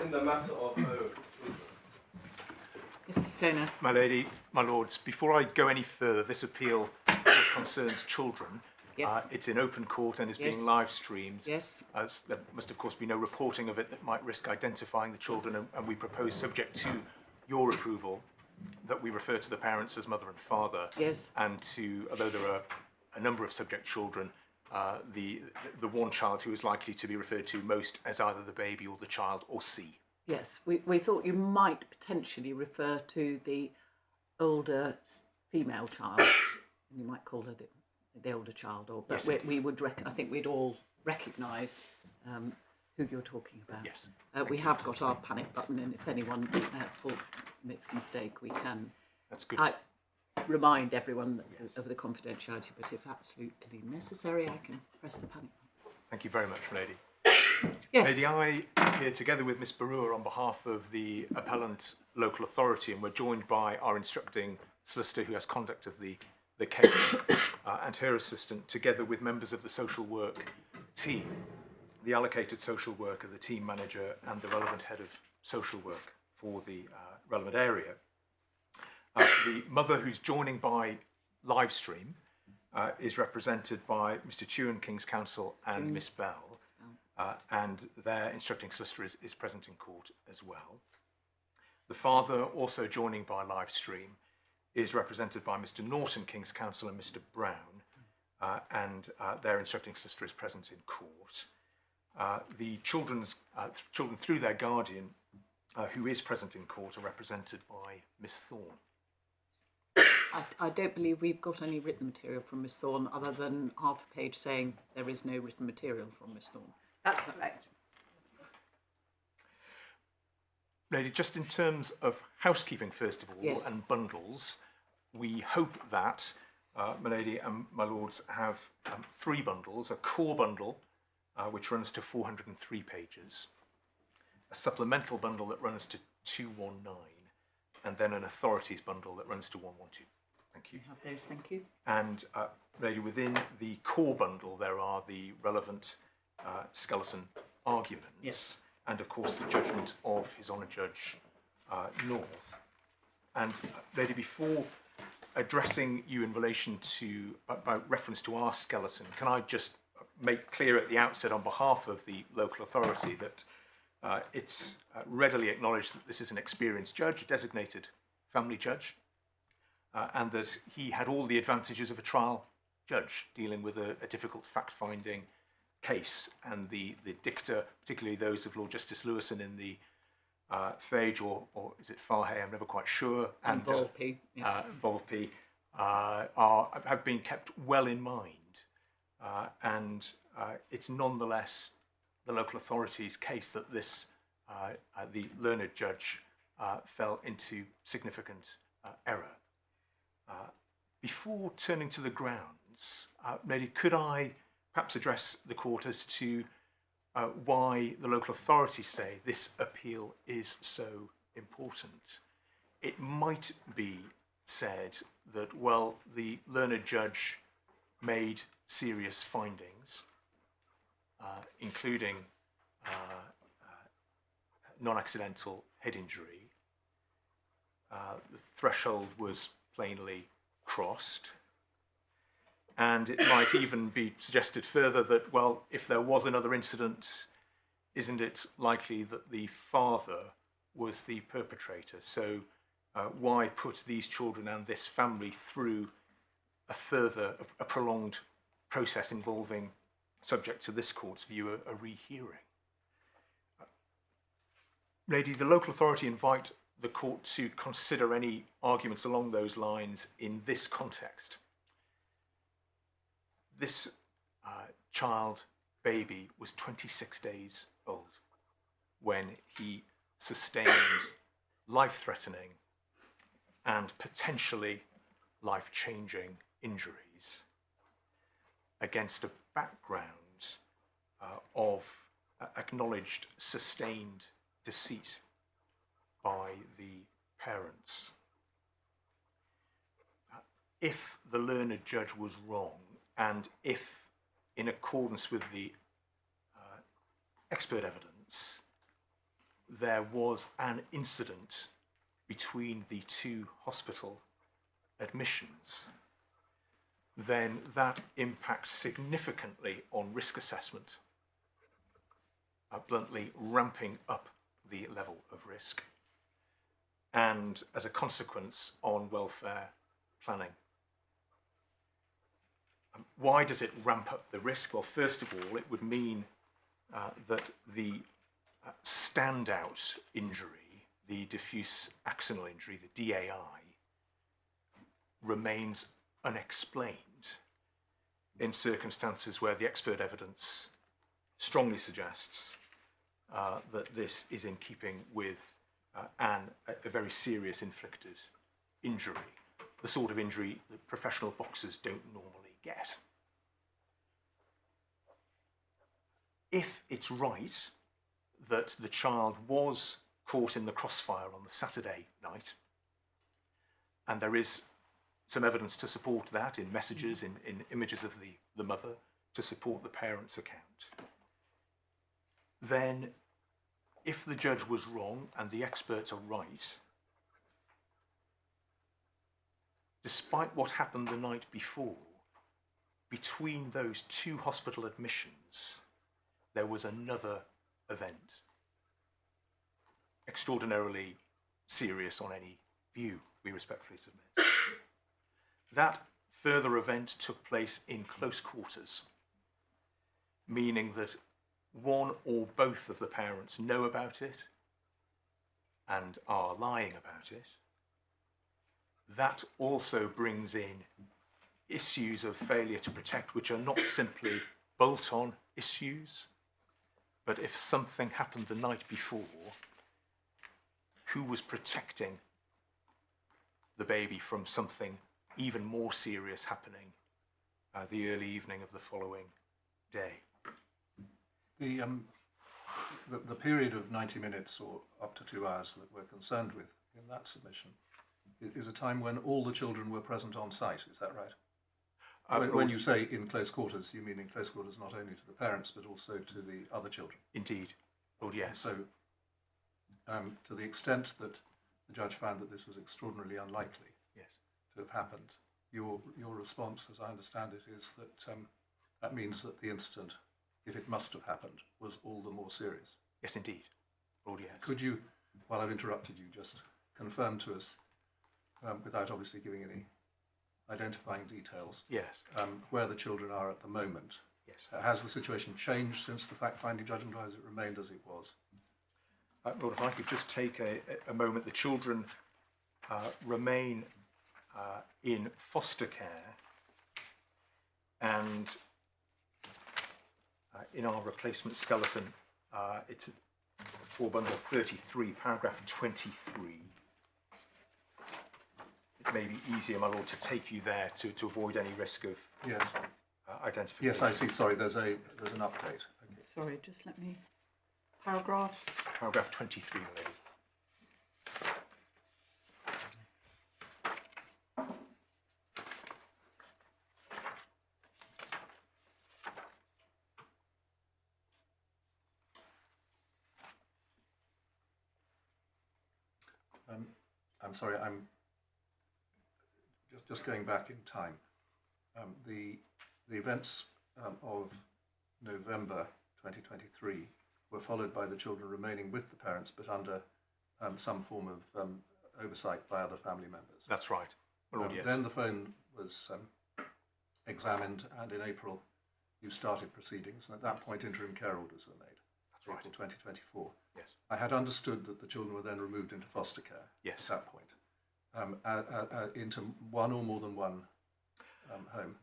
in the matter of Mr. Stoner. My lady, my lords, before I go any further, this appeal of course, concerns children. Yes. It's in open court and is Yes. being live streamed. Yes. As there must of course be no reporting of it that might risk identifying the children, Yes. and we propose, subject to your approval, that we refer to the parents as mother and father. Yes. And to, although there are a number of subject children, the one child who is likely to be referred to most as either the baby or the child, or C. Yes, we thought you might potentially refer to the older female child. You might call her the older child, or but Yes, we would I think we'd all recognise who you're talking about. Yes. We have got our panic button, and if anyone makes a mistake, we can. That's good. Remind everyone Yes. of the confidentiality, but if absolutely necessary, I can press the panic button. Thank you very much, lady. Yes. Lady, I am here together with Miss Barua on behalf of the Appellant local authority, and we're joined by our instructing solicitor who has conduct of the case and her assistant, together with members of the social work team, the allocated social worker, the team manager, and the relevant head of social work for the relevant area. The mother who's joining by live stream is represented by Mr. Chewan, King's Counsel, and Miss Bell. And their instructing solicitor is present in court as well. The father, also joining by live stream, is represented by Mr. Norton, King's Counsel, and Mr. Brown, and their instructing solicitor is present in court. The children through their guardian, who is present in court, are represented by Miss Thorne. I don't believe we've got any written material from Miss Thorne other than half a page saying there is no written material from Miss Thorne. That's correct. Lady, just in terms of housekeeping, first of all, Yes. and bundles, we hope that my lady and my lords have 3 bundles: a core bundle, which runs to 403 pages, a supplemental bundle that runs to 219, and then an authorities bundle that runs to 112. Thank you. We have those, thank you. And lady, within the core bundle, there are the relevant skeleton arguments, Yes. and of course the judgment of His Honour Judge North. And lady, before addressing you in relation to, by reference to our skeleton, can I just make clear at the outset on behalf of the local authority that it's readily acknowledged that this is an experienced judge, a designated family judge, and that he had all the advantages of a trial judge dealing with a difficult fact-finding case, and the dicta, particularly those of Lord Justice Lewison in the Fage, or is it Farhay, I'm never quite sure, And Volpe. Yeah. Volpe, have been kept well in mind, and it's nonetheless the local authority's case that this the learned judge fell into significant error. Before turning to the grounds, lady, could I perhaps address the court as to why the local authorities say this appeal is so important? It might be said that, well, the learned judge made serious findings, including non-accidental head injury. The threshold was plainly crossed. And it might even be suggested further that, well, if there was another incident, isn't it likely that the father was the perpetrator? So why put these children and this family through a prolonged process involving, subject to this court's view, a rehearing? Lady, the local authority invite the court to consider any arguments along those lines in this context. This child, baby, was 26 days old when he sustained life-threatening and potentially life-changing injuries against a background of acknowledged sustained deceit by the parents. If the learned judge was wrong, and if, in accordance with the expert evidence, there was an incident between the two hospital admissions, then that impacts significantly on risk assessment, bluntly ramping up the level of risk, and as a consequence on welfare planning. Why does it ramp up the risk? Well, first of all, it would mean that the standout injury, the diffuse axonal injury, the DAI, remains unexplained in circumstances where the expert evidence strongly suggests that this is in keeping with a very serious inflicted injury, the sort of injury that professional boxers don't normally get. If it's right that the child was caught in the crossfire on the Saturday night, and there is some evidence to support that in messages, in images of the mother to support the parent's account, then if the judge was wrong and the experts are right, despite what happened the night before, between those two hospital admissions, there was another event, extraordinarily serious on any view, we respectfully submit. That further event took place in close quarters, meaning that one or both of the parents know about it and are lying about it. That also brings in issues of failure to protect, which are not simply bolt-on issues, but if something happened the night before, who was protecting the baby from something even more serious happening the early evening of the following day? The period of 90 minutes or up to 2 hours that we're concerned with in that submission is a time when all the children were present on site, is that right? When you say in close quarters, you mean in close quarters not only to the parents but also to the other children? Indeed. Oh, yes. So, to the extent that the judge found that this was extraordinarily unlikely to have happened, your response, as I understand it, is that that means that the incident, if it must have happened, was all the more serious. Yes, indeed. Oh, yes. Could you, while I've interrupted you, just confirm to us, without obviously giving any identifying details, yes, where the children are at the moment? Yes. Has the situation changed since the fact-finding judgment, or has it remained as it was? Lord, if I could just take a moment. The children remain in foster care, and in our replacement skeleton, it's for bundle 33, paragraph 23. It may be easier, my lord, to take you there to avoid any risk of Yes. identification. Yes, I see. Sorry, there's an update. Okay. Sorry, just let me... Paragraph? Paragraph 23, my lady. I'm sorry, I'm just going back in time. The events of November 2023 were followed by the children remaining with the parents, but under some form of oversight by other family members. That's right. My lord, yes. Then the phone was examined, and in April you started proceedings, and at that point interim care orders were made. That's right. April 2024. Yes. I had understood that the children were then removed into foster care. Yes. At that point, into one or more than one home.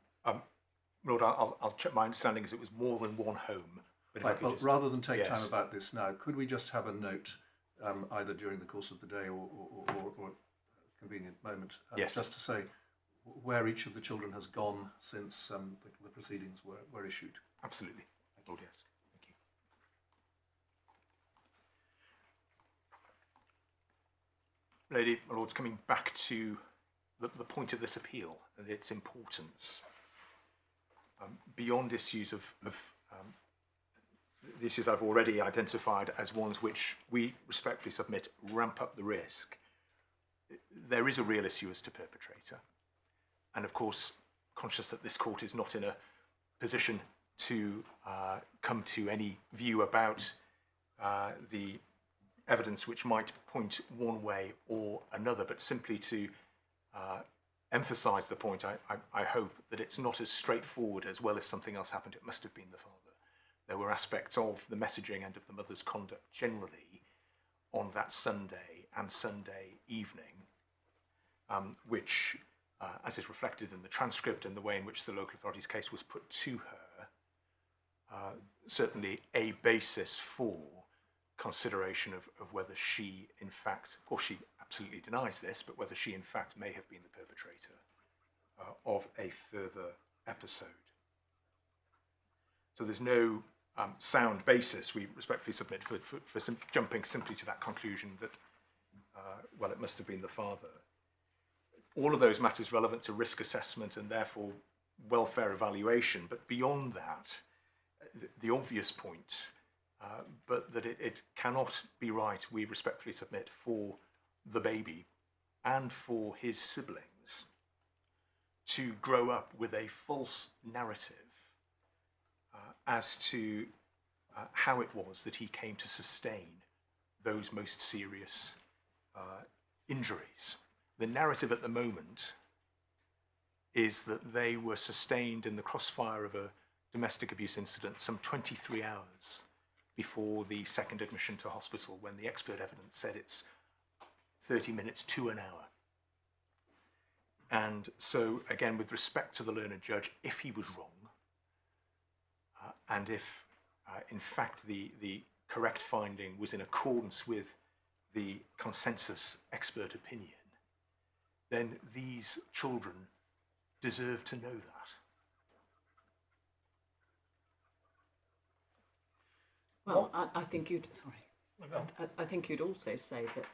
Lord, I'll check. My understanding is it was more than one home. But if I Right, could well, just... rather than take Yes. time about this now, could we just have a note, either during the course of the day or a convenient moment, Yes. just to say where each of the children has gone since the proceedings were issued? Absolutely. Lord, yes. Thank you. Lady, my lords, coming back to the point of this appeal and its importance, beyond issues of the issues I've already identified as ones which we respectfully submit ramp up the risk, there is a real issue as to perpetrator. And of course, conscious that this court is not in a position to come to any view about the evidence which might point one way or another, but simply to emphasise the point, I hope, that it's not as straightforward as, well, if something else happened, it must have been the father. There were aspects of the messaging and of the mother's conduct generally on that Sunday and Sunday evening, which, as is reflected in the transcript and the way in which the local authority's case was put to her, certainly a basis for consideration of whether she, in fact, of course she absolutely denies this, but whether she in fact may have been the perpetrator of a further episode. So there's no sound basis, we respectfully submit, for jumping simply to that conclusion that, well, it must have been the father. All of those matters relevant to risk assessment and therefore welfare evaluation, but beyond that, the obvious point, but that it cannot be right, we respectfully submit, for the baby and for his siblings to grow up with a false narrative as to how it was that he came to sustain those most serious injuries. The narrative at the moment is that they were sustained in the crossfire of a domestic abuse incident some 23 hours before the second admission to hospital, when the expert evidence said it's 30 minutes to an hour. And so, again, with respect to the learned judge, if he was wrong, and if, in fact, the correct finding was in accordance with the consensus expert opinion, then these children deserve to know that. Well, I think you'd, sorry, I think you'd also say that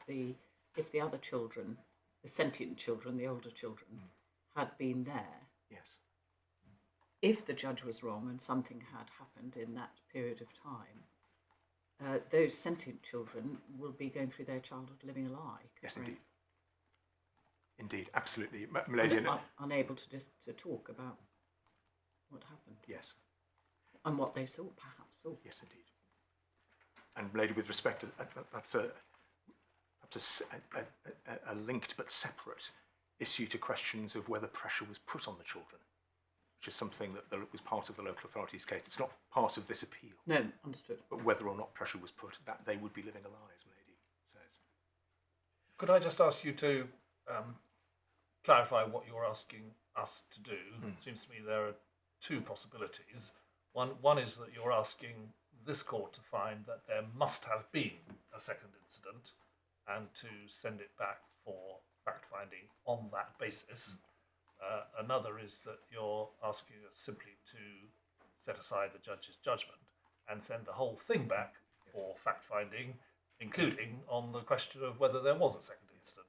if the other children, the sentient children, the older children, had been there, yes, if the judge was wrong and something had happened in that period of time, those sentient children will be going through their childhood living a lie. Yes, indeed. Indeed, absolutely. Milady, unable to talk about what happened. Yes. And what they saw, perhaps saw. Yes, indeed. And Milady, with respect to that's a linked but separate issue to questions of whether pressure was put on the children, which is something that was part of the local authority's case. It's not part of this appeal. No, understood. But whether or not pressure was put, that they would be living a lie, as Milady says. Could I just ask you to clarify what you're asking us to do? It seems to me there are two possibilities. One is that you're asking this court to find that there must have been a second incident and to send it back for fact-finding on that basis. Another is that you're asking us simply to set aside the judge's judgment and send the whole thing back for fact-finding, including on the question of whether there was a second incident.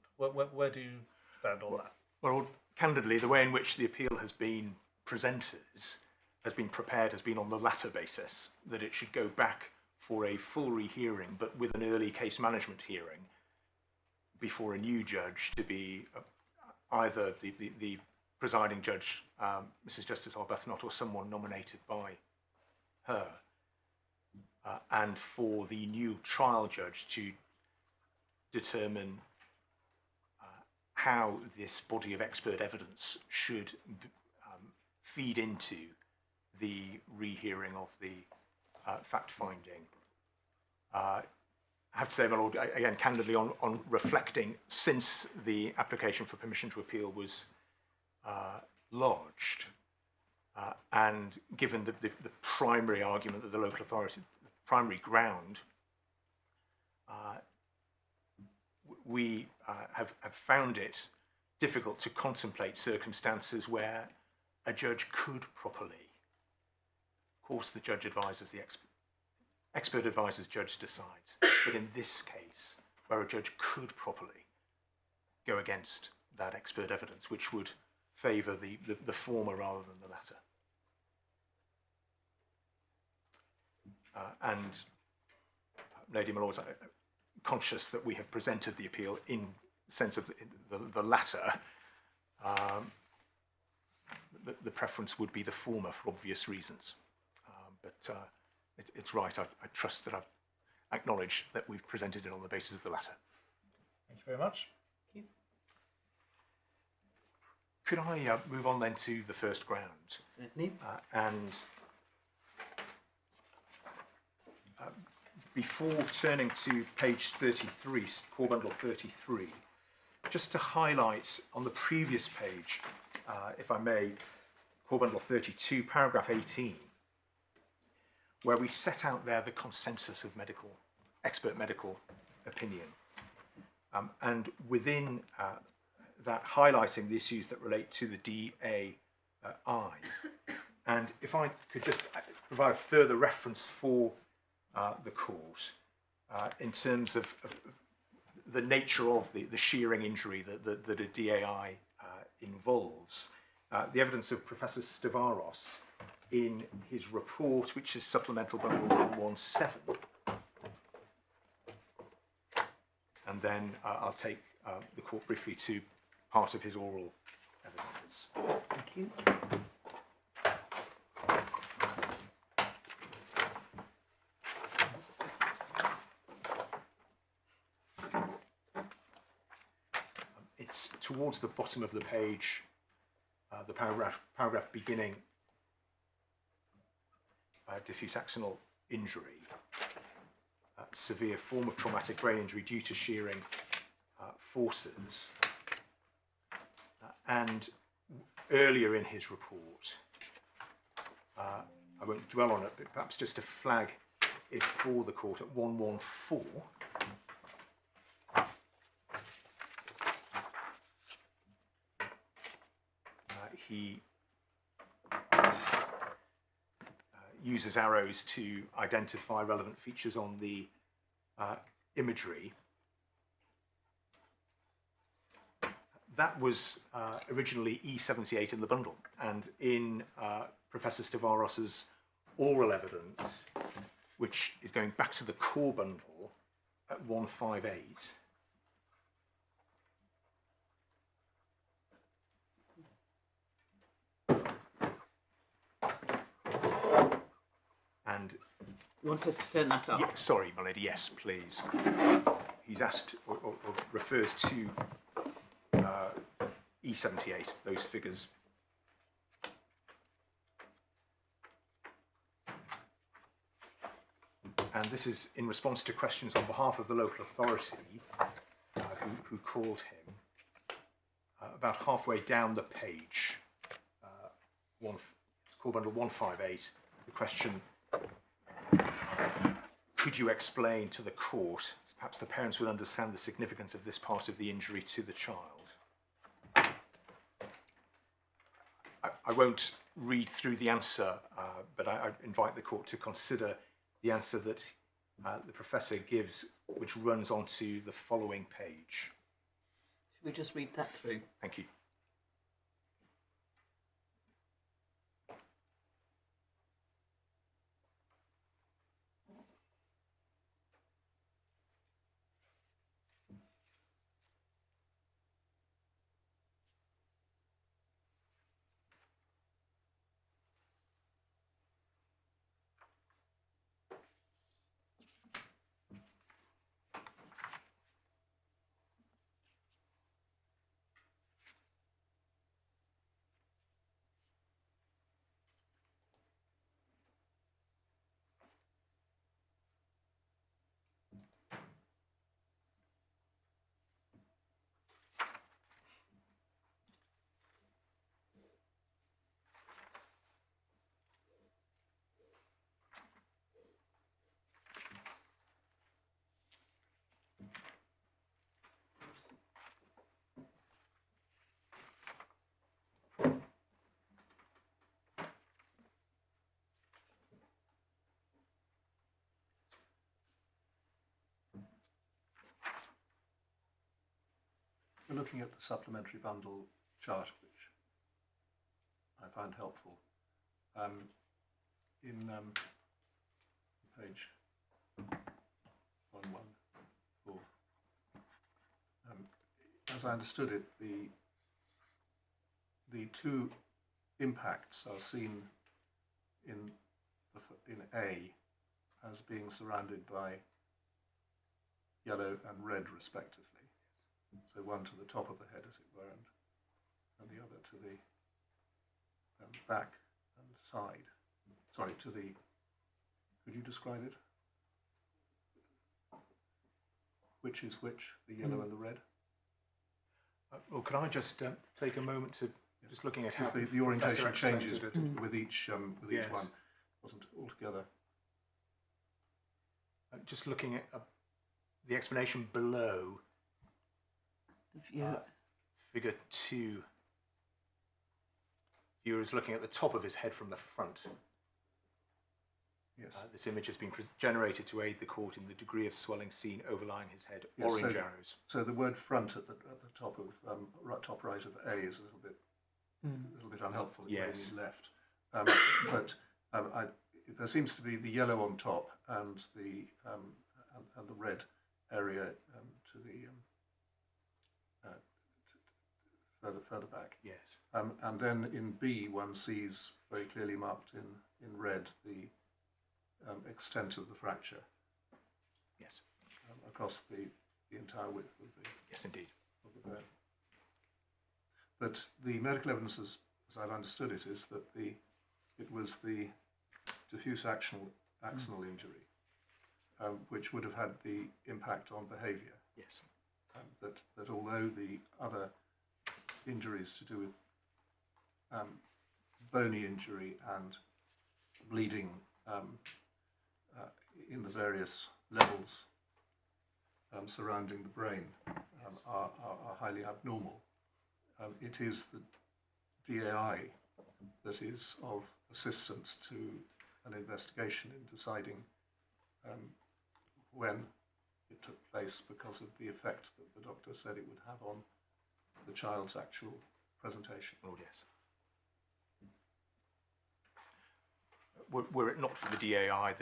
Where do you stand on that? Well, candidly, the way in which the appeal has been presented, has been prepared, has been on the latter basis, that it should go back for a full rehearing, but with an early case management hearing before a new judge to be either the presiding judge, Mrs. Justice Arbuthnot, or someone nominated by her, and for the new trial judge to determine how this body of expert evidence should feed into the rehearing of the fact-finding. I have to say, my Lord, again, candidly, on reflecting since the application for permission to appeal was lodged, and given the primary argument that the local authority, the primary ground, we have found it difficult to contemplate circumstances where a judge could properly, of course the judge advises, the expert advises, judge decides, but in this case, where a judge could properly go against that expert evidence, which would favour the former rather than the latter. and Lady my Lords, conscious that we have presented the appeal in the sense of the latter, the preference would be the former for obvious reasons. But it's right. I trust that I acknowledge that we've presented it on the basis of the latter. Thank you very much. Thank you. Could I move on then to the first ground? Certainly. And before turning to page 33, core bundle 33, just to highlight on the previous page, if I may, core bundle 32, paragraph 18, where we set out there the consensus of expert medical opinion. And within that, highlighting the issues that relate to the DAI. And if I could just provide further reference for the court in terms of the nature of the shearing injury that a DAI involves. The evidence of Professor Stavaros in his report, which is Supplemental Bundle 117. And then I'll take the court briefly to part of his oral evidence. Thank you. It's towards the bottom of the page, the paragraph beginning diffuse axonal injury, severe form of traumatic brain injury due to shearing forces. And earlier in his report, I won't dwell on it, but perhaps just to flag it for the court at 114. He uses arrows to identify relevant features on the imagery. That was originally E78 in the bundle, and in Professor Stavaros's oral evidence, which is going back to the core bundle at 158. And you want us to turn that up? Yeah, sorry, my lady. Yes, please. He's asked or refers to E78, those figures. And this is in response to questions on behalf of the local authority who called him about halfway down the page. It's called bundle 158. The question: could you explain to the court, perhaps the parents would understand the significance of this part of the injury to the child? I won't read through the answer, but I invite the court to consider the answer that the professor gives, which runs onto the following page. Should we just read that through? Thank you. We're looking at the supplementary bundle chart, which I find helpful. In page 114. As I understood it, the two impacts are seen in A as being surrounded by yellow and red respectively. So one to the top of the head, as it were, and the other to the back and side. Sorry, to the, could you describe it? Which is which, the yellow and the red? Well, can I just take a moment to just looking at how the orientation changes it. with each Yes. one, wasn't altogether. Just looking at the explanation below, figure 2. Viewer is looking at the top of his head from the front. Yes. This image has been generated to aid the court in the degree of swelling seen overlying his head. Yes, orange arrows. So the word "front" at the top of top right of A is a little bit unhelpful. It Yes. may be left, but there seems to be the yellow on top and the red area to the further back. Yes. And then in B, one sees very clearly marked in red the extent of the fracture. Yes. Across the entire width of the Yes, indeed. of the bone. But the medical evidence, as I've understood it, is that it was the diffuse axonal injury which would have had the impact on behaviour. Yes. That although the other injuries to do with bony injury and bleeding in the various levels surrounding the brain are highly abnormal. It is the DAI that is of assistance to an investigation in deciding when it took place, because of the effect that the doctor said it would have on the child's actual presentation. Oh, yes. Were it not for the DAI,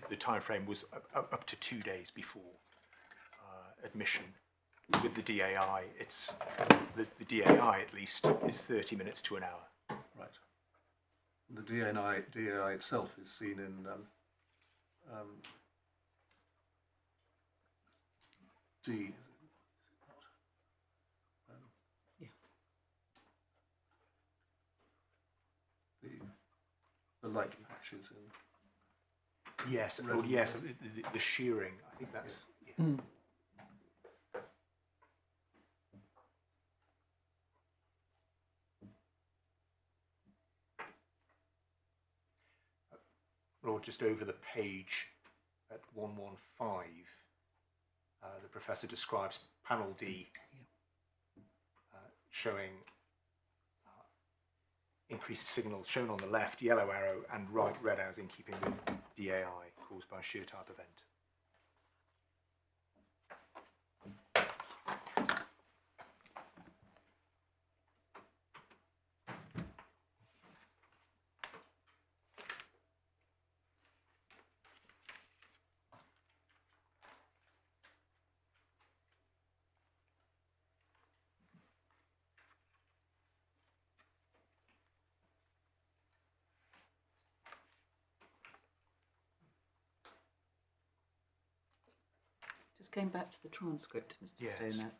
the time frame was up to 2 days before admission. With the DAI, it's the DAI at least is 30 minutes to an hour. Right. The DAI itself is seen in D. Is it not? Yeah. The light patches in. Yes. Red Oh, and yes. red. The shearing. I think that's. Yes. Lord, just over the page at 115, the professor describes panel D, showing increased signals shown on the left, yellow arrow, and right red arrows in keeping with DAI caused by shear type event. Just going back to the transcript, Mr. Yes. Stoner,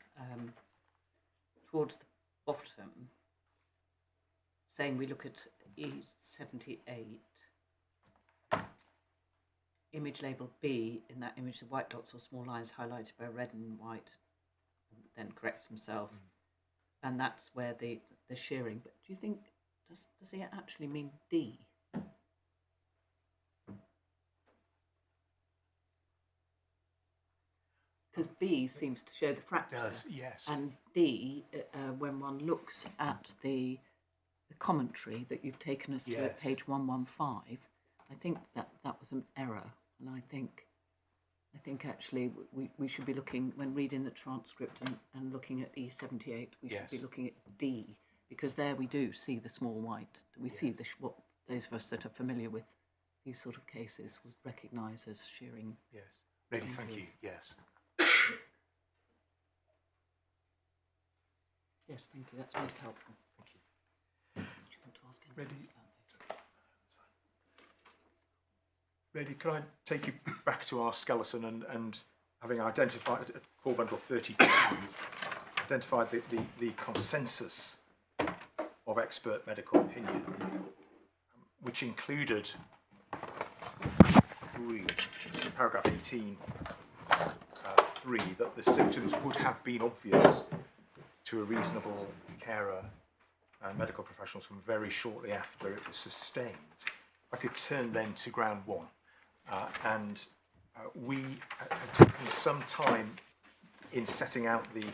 towards the bottom, saying we look at E78, image label B, in that image the white dots or small lines highlighted by red and white, then corrects himself, and that's where the shearing. But do you think, does it actually mean D? Because B seems to show the fracture. It does, yes. And D, when one looks at the commentary that you've taken us to at Yes. page 115, I think that was an error. And I think actually we should be looking, when reading the transcript and looking at E78, we should be Yes. looking at D, because there we do see the small white. We see what those of us that are familiar with these sort of cases would recognise as shearing. Yes. Lady, thank you. injuries. Yes. Yes, thank you. That's most helpful. Thank you. Do you want to ask anything Ready? else about it? Lady, can I take you back to our skeleton and having identified at core bundle 32, identified the consensus of expert medical opinion, which included paragraph 18, 3, that the symptoms would have been obvious to a reasonable carer and medical professionals from very shortly after it was sustained. I could turn then to ground 1. We have taken some time in setting out the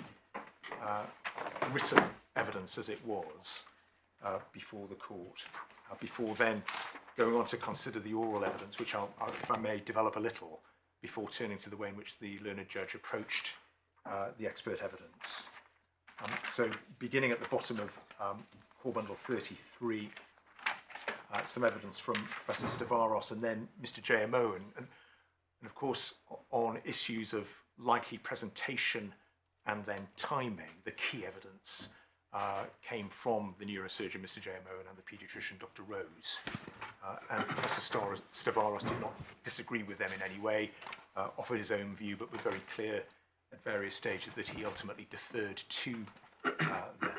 written evidence as it was before the court, before then going on to consider the oral evidence, which I'll, if I may, develop a little before turning to the way in which the learned judge approached the expert evidence. So beginning at the bottom of core bundle 33, some evidence from Professor Stavaros and then Mr. JMO, and of course on issues of likely presentation and then timing, the key evidence came from the neurosurgeon Mr. JMO and the paediatrician Dr. Rose. And Professor Stavaros did not disagree with them in any way, offered his own view, but was very clear at various stages that he ultimately deferred to them.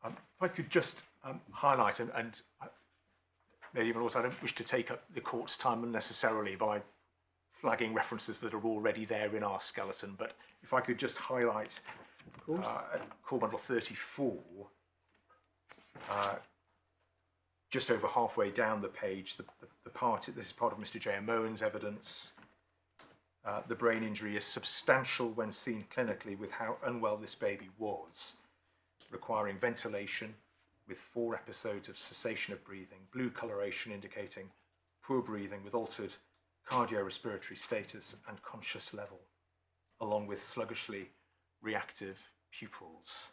If I could just highlight, and maybe even also I don't wish to take up the court's time unnecessarily by flagging references that are already there in our skeleton, but if I could just highlight at core bundle 34, just over halfway down the page, the part, this is part of Mr. JMo's evidence. The brain injury is substantial when seen clinically with how unwell this baby was, requiring ventilation with 4 episodes of cessation of breathing, blue coloration indicating poor breathing with altered cardiorespiratory status and conscious level, along with sluggishly reactive pupils.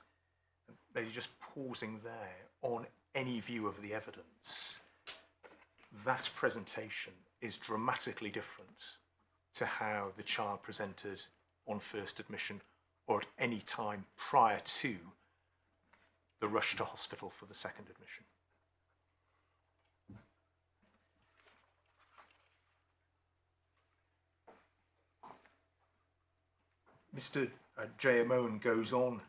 And maybe just pausing there on any view of the evidence, that presentation is dramatically different to how the child presented on first admission or at any time prior to the rush to hospital for the second admission. Mr. JMO goes on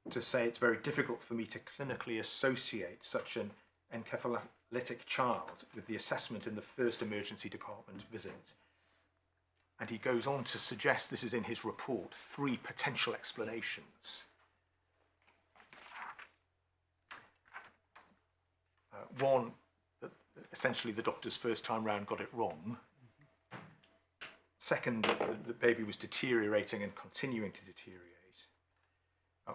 to say it's very difficult for me to clinically associate such an encephalitic child with the assessment in the first emergency department visit. And he goes on to suggest, this is in his report, 3 potential explanations. One, that essentially the doctors first time round got it wrong. Second, that the baby was deteriorating and continuing to deteriorate.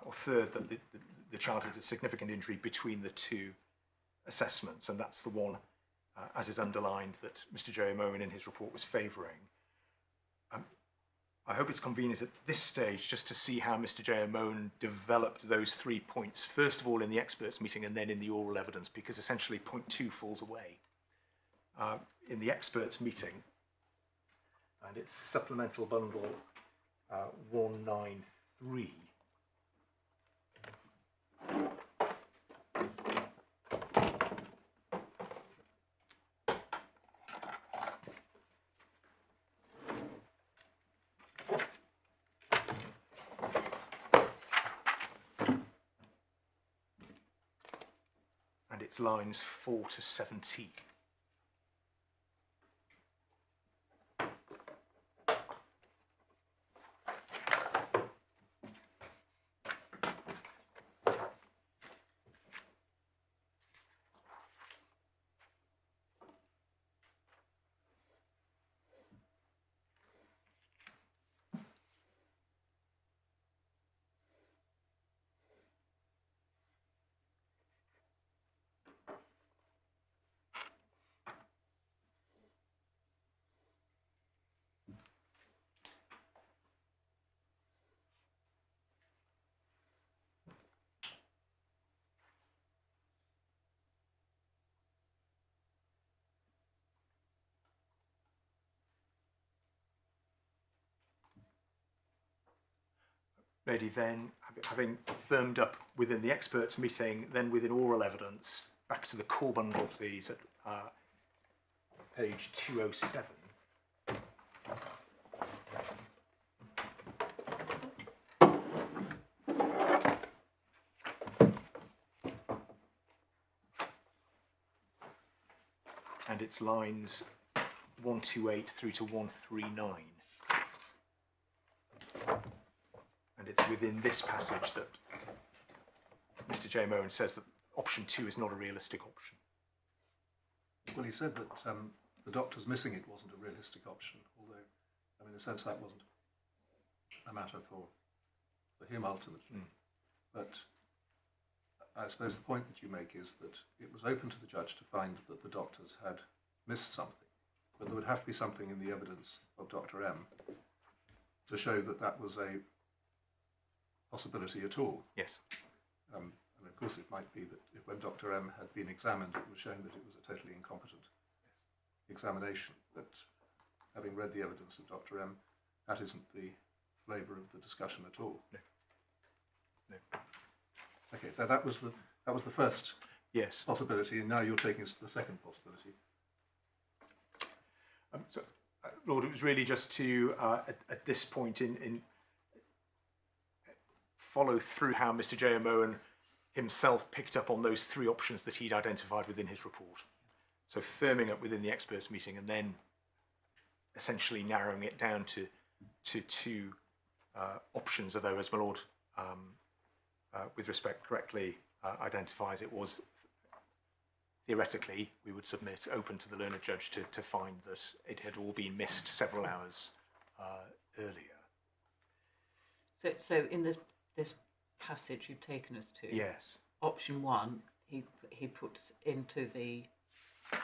Or third, that the child had a significant injury between the 2 assessments, and that's the one, as is underlined, that Mr. JMO in his report was favouring. I hope it's convenient at this stage just to see how Mr. JMO developed those 3 points, first of all in the experts meeting and then in the oral evidence, because essentially point 2 falls away. In the experts meeting, and it's supplemental bundle 193, and it's lines 4 to 17. Lady, then, having firmed up within the experts meeting, then within oral evidence, back to the core bundle, please, at page 207. And it's lines 128 through to 139. And it's within this passage that Mr. J. Moen says that option 2 is not a realistic option. Well, he said that the doctors missing it wasn't a realistic option, although, I mean, in a sense, that wasn't a matter for him ultimately. But I suppose the point that you make is that it was open to the judge to find that the doctors had missed something, but there would have to be something in the evidence of Dr. M to show that that was a possibility at all. Yes. And of course it might be that if when Dr. M had been examined, it was shown that it was a totally incompetent examination. But having read the evidence of Dr. M, that isn't the flavour of the discussion at all. No. No. Okay, so that was the first Yes. possibility, and now you're taking us to the second possibility. Lord, it was really just to, at this point, in follow through how Mr. J. Moen himself picked up on those 3 options that he'd identified within his report. So firming up within the experts meeting and then essentially narrowing it down to 2 options, although as my Lord, with respect, correctly identifies, it was theoretically, we would submit open to the learned judge to find that it had all been missed several hours earlier. So in this passage you've taken us to, Yes. option 1, he puts into the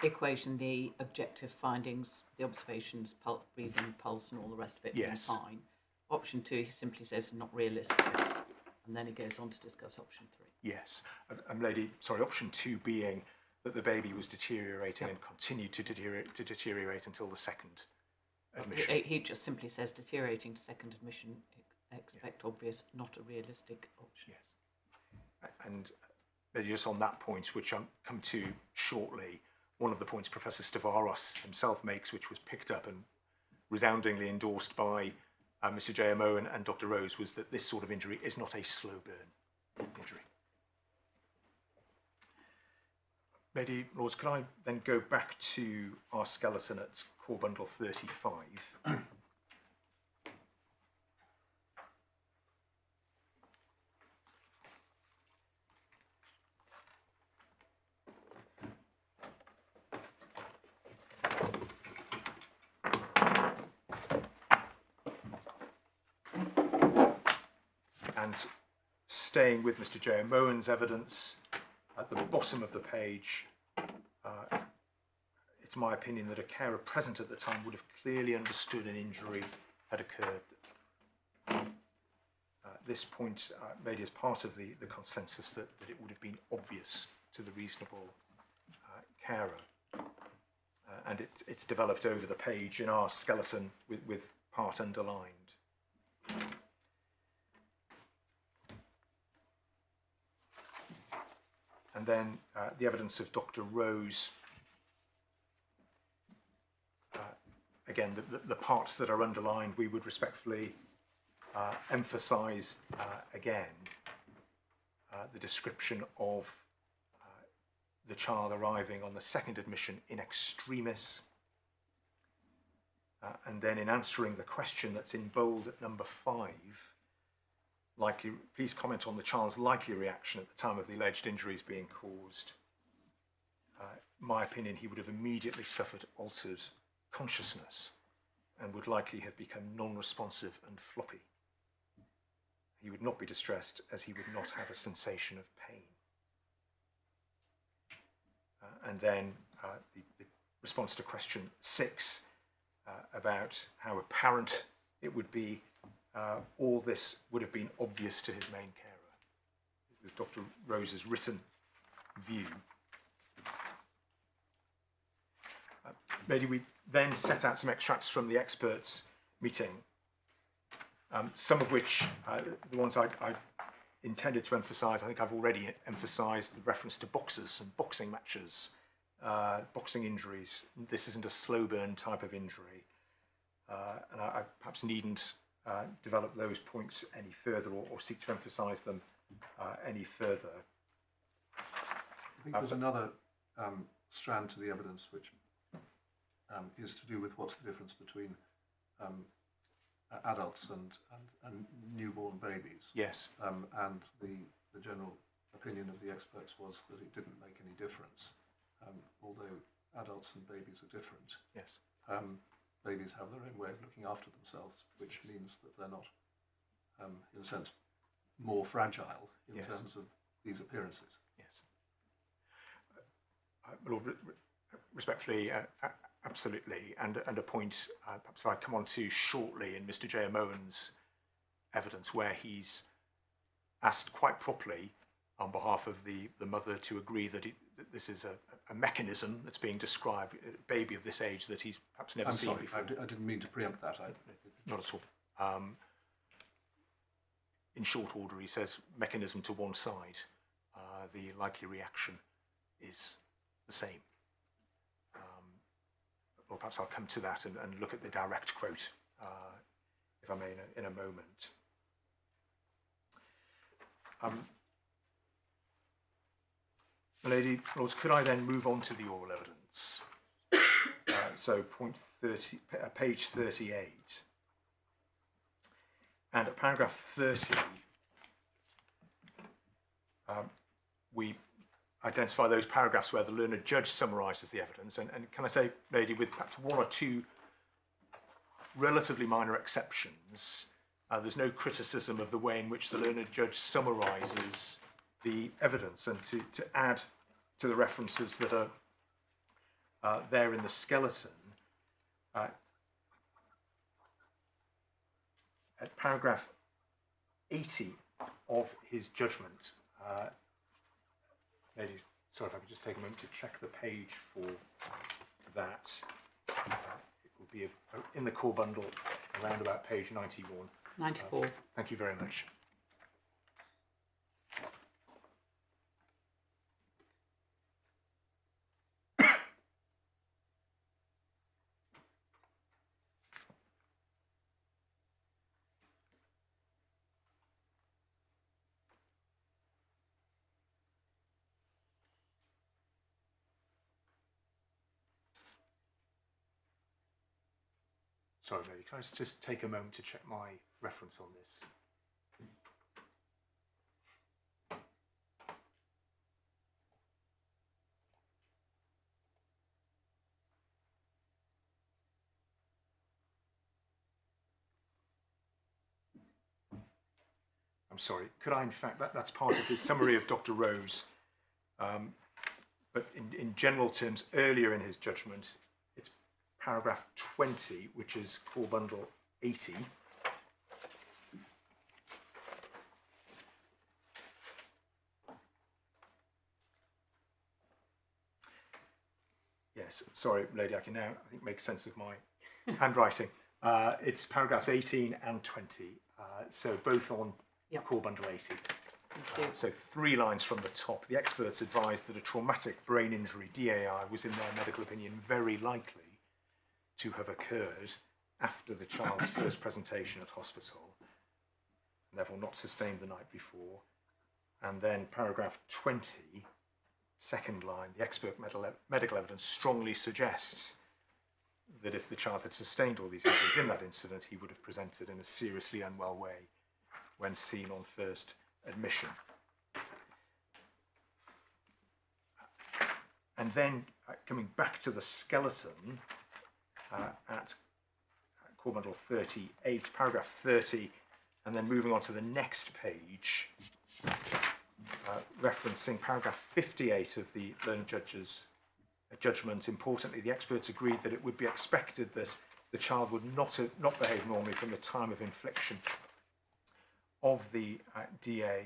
equation the objective findings, the observations, breathing, pulse, and all the rest of it Yes. being fine. Option 2, he simply says not realistic, and then he goes on to discuss option 3. Yes. Option 2 being that the baby was deteriorating and continued to deteriorate until the second admission. He just simply says deteriorating to second admission, expect obvious, not a realistic option. Yes. And just on that point, which I'll come to shortly, one of the points Professor Stavaros himself makes, which was picked up and resoundingly endorsed by Mr. J. Moen and Dr. Rose, was that this sort of injury is not a slow burn injury. Lady Lords, can I then go back to our skeleton at core bundle 35? And staying with Mr. J. Moen's evidence, at the bottom of the page, it's my opinion that a carer present at the time would have clearly understood an injury had occurred. This point made as part of the consensus that it would have been obvious to the reasonable carer. And it's developed over the page in our skeleton with part underlined. And then the evidence of Dr. Rose, again, the parts that are underlined, we would respectfully emphasise again the description of the child arriving on the second admission in extremis, and then in answering the question that's in bold at number 5, please comment on the child's likely reaction at the time of the alleged injuries being caused. My opinion, he would have immediately suffered altered consciousness and would likely have become non-responsive and floppy. He would not be distressed as he would not have a sensation of pain. And then the response to question 6 about how apparent it would be, all this would have been obvious to his main carer. It was Dr. Rose's written view. Maybe we then set out some extracts from the experts' meeting. some of which, the ones I've intended to emphasise, I think I've already emphasised the reference to boxers and boxing matches, boxing injuries. This isn't a slow burn type of injury, and I perhaps needn't develop those points any further or seek to emphasise them any further. I think there's another strand to the evidence which is to do with what's the difference between adults and newborn babies. Yes. And the general opinion of the experts was that it didn't make any difference, although adults and babies are different. Yes. Babies have their own way of looking after themselves, which means that they're not, in a sense, more fragile in Yes. terms of these appearances. Yes. Lord, respectfully, absolutely, and a point perhaps if I come on to shortly in Mr. J. M. Owen's evidence, where he's asked quite properly on behalf of the mother to agree that this is a mechanism that's being described, a baby of this age that he's perhaps never seen before. I didn't mean to preempt that. Not at all. In short order, he says mechanism to one side. The likely reaction is the same. Or perhaps I'll come to that and look at the direct quote, if I may, in a moment. Lady Lords, could I then move on to the oral evidence? So point 30, page 38. And at paragraph 30, we identify those paragraphs where the learned judge summarises the evidence. And can I say, lady, with perhaps one or two relatively minor exceptions, there's no criticism of the way in which the learned judge summarises the evidence. And to add to the references that are there in the skeleton, at paragraph 80 of his judgment, ladies, sorry if I could just take a moment to check the page for that. It will be in the core bundle around about page 91. 94. Thank you very much. Sorry, lady, can I just take a moment to check my reference on this? I'm sorry, could I in fact, that's part of his summary of Dr. Rose, but in general terms, earlier in his judgment, it's paragraph 20, which is core bundle 80. Yes, sorry, lady, I can now, I think, make sense of my handwriting. It's paragraphs 18 and 20, so both on core bundle 80. So 3 lines from the top. The experts advised that a traumatic brain injury, DAI, was in their medical opinion very likely to have occurred after the child's first presentation at hospital, and therefore not sustained the night before. And then paragraph 20, second line, the expert medical evidence strongly suggests that if the child had sustained all these injuries in that incident, he would have presented in a seriously unwell way when seen on first admission. And then coming back to the skeleton at core bundle 38, paragraph 30, and then moving on to the next page, referencing paragraph 58 of the learned judge's judgment. Importantly, the experts agreed that it would be expected that the child would not behave normally from the time of infliction of the DAI.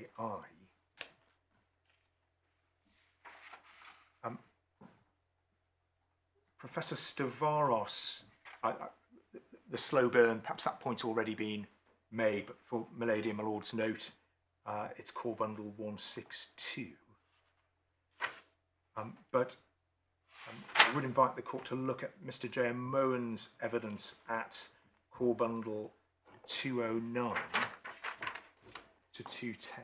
Professor Stavaros, the slow burn, perhaps that point already been may, but for my lady and my lord's note, it's core bundle 162. But I would invite the court to look at Mr. J.M. Mowen's evidence at core bundle 209 to 210.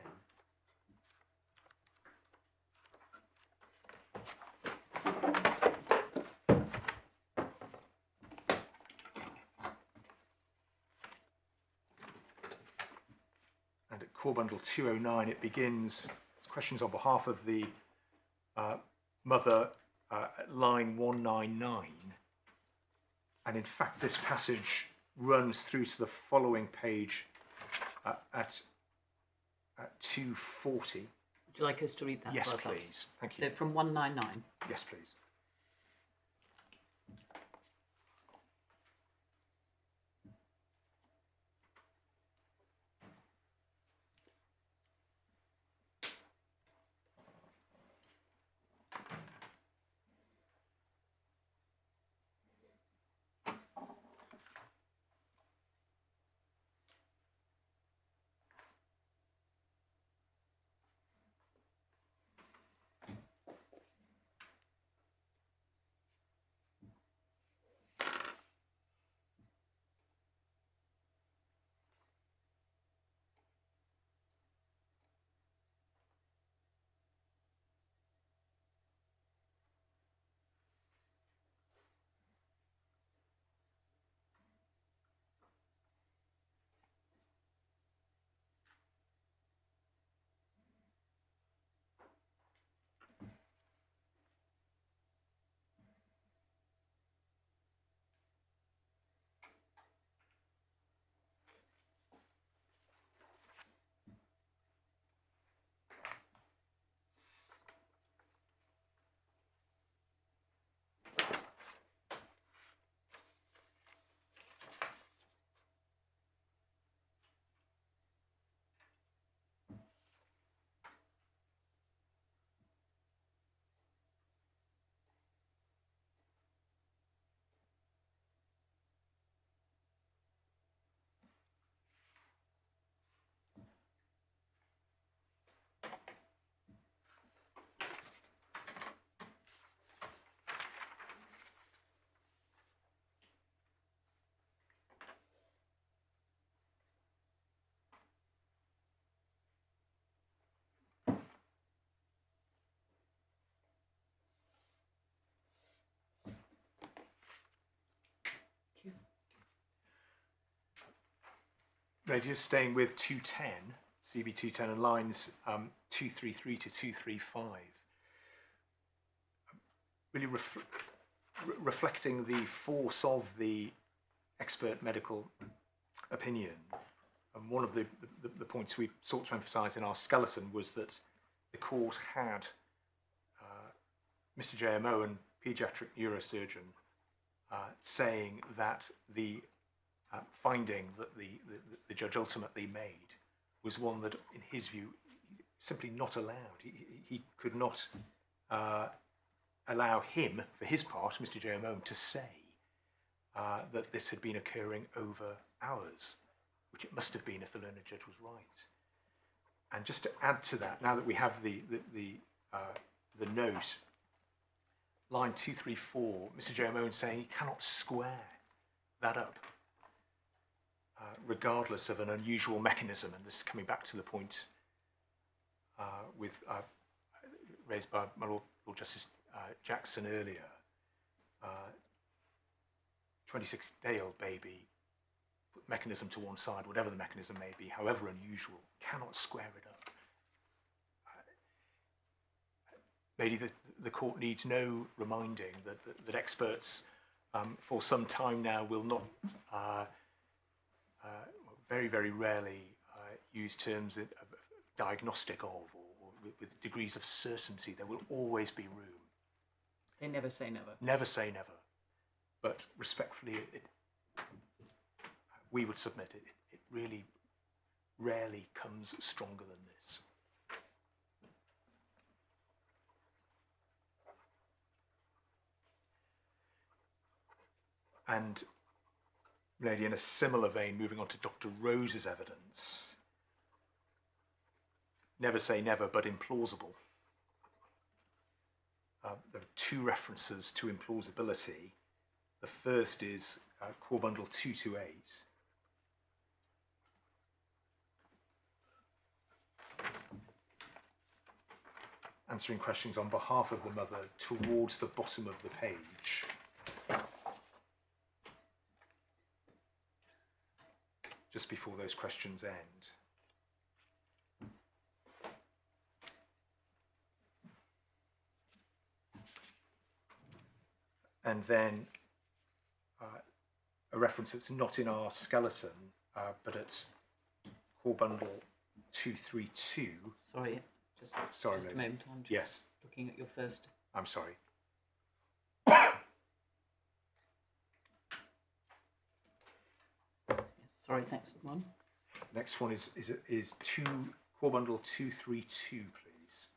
And at core bundle 209, it begins, it's questions on behalf of the mother at line 199. And in fact, this passage runs through to the following page at 240. Would you like us to read that? Yes, for ourselves? please. Thank you. So from 199. Yes, please. Now, just staying with 210, CB 210 and lines 233 to 235, really reflecting the force of the expert medical opinion. And one of the points we sought to emphasise in our skeleton was that the court had Mr. J.M. Owen, paediatric neurosurgeon, saying that the finding that the judge ultimately made was one that, in his view, simply not allowed. He could not allow him, for his part, Mr. J.M. Owen, to say that this had been occurring over hours, which it must have been if the learned judge was right. And just to add to that, now that we have the note, line 234, Mr. J.M. Owen saying he cannot square that up, regardless of an unusual mechanism. And this is coming back to the point raised by my Lord Justice Jackson earlier. 26-day-old baby, put mechanism to one side, whatever the mechanism may be, however unusual, cannot square it up. Maybe the court needs no reminding that experts for some time now will not, very, very rarely use terms of diagnostic of or with degrees of certainty. There will always be room. They never say never. Never say never. But respectfully, we would submit it really rarely comes stronger than this. And Lady, in a similar vein, moving on to Dr. Rose's evidence, never say never, but implausible. There are two references to implausibility. The first is Core Bundle 228. Answering questions on behalf of the mother towards the bottom of the page. Just before those questions end. And then a reference that's not in our skeleton, but at Core Bundle 232. Sorry, Sorry, just a moment. I'm just yes. looking at your first. I'm sorry. Yes, sorry, thanks. One. Next one is Core Bundle 232, please.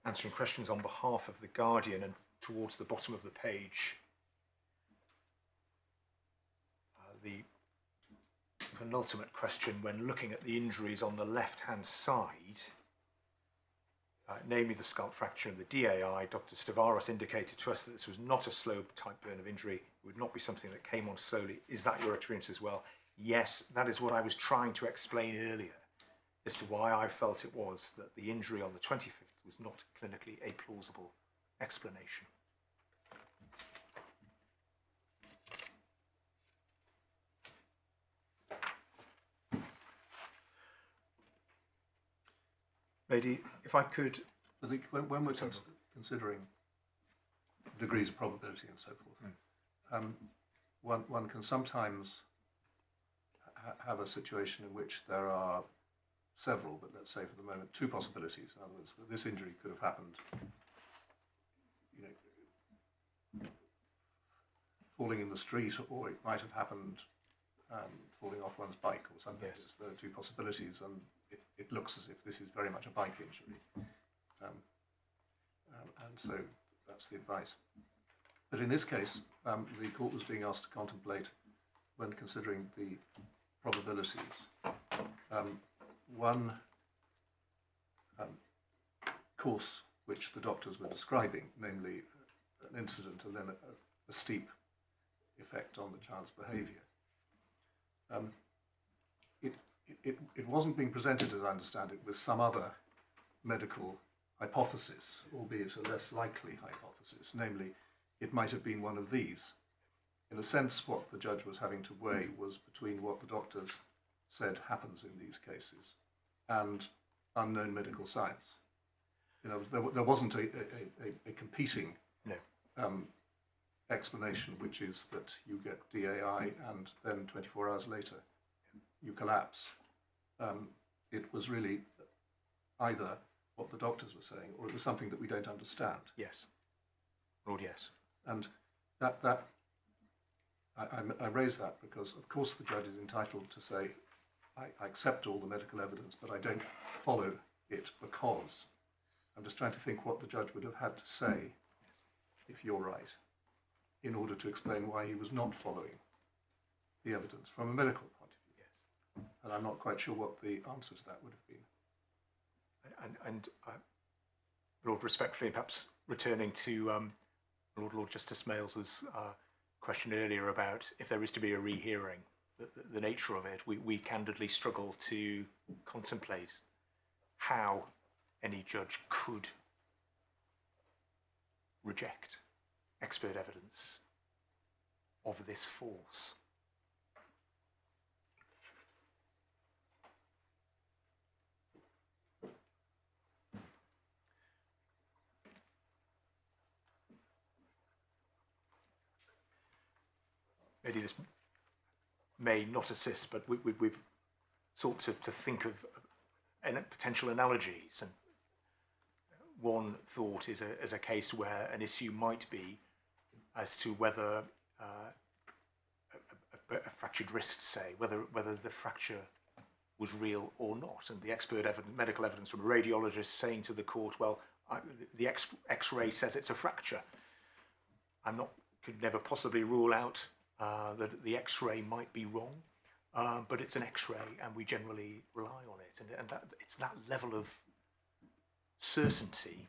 Answering questions on behalf of the guardian, and towards the bottom of the page, the penultimate question, when looking at the injuries on the left-hand side, namely the scalp fracture and the DAI, Dr. Stavaros indicated to us that this was not a slow type burn of injury. It would not be something that came on slowly. Is that your experience as well? Yes, that is what I was trying to explain earlier as to why I felt it was that the injury on the 25th was not clinically a plausible explanation. Lady, if I could... I think when we're considering degrees of probability and so forth, one can sometimes have a situation in which there are several, but let's say for the moment, two possibilities. In other words, this injury could have happened, you know, falling in the street, or it might have happened falling off one's bike or something. Yes. There are two possibilities, and it looks as if this is very much a bike injury. And so that's the advice. But in this case, the court was being asked to contemplate, when considering the probabilities, one course which the doctors were describing, namely an incident and then a steep effect on the child's behaviour. It wasn't being presented, as I understand it, with some other medical hypothesis, albeit a less likely hypothesis, namely it might have been one of these. In a sense, what the judge was having to weigh was between what the doctors said happens in these cases and unknown medical science. You know, there wasn't a competing explanation, which is that you get DAI and then 24 hours later you collapse. It was really either what the doctors were saying, or it was something that we don't understand. Yes. Lord, yes. And I raise that because, of course, the judge is entitled to say, I accept all the medical evidence, but I don't follow it because. I'm just trying to think what the judge would have had to say, if you're right, in order to explain why he was not following the evidence from a medical point of view. Yes. And I'm not quite sure what the answer to that would have been. And Lord, respectfully, perhaps returning to Lord Justice Mails's question earlier about if there is to be a rehearing, the nature of it, we candidly struggle to contemplate how any judge could reject expert evidence of this force. Maybe this may not assist, but we've sought to think of potential analogies. And one thought is a case where an issue might be as to whether a fractured wrist, say, whether the fracture was real or not. And the expert medical evidence from a radiologist saying to the court, well, the X-ray says it's a fracture. Could never possibly rule out that the X-ray might be wrong, but it's an X-ray, and we generally rely on it, and it's that level of certainty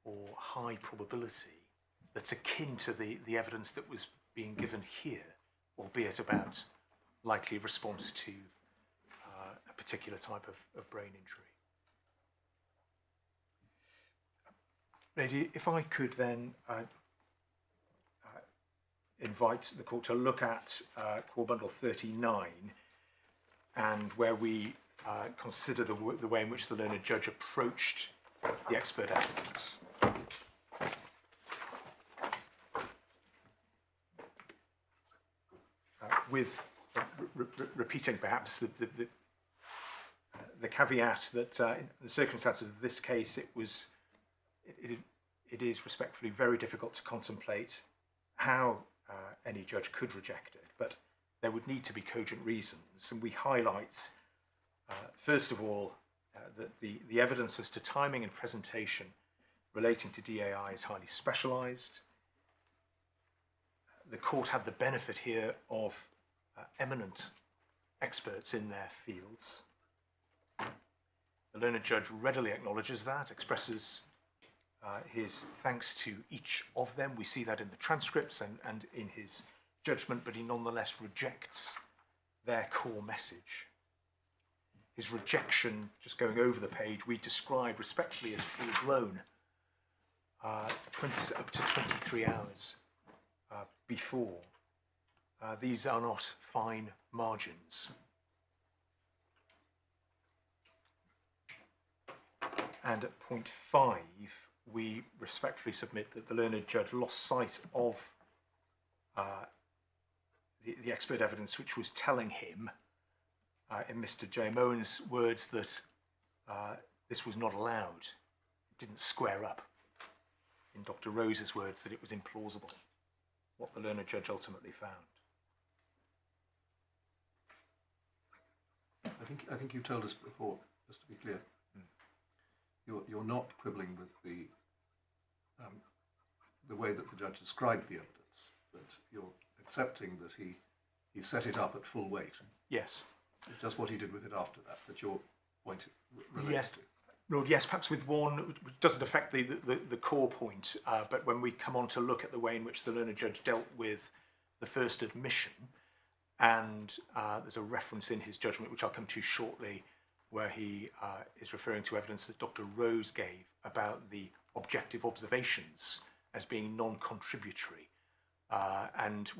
or high probability that's akin to the evidence that was being given here, albeit about likely response to a particular type of brain injury. Lady, if I could then invite the court to look at core bundle 39, and where we consider the way in which the learned judge approached the expert evidence. With repeating perhaps the caveat that in the circumstances of this case, it is respectfully very difficult to contemplate how any judge could reject it, but there would need to be cogent reasons, and we highlight first of all that the evidence as to timing and presentation relating to DAI is highly specialised. The court had the benefit here of eminent experts in their fields. The learned judge readily acknowledges that, expresses his thanks to each of them. We see that in the transcripts and in his judgment, but he nonetheless rejects their core message. His rejection, just going over the page, we describe respectfully as full-blown, up to 23 hours before. These are not fine margins. And at point 5, we respectfully submit that the learned judge lost sight of the expert evidence, which was telling him, in Mr. J. Mowen's words, that this was not allowed. It didn't square up. In Dr. Rose's words, that it was implausible, what the learned judge ultimately found. I think you told us before, just to be clear, you're not quibbling with the way that the judge described the evidence, but you're accepting that he set it up at full weight. Yes. It's just what he did with it after that your point relates to. Lord, yes, perhaps with one, which doesn't affect the core point, but when we come on to look at the way in which the learned judge dealt with the first admission, and there's a reference in his judgment, which I'll come to shortly, where he is referring to evidence that Dr. Rose gave about the objective observations as being non-contributory. And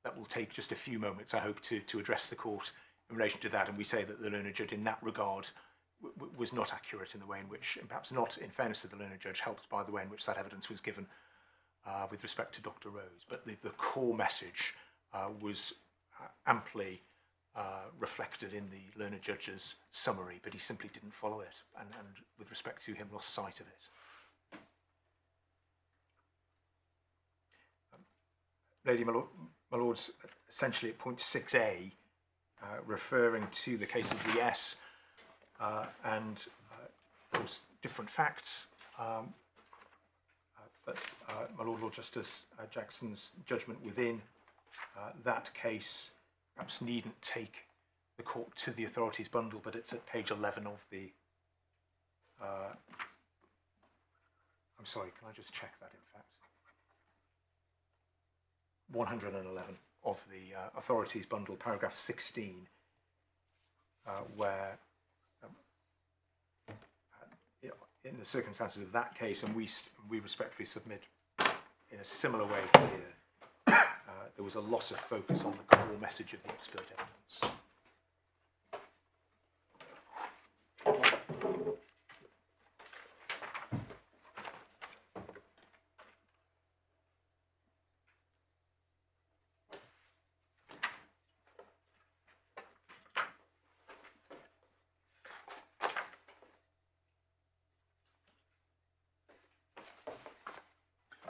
that will take just a few moments, I hope, to address the court in relation to that. And we say that the learned judge in that regard was not accurate in the way in which, and perhaps not, in fairness to the learned judge, helped by the way in which that evidence was given with respect to Dr. Rose. But the core message was amply reflected in the learned judge's summary, but he simply didn't follow it, and with respect to him, lost sight of it. Lady, my Lords, essentially at point 6a, referring to the case of VS and those different facts, but my Lord Justice Jackson's judgment within that case perhaps needn't take the court to the authorities bundle, but it's at page 11 of the I'm sorry, can I just check that, in fact? 111 of the authorities bundle, paragraph 16, where in the circumstances of that case, and we respectfully submit in a similar way here, there was a loss of focus on the core message of the expert evidence.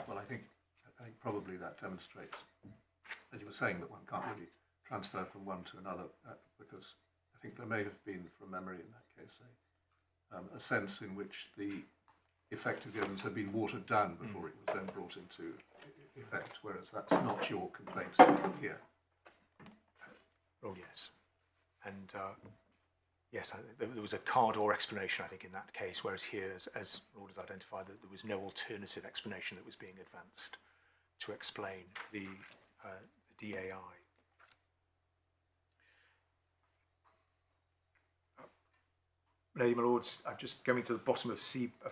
Well, I think probably that demonstrates, as you were saying, that one can't really transfer from one to another, because I think there may have been, from memory in that case, a sense in which the effective evidence had been watered down before it was then brought into effect, whereas that's not your complaint here. Oh, yes. And yes, there was a car door explanation, I think, in that case, whereas here, as Lord has identified, that there was no alternative explanation that was being advanced to explain the DAI. Lady, my lords, I'm just going to the bottom of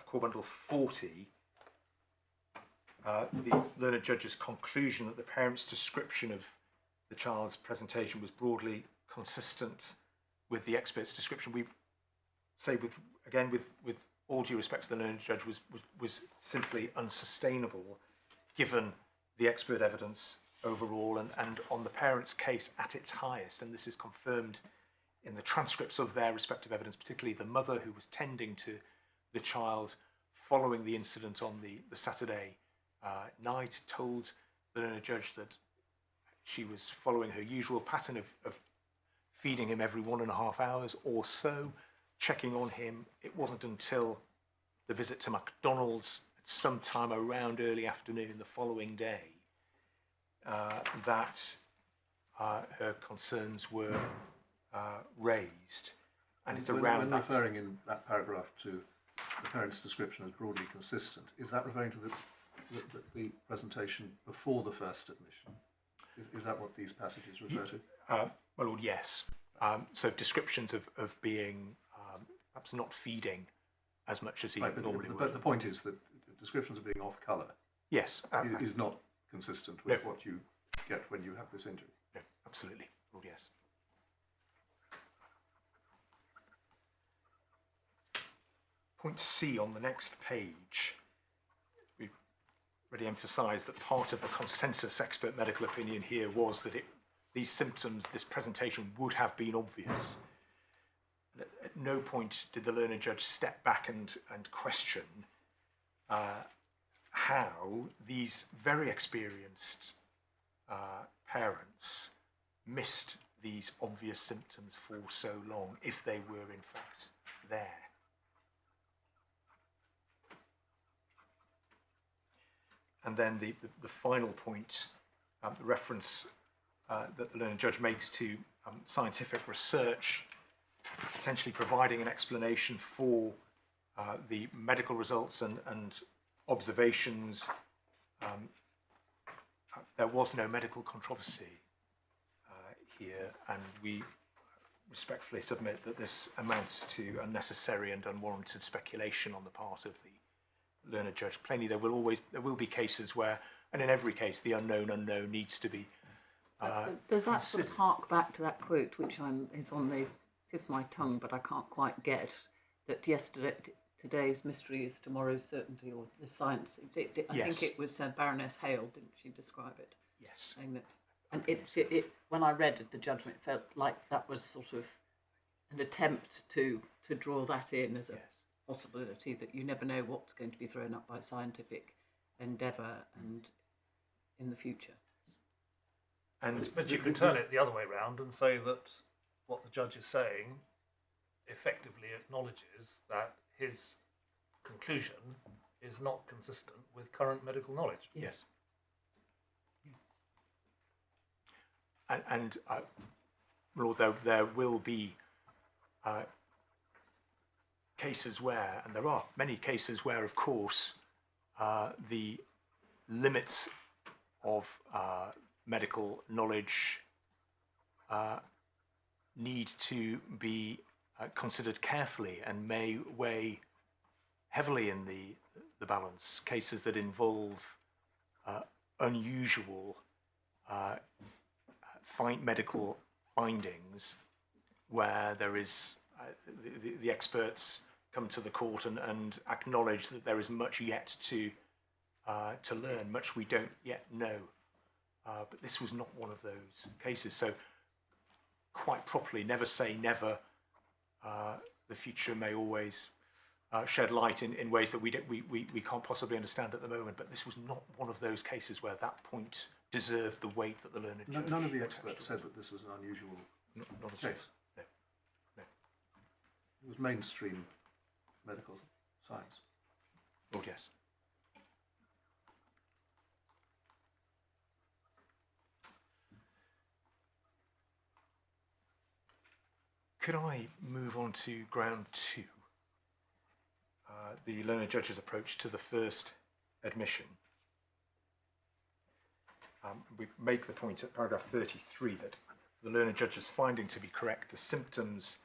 core bundle 40. The learned judge's conclusion that the parent's description of the child's presentation was broadly consistent with the expert's description. We say, with all due respect to the learned judge, was simply unsustainable, given the expert evidence overall and on the parent's case at its highest. And this is confirmed in the transcripts of their respective evidence, particularly the mother who was tending to the child following the incident on the Saturday night, told the learned judge that she was following her usual pattern of feeding him every 1.5 hours or so, checking on him. It wasn't until the visit to McDonald's at some time around early afternoon the following day that her concerns were raised. And it's around that. Referring in that paragraph to the parent's description as broadly consistent, is that referring to the presentation before the first admission? Is that what these passages refer to? My lord, yes. So descriptions of being perhaps not feeding as much as he normally would. But the point is that descriptions of being off colour, yes, is not consistent with what you get when you have this injury. No, absolutely, Lord, yes. Point C on the next page. We've already emphasised that part of the consensus expert medical opinion here was that these symptoms, this presentation would have been obvious. At no point did the learned judge step back and question how these very experienced parents missed these obvious symptoms for so long, if they were in fact there. And then the final point, the reference that the learned judge makes to scientific research, potentially providing an explanation for the medical results and observations. There was no medical controversy here, and we respectfully submit that this amounts to unnecessary and unwarranted speculation on the part of the learned judge. Plainly, there will be cases where, and in every case, the unknown needs to be does that sort of hark back to that quote, which is on the tip of my tongue, but I can't quite get, that today's mystery is tomorrow's certainty, or the science. I Yes. think it was Baroness Hale, didn't she describe it? Yes. Saying that, and it when I read the judgment, it felt like that was sort of an attempt to draw that in as a possibility, that you never know what's going to be thrown up by scientific endeavour and in the future. But you can turn it the other way around and say that what the judge is saying effectively acknowledges that his conclusion is not consistent with current medical knowledge. Yes. And Lord, there will be cases where, and there are many cases where, of course, the limits of medical knowledge need to be considered carefully and may weigh heavily in the balance. Cases that involve unusual medical findings, where there is the experts come to the court and acknowledge that there is much yet to learn, much we don't yet know. But this was not one of those cases. So, quite properly, never say never. The future may always shed light in ways that we can't possibly understand at the moment. But this was not one of those cases where that point deserved the weight that the learned judge. None of the experts said that this was an unusual not case. No. It was mainstream medical science. Lord, yes. Could I move on to ground 2? The learner judge's approach to the first admission. We make the point at paragraph 33 that the learner judge's finding to be correct, the symptoms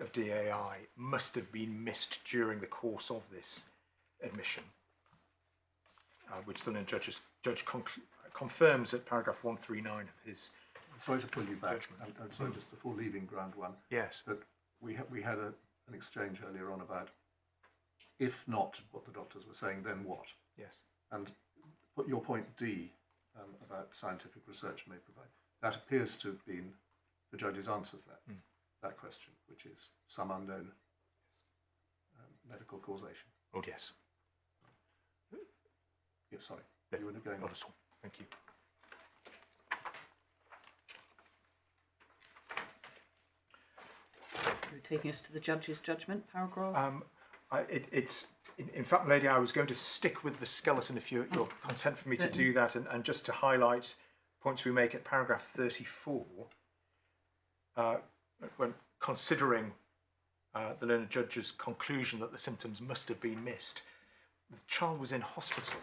of DAI must have been missed during the course of this admission, which the learner judge confirms at paragraph 139 of his Sorry to pull you back. judgment. I'm sorry, just before leaving ground 1. Yes. That we had an exchange earlier on about if not what the doctors were saying, then what? Yes. And put your point D about scientific research may provide. That appears to have been the judge's answer to that question, which is some unknown medical causation. Oh, yes. Yes, sorry. No, You were going not on. at all. Thank you. You're taking us to the judge's judgment, paragraph? In fact, lady, I was going to stick with the skeleton if you're content for me to do that, and just to highlight points we make at paragraph 34, when considering the learned judge's conclusion that the symptoms must have been missed. The child was in hospital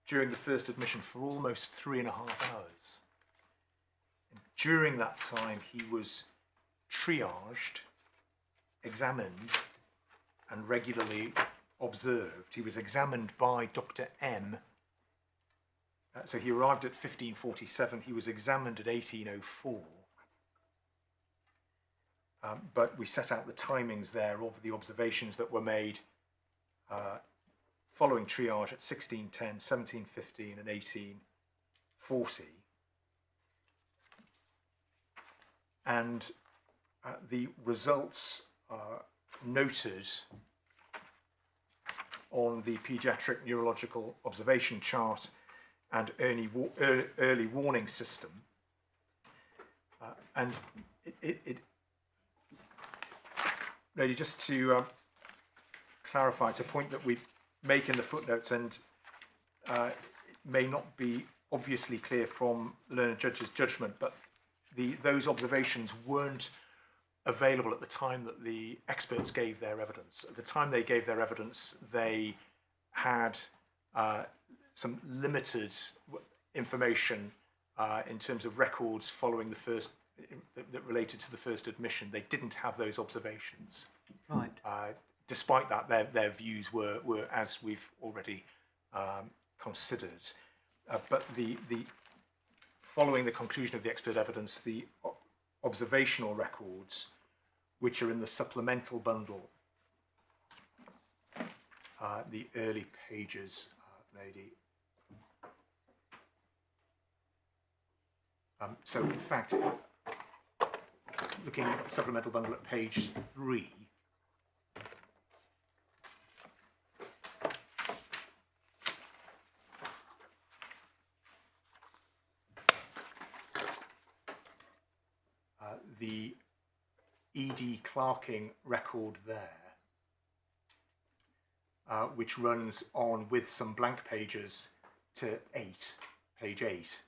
during the first admission for almost 3.5 hours. And during that time, he was triaged, examined, and regularly observed. He was examined by Dr. M. So he arrived at 15:47. He was examined at 18:04. But we set out the timings there of the observations that were made following triage at 16:10, 17:15, and 18:40. And the results noted on the paediatric neurological observation chart and early warning system. And lady, just to clarify, it's a point that we make in the footnotes, and it may not be obviously clear from the learned judge's judgment, but those observations weren't available at the time that the experts gave their evidence. At the time they gave their evidence, they had some limited information in terms of records following the first, that related to the first admission. They didn't have those observations. Right. Despite that, their views were as we've already considered. But the following the conclusion of the expert evidence, the observational records, which are in the supplemental bundle, the early pages, lady. So in fact, looking at the supplemental bundle at page 3, the ED clerking record there, which runs on with some blank pages to page 8,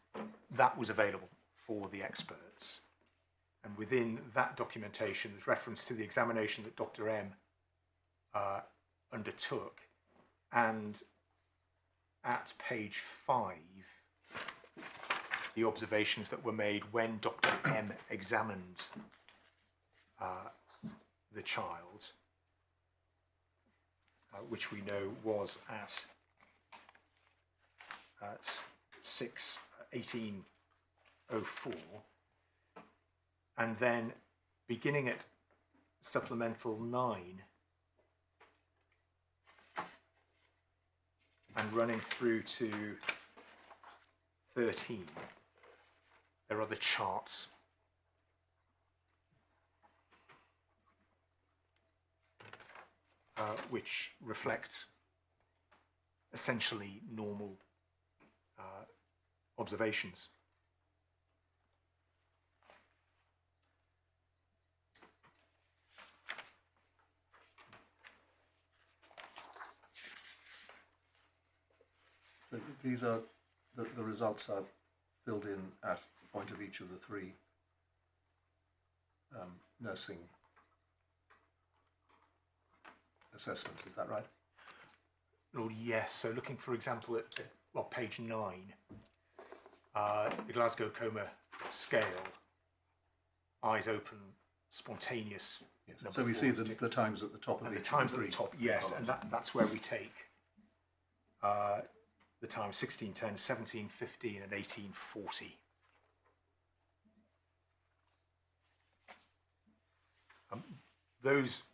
that was available for the experts. And within that documentation, there's reference to the examination that Dr. M undertook. And at page 5, the observations that were made when Dr. M examined the child, which we know was at 18:04, and then beginning at supplemental 9 and running through to 13, there are the charts which reflect essentially normal observations. these are, the results are filled in at the point of each of the three nursing assessments, is that right? Lord, yes. So looking, for example, at well, page 9, the Glasgow Coma scale, eyes open, spontaneous. Yes. So we see the times at the top of and each the times of the at the three top, yes, columns. and that's where we take the times 1610, 1715 and 1840.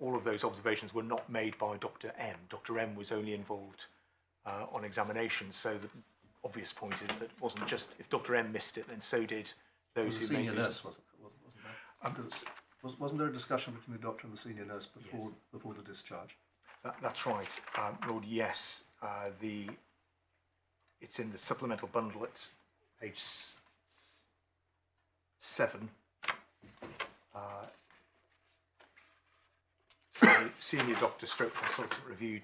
All of those observations were not made by Dr. M. Dr. M was only involved on examination, so the obvious point is that it wasn't just, if Dr. M missed it, then so did those who made senior those. nurse, wasn't there? Wasn't there a discussion between the doctor and the senior nurse before the discharge? That's right, Lord, yes. It's in the supplemental bundle at page 7. Senior doctor stroke consultant reviewed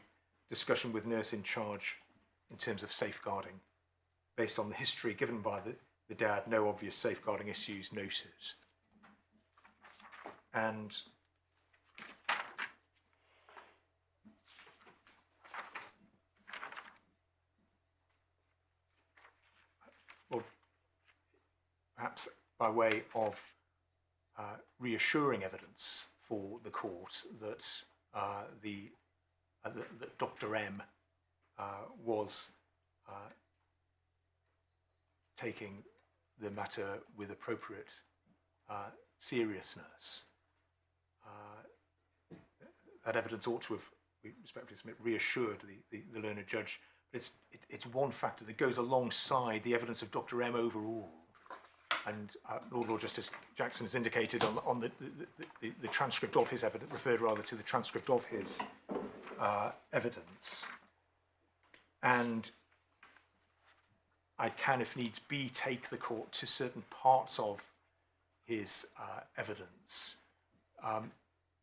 discussion with nurse in charge in terms of safeguarding. Based on the history given by the dad, no obvious safeguarding issues noted. And well, perhaps by way of reassuring evidence for the court that that Dr. M was taking the matter with appropriate seriousness. That evidence ought to have, we respectfully submit, reassured the learned judge. But it's one factor that goes alongside the evidence of Dr. M overall. And Lord Justice Jackson has indicated on the transcript of his evidence, referred rather to the transcript of his evidence. And I can, if needs be, take the court to certain parts of his evidence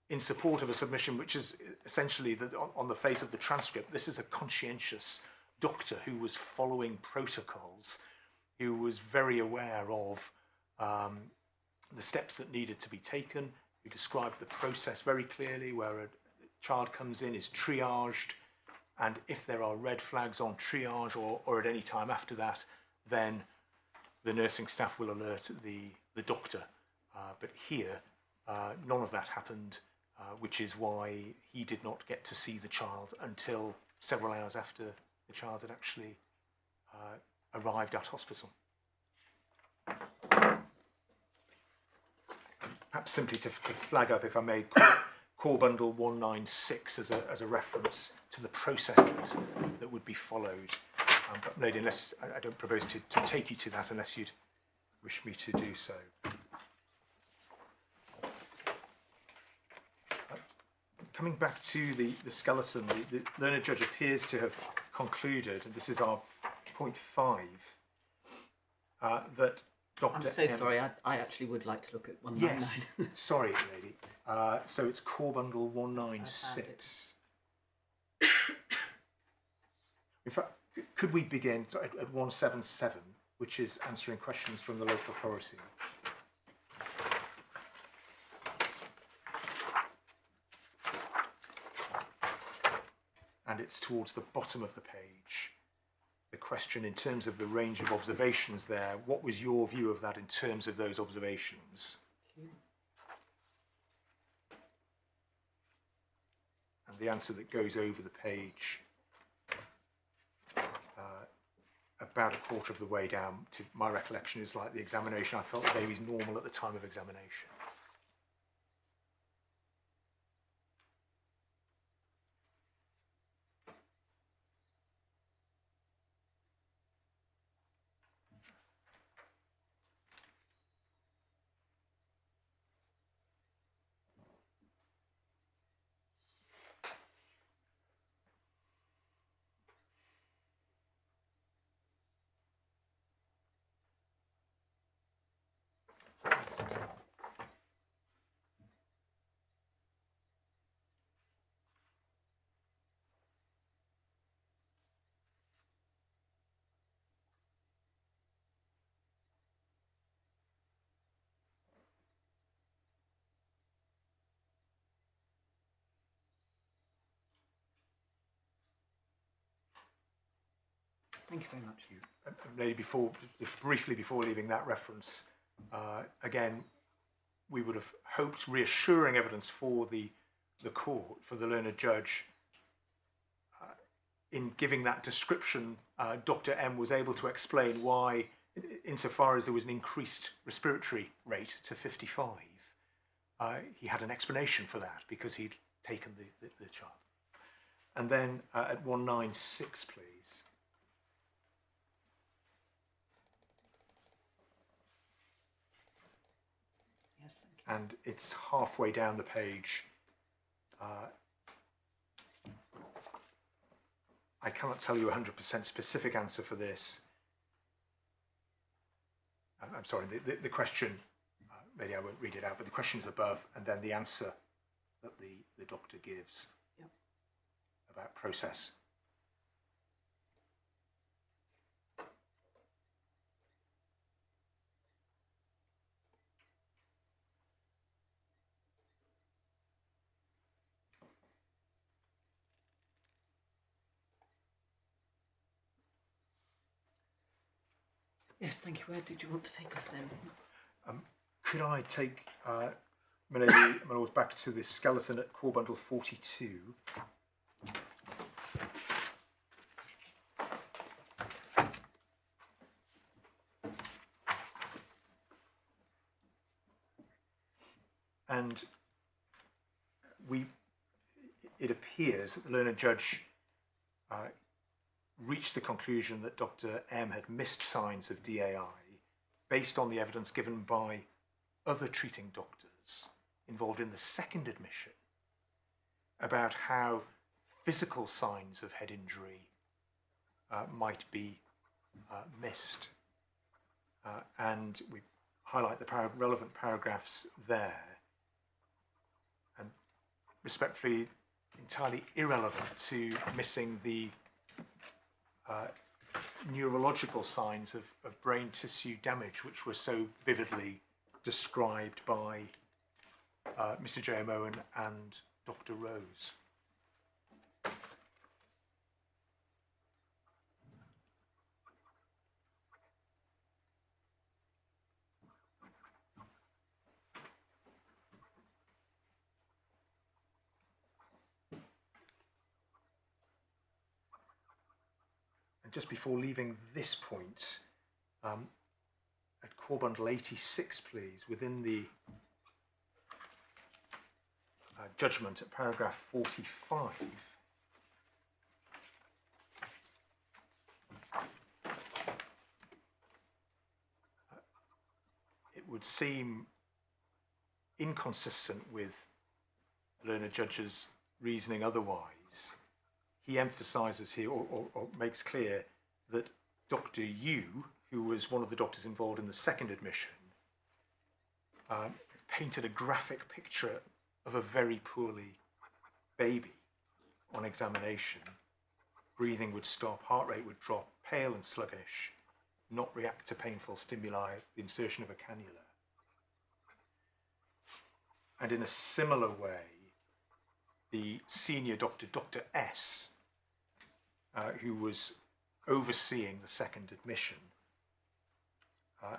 in support of a submission which is essentially that on the face of the transcript, this is a conscientious doctor who was following protocols, who was very aware of the steps that needed to be taken, who described the process very clearly, where a child comes in, is triaged, and if there are red flags on triage or at any time after that, then the nursing staff will alert the doctor. But here, none of that happened, which is why he did not get to see the child until several hours after the child had actually arrived at hospital. Perhaps simply to flag up, if I may, Core Bundle 196 as a reference to the process that would be followed. But lady, unless I don't propose to take you to that unless you'd wish me to do so. Coming back to the skeleton, the learned judge appears to have concluded, and this is our point 5, that Dr. I'm so sorry, I actually would like to look at 199. Yes, sorry, lady. So it's Core Bundle 196. In fact, could we begin at 177, which is answering questions from the local authority? And it's towards the bottom of the page. The question in terms of the range of observations there, what was your view of that in terms of those observations? And the answer that goes over the page, about a quarter of the way down, to my recollection, is like the examination. I felt the baby's normal at the time of examination. Thank you very much. Maybe briefly before leaving that reference, again, we would have hoped reassuring evidence for the court, for the learned judge. In giving that description, Dr. M was able to explain why, insofar as there was an increased respiratory rate to 55, he had an explanation for that because he'd taken the child. And then at 196, please. Yes, thank you. And it's halfway down the page. I cannot tell you a 100% specific answer for this. I'm sorry, the question, maybe I won't read it out, but the question is above, and then the answer that the doctor gives about process. Yes, thank you. Where did you want to take us then? Could I take my lords back to the skeleton at core bundle 42? And it appears that the learned judge reached the conclusion that Dr. M had missed signs of DAI based on the evidence given by other treating doctors involved in the second admission about how physical signs of head injury might be missed. And we highlight the relevant paragraphs there. And respectfully, entirely irrelevant to missing the neurological signs of brain tissue damage, which were so vividly described by Mr. J.M. Owen and Dr. Rose. Just before leaving this point, at core bundle 86, please, within the judgment at paragraph 45, it would seem inconsistent with the learned judge's reasoning otherwise. He emphasises here, or makes clear, that Dr. Yu, who was one of the doctors involved in the second admission, painted a graphic picture of a very poorly baby on examination. Breathing would stop, heart rate would drop, pale and sluggish, not react to painful stimuli, the insertion of a cannula. And in a similar way, the senior doctor, Dr. S, who was overseeing the second admission,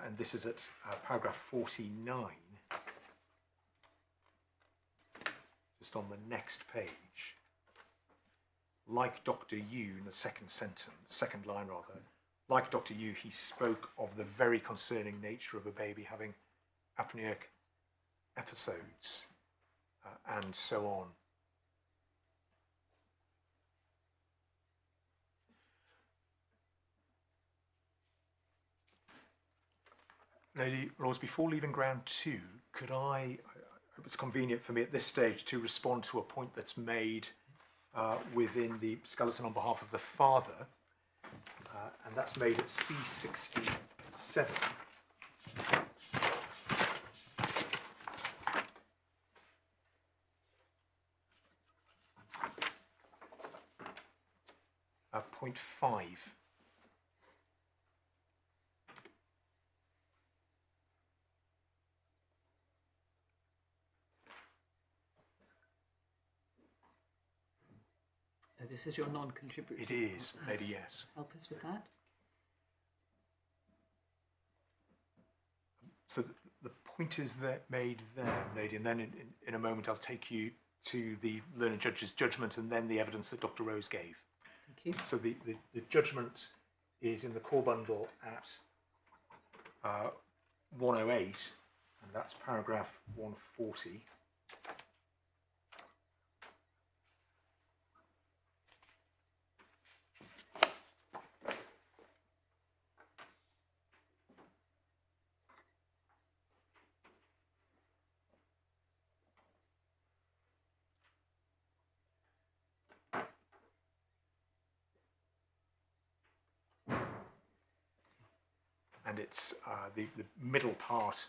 and this is at paragraph 49, just on the next page. Like Dr. Yu in the second line rather, like Dr. Yu, he spoke of the very concerning nature of a baby having apneic episodes, and so on. Lady Rose, before leaving ground 2, could I hope it's convenient for me at this stage to respond to a point that's made within the skeleton on behalf of the father, and that's made at C67. Point 5. This is your non-contributory. It is, maybe yes. Help us with that. So the point is that made there, lady, and then in a moment I'll take you to the learned judge's judgment and then the evidence that Dr. Rose gave. Thank you. So the judgment is in the core bundle at 108, and that's paragraph 140. And it's the middle part.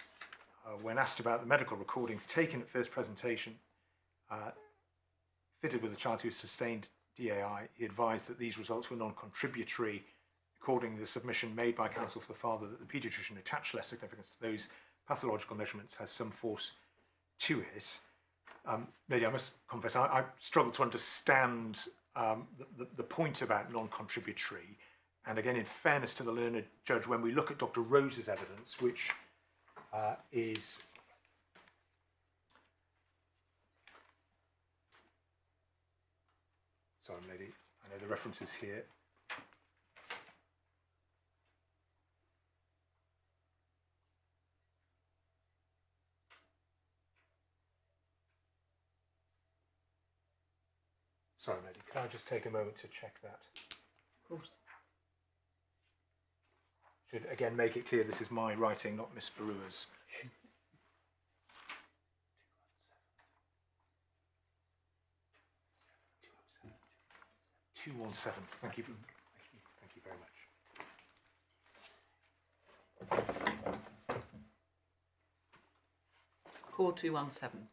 When asked about the medical recordings taken at first presentation, fitted with a child who sustained DAI, he advised that these results were non-contributory. According to the submission made by counsel for the father, that the paediatrician attached less significance to those pathological measurements has some force to it. Lady, I must confess, I struggle to understand the point about non-contributory. And again, in fairness to the learned judge, when we look at Dr. Rose's evidence, which is sorry, lady, I know the reference is here. Sorry, lady, can I just take a moment to check that? Of course. Should again make it clear this is my writing, not Miss Barua's. 217. Thank you. Thank you very much. Core 217.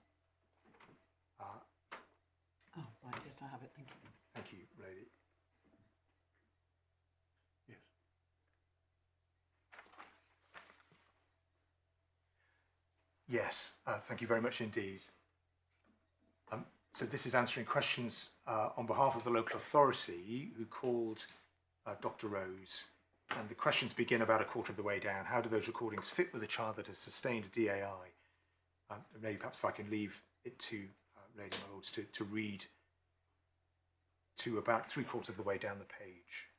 Oh, right, yes, I have it, thank you. Thank you, lady. Yes. Yes, thank you very much indeed. So this is answering questions on behalf of the local authority who called Dr. Rose. And the questions begin about a quarter of the way down. How do those recordings fit with a child that has sustained a DAI? Maybe perhaps if I can leave it to Lady and Lords to read to about 3/4 of the way down the page.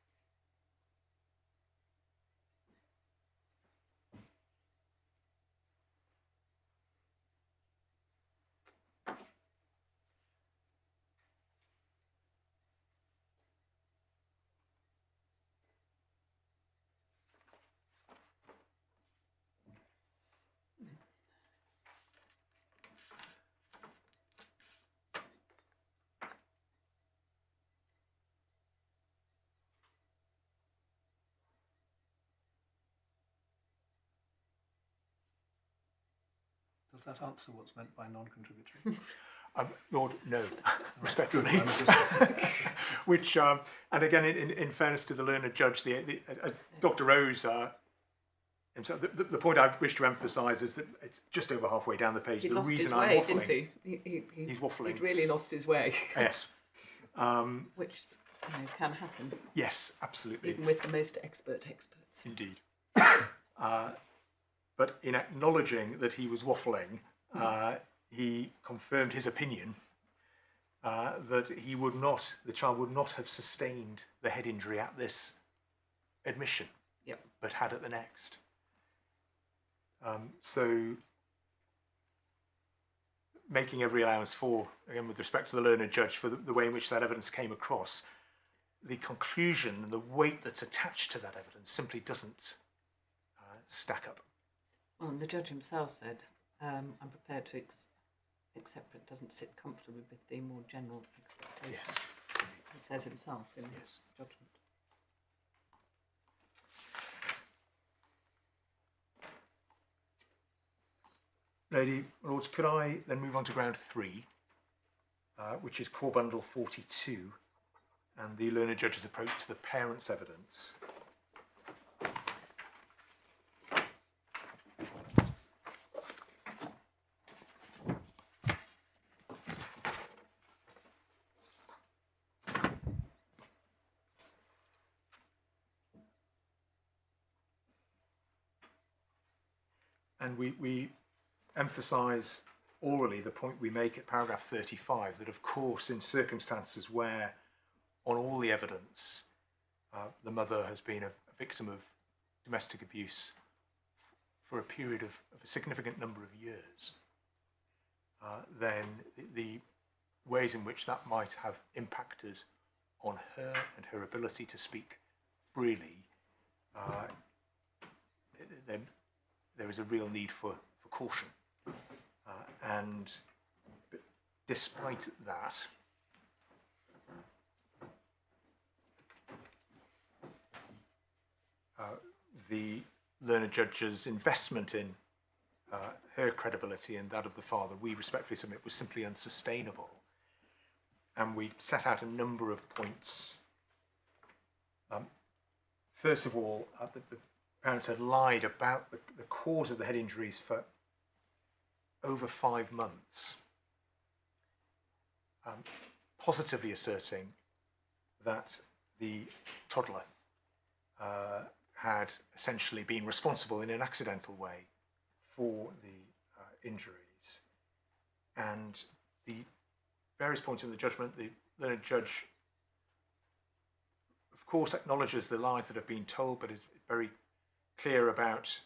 Does that answer what's meant by non-contributory? Lord, no, respectfully. Which, and again, in fairness to the learned judge, Dr. Rose himself, the point I wish to emphasise is that it's just over halfway down the page. He the lost reason his I'm way, waffling, didn't he? He's waffling. He'd really lost his way. Yes. Which can happen. Yes, absolutely. Even with the most experts. Indeed. But in acknowledging that he was waffling, he confirmed his opinion that the child would not have sustained the head injury at this admission, but had at the next. So making every allowance for, again, with respect to the learned judge, for the way in which that evidence came across, the conclusion and the weight that's attached to that evidence simply doesn't stack up. Well, and the judge himself said, I'm prepared to accept it doesn't sit comfortably with the more general expectations. Yes. He says himself in his judgment. Lady Lords, could I then move on to ground 3, which is core bundle 42, and the learned judge's approach to the parents' evidence. And we emphasise orally the point we make at paragraph 35, that of course in circumstances where on all the evidence the mother has been a victim of domestic abuse for a period of a significant number of years, then the ways in which that might have impacted on her and her ability to speak freely, there is a real need for caution. And despite that, the learned judge's investment in her credibility and that of the father, we respectfully submit, was simply unsustainable. And we set out a number of points. First of all, the parents had lied about the cause of the head injuries for over 5 months, positively asserting that the toddler had essentially been responsible in an accidental way for the injuries. And the various points in the judgment, the learned judge, of course, acknowledges the lies that have been told, but is very clear about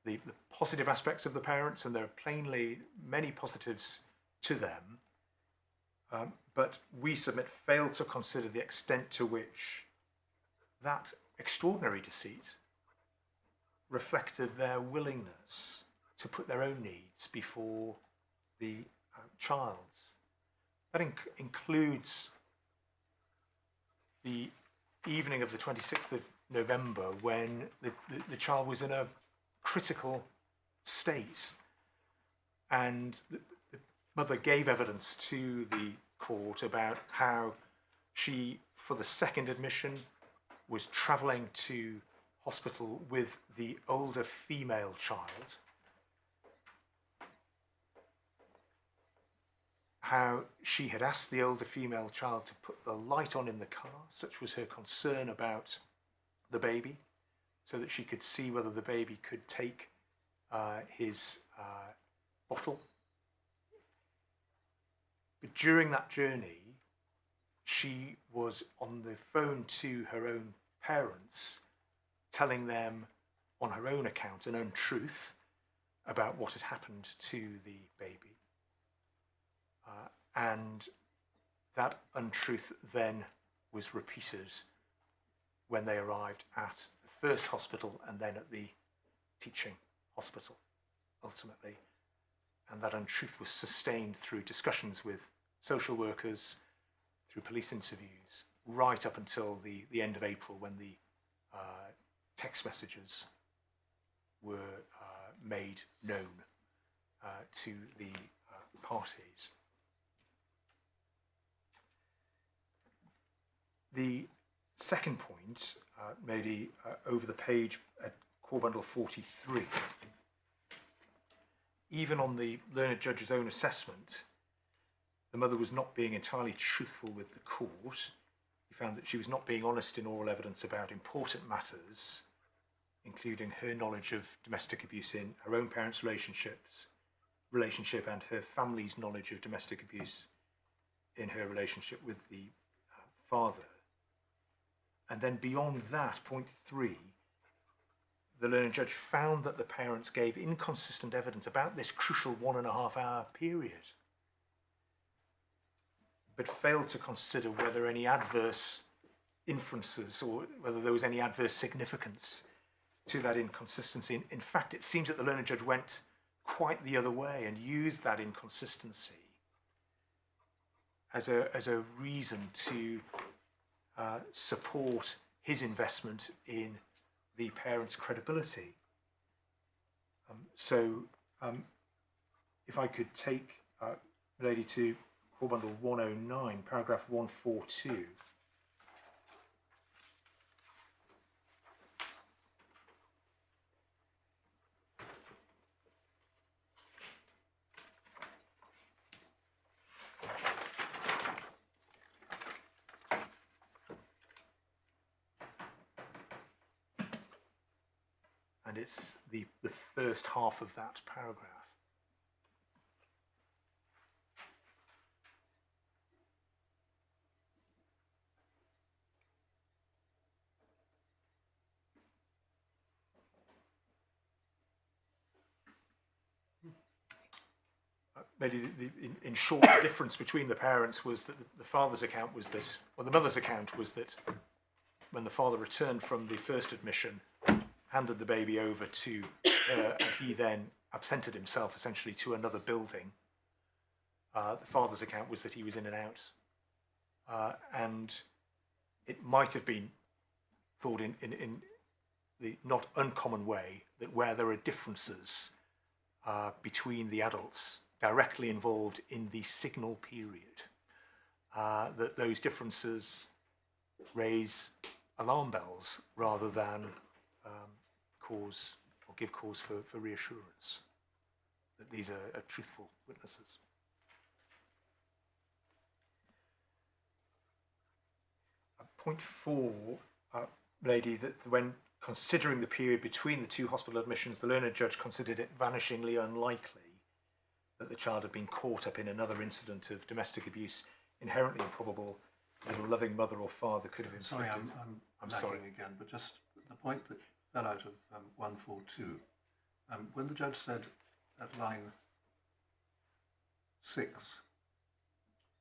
the positive aspects of the parents, and there are plainly many positives to them. But we submit failed to consider the extent to which that extraordinary deceit reflected their willingness to put their own needs before the child's. That includes the evening of the 26th of November, when the child was in a critical state, and the mother gave evidence to the court about how she, for the second admission, was travelling to hospital with the older female child, how she had asked the older female child to put the light on in the car, such was her concern about the baby, so that she could see whether the baby could take his bottle. But during that journey, she was on the phone to her own parents, telling them on her own account an untruth about what had happened to the baby. And that untruth then was repeated when they arrived at the first hospital and then at the teaching hospital, ultimately. And that untruth was sustained through discussions with social workers, through police interviews, right up until the end of April, when the text messages were made known to the parties. The second point, maybe over the page at core bundle 43, even on the learned judge's own assessment, the mother was not being entirely truthful with the court. He found that she was not being honest in oral evidence about important matters, including her knowledge of domestic abuse in her own parents' relationship and her family's knowledge of domestic abuse in her relationship with the father. And then beyond that, point 3, the learned judge found that the parents gave inconsistent evidence about this crucial 1.5 hour period, but failed to consider whether any adverse inferences or whether there was any adverse significance to that inconsistency. In fact, it seems that the learned judge went quite the other way and used that inconsistency as a reason to support his investment in the parents' credibility. If I could take Lady to core bundle 109, paragraph 142. and it's the first half of that paragraph. Maybe in short, the difference between the parents was that the father's account was that, or the mother's account was that when the father returned from the first admission, handed the baby over to her, and he then absented himself essentially to another building. The father's account was that he was in and out. And it might have been thought in the not uncommon way that where there are differences between the adults directly involved in the signal period, that those differences raise alarm bells rather than cause or give cause for reassurance that these are truthful witnesses. Point 4, lady, that when considering the period between the 2 hospital admissions, the learned judge considered it vanishingly unlikely that the child had been caught up in another incident of domestic abuse, inherently improbable that a loving mother or father could have inflicted. Sorry, I'm sorry again, but just the point that fell out of 142, when the judge said at line 6,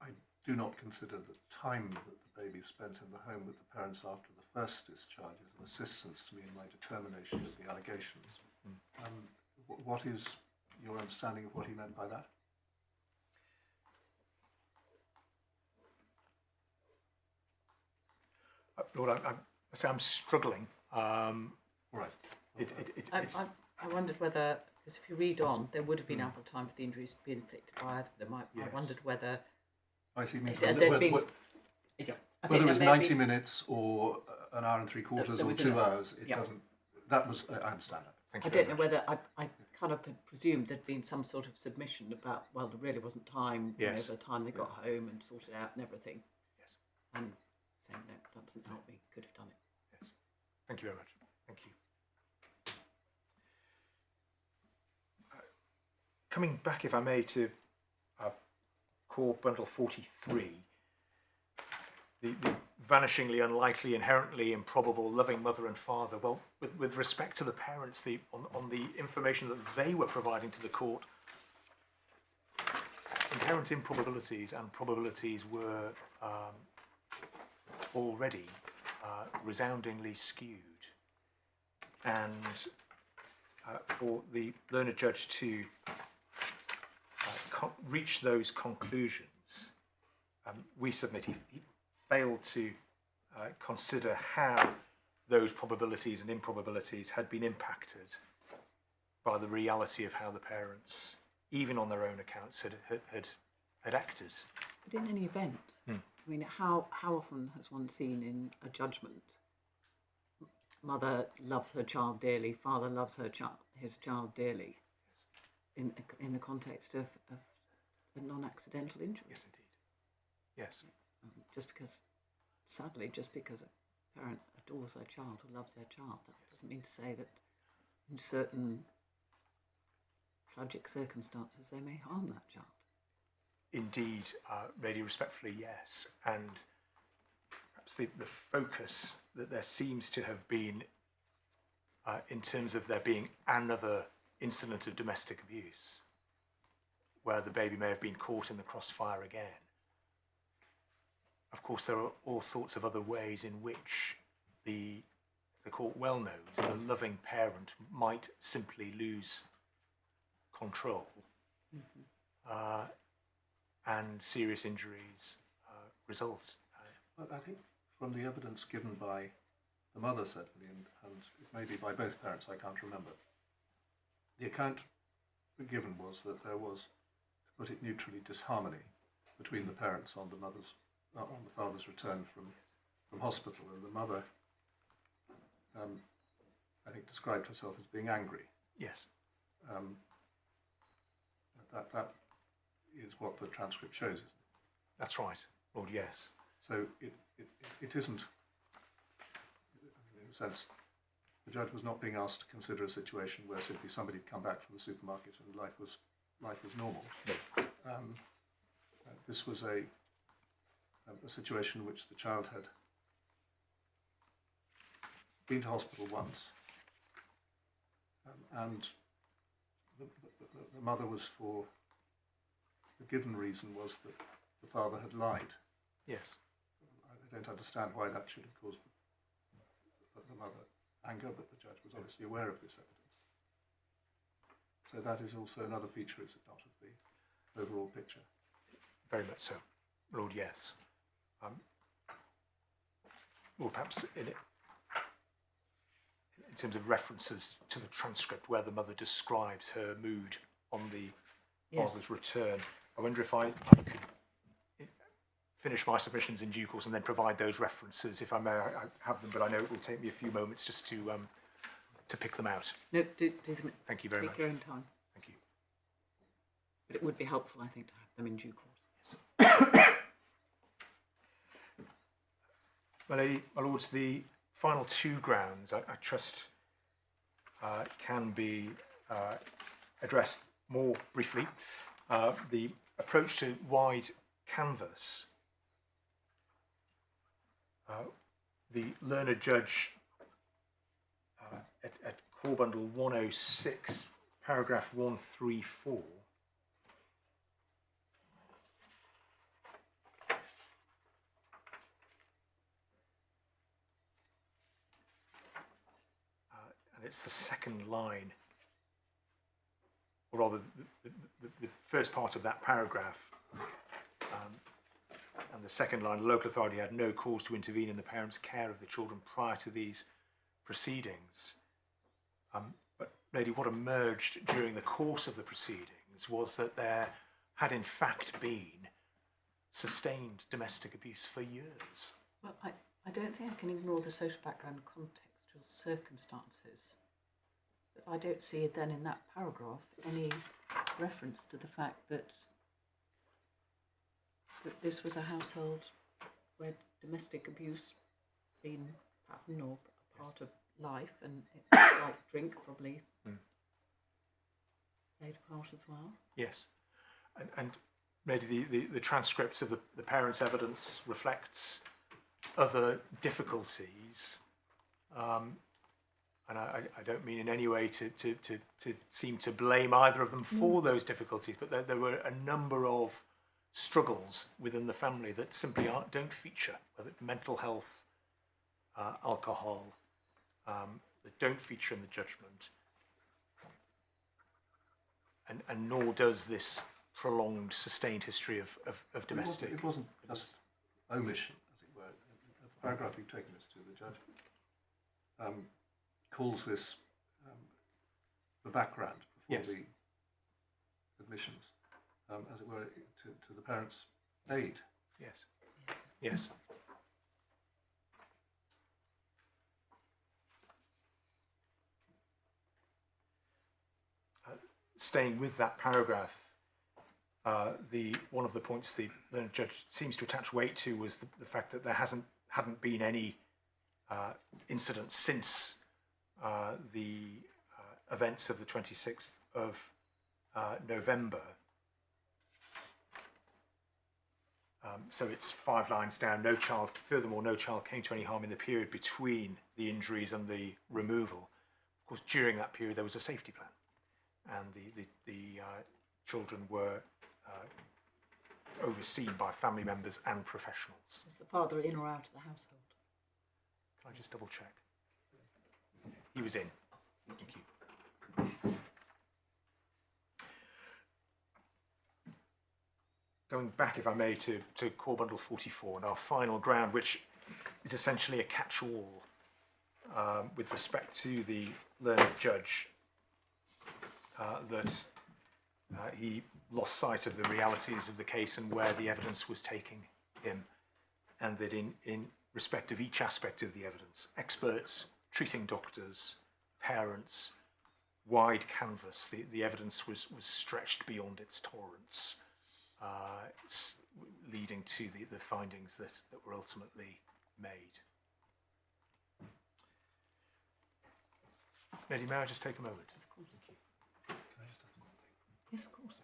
I do not consider the time that the baby spent in the home with the parents after the first discharge as an assistance to me in my determination of the allegations. What is your understanding of what he meant by that? Lord, I'm struggling. Right. I wondered whether, because if you read on, there would have been ample time for the injuries to be inflicted by either of them. I wondered whether... I see. Whether it was 90 minutes or an hour and 3/4 or 2 hours, it doesn't... That was... I understand that. Thank you I don't know whether... I kind of had presumed there'd been some sort of submission about, well, there really wasn't time, yes. by the time they got home and sorted out and everything. Yes. And saying, no, that doesn't help me, could have done it. Yes. Thank you very much. Thank you. Coming back, if I may, to core bundle 43, the vanishingly unlikely, inherently improbable, loving mother and father. Well, with respect to the parents, on the information that they were providing to the court, inherent improbabilities and probabilities were already resoundingly skewed. And for the learned judge to reach those conclusions, we submit he failed to consider how those probabilities and improbabilities had been impacted by the reality of how the parents, even on their own accounts, had acted. But in any event, I mean, how often has one seen in a judgment, mother loves her child dearly, father loves his child dearly, in the context of a non-accidental injury? Yes, indeed. Yes. Just because a parent adores their child or loves their child, that doesn't mean to say that in certain tragic circumstances they may harm that child. Indeed, really respectfully, yes. And perhaps the focus that there seems to have been in terms of there being another incident of domestic abuse where the baby may have been caught in the crossfire again. Of course, there are all sorts of other ways in which the court well knows, the loving parent might simply lose control, and serious injuries result. I think from the evidence given by the mother, certainly, and it may be by both parents, I can't remember, the account given was that there was, to put it neutrally, disharmony between the parents on the father's return from hospital, and the mother, I think, described herself as being angry. Yes. That is what the transcript shows, isn't it? That's right, Lord, yes. So it isn't, in a sense, The judge was not being asked to consider a situation where simply somebody had come back from the supermarket and life was normal. No. This was a situation in which the child had been to hospital once, and the mother was, for the given reason, was that the father had lied. Yes. I don't understand why that should have caused the mother anger, but the judge was obviously aware of this evidence. So that is also another feature, is it not, of the overall picture? Very much so, Lord. Yes. Or perhaps in terms of references to the transcript where the mother describes her mood on the father's return. I wonder if I could finish my submissions in due course and then provide those references, if I may. I have them, but I know it will take me a few moments just to pick them out. No, do them. Thank you very much. Take your own time. Thank you. But it would be helpful, I think, to have them in due course. Yes. My lords, the final two grounds I trust can be addressed more briefly. The approach to wide canvas. The learned judge at Core Bundle 106, paragraph 134, and it's the second line, or rather the first part of that paragraph. And the second line, the local authority had no cause to intervene in the parents' care of the children prior to these proceedings. But lady, what emerged during the course of the proceedings was that there had in fact been sustained domestic abuse for years. Well, I don't think I can ignore the social background and contextual circumstances. But I don't see then in that paragraph any reference to the fact that this was a household where domestic abuse been a pattern or a part of life, and like drink probably played a part as well. Yes, and maybe the transcripts of the parents' evidence reflects other difficulties, and I don't mean in any way to seem to blame either of them for those difficulties, but there were a number of struggles within the family that simply don't feature, whether it's mental health, alcohol, that don't feature in the judgment, and nor does this prolonged, sustained history of domestic. It wasn't just omission, as it were. The paragraph you've taken us to, the judge calls this the background before the admissions, as it were, to the parents' aid. Yes. Yes. Staying with that paragraph, one of the points the learned judge seems to attach weight to was the fact that there hadn't been any incidents since the events of the 26th of November. So it's 5 lines down. Furthermore, no child came to any harm in the period between the injuries and the removal. Of course, during that period there was a safety plan, and the children were overseen by family members and professionals. Was the father in or out of the household? Can I just double check? He was in. Thank you. Going back, if I may, to Core Bundle 44 and our final ground, which is essentially a catch-all with respect to the learned judge, that he lost sight of the realities of the case and where the evidence was taking him, and that in respect of each aspect of the evidence, experts, treating doctors, parents, wide canvas, the evidence was stretched beyond its tolerance, leading to the findings that were ultimately made. Lady, may I just take a moment? Yes, of course.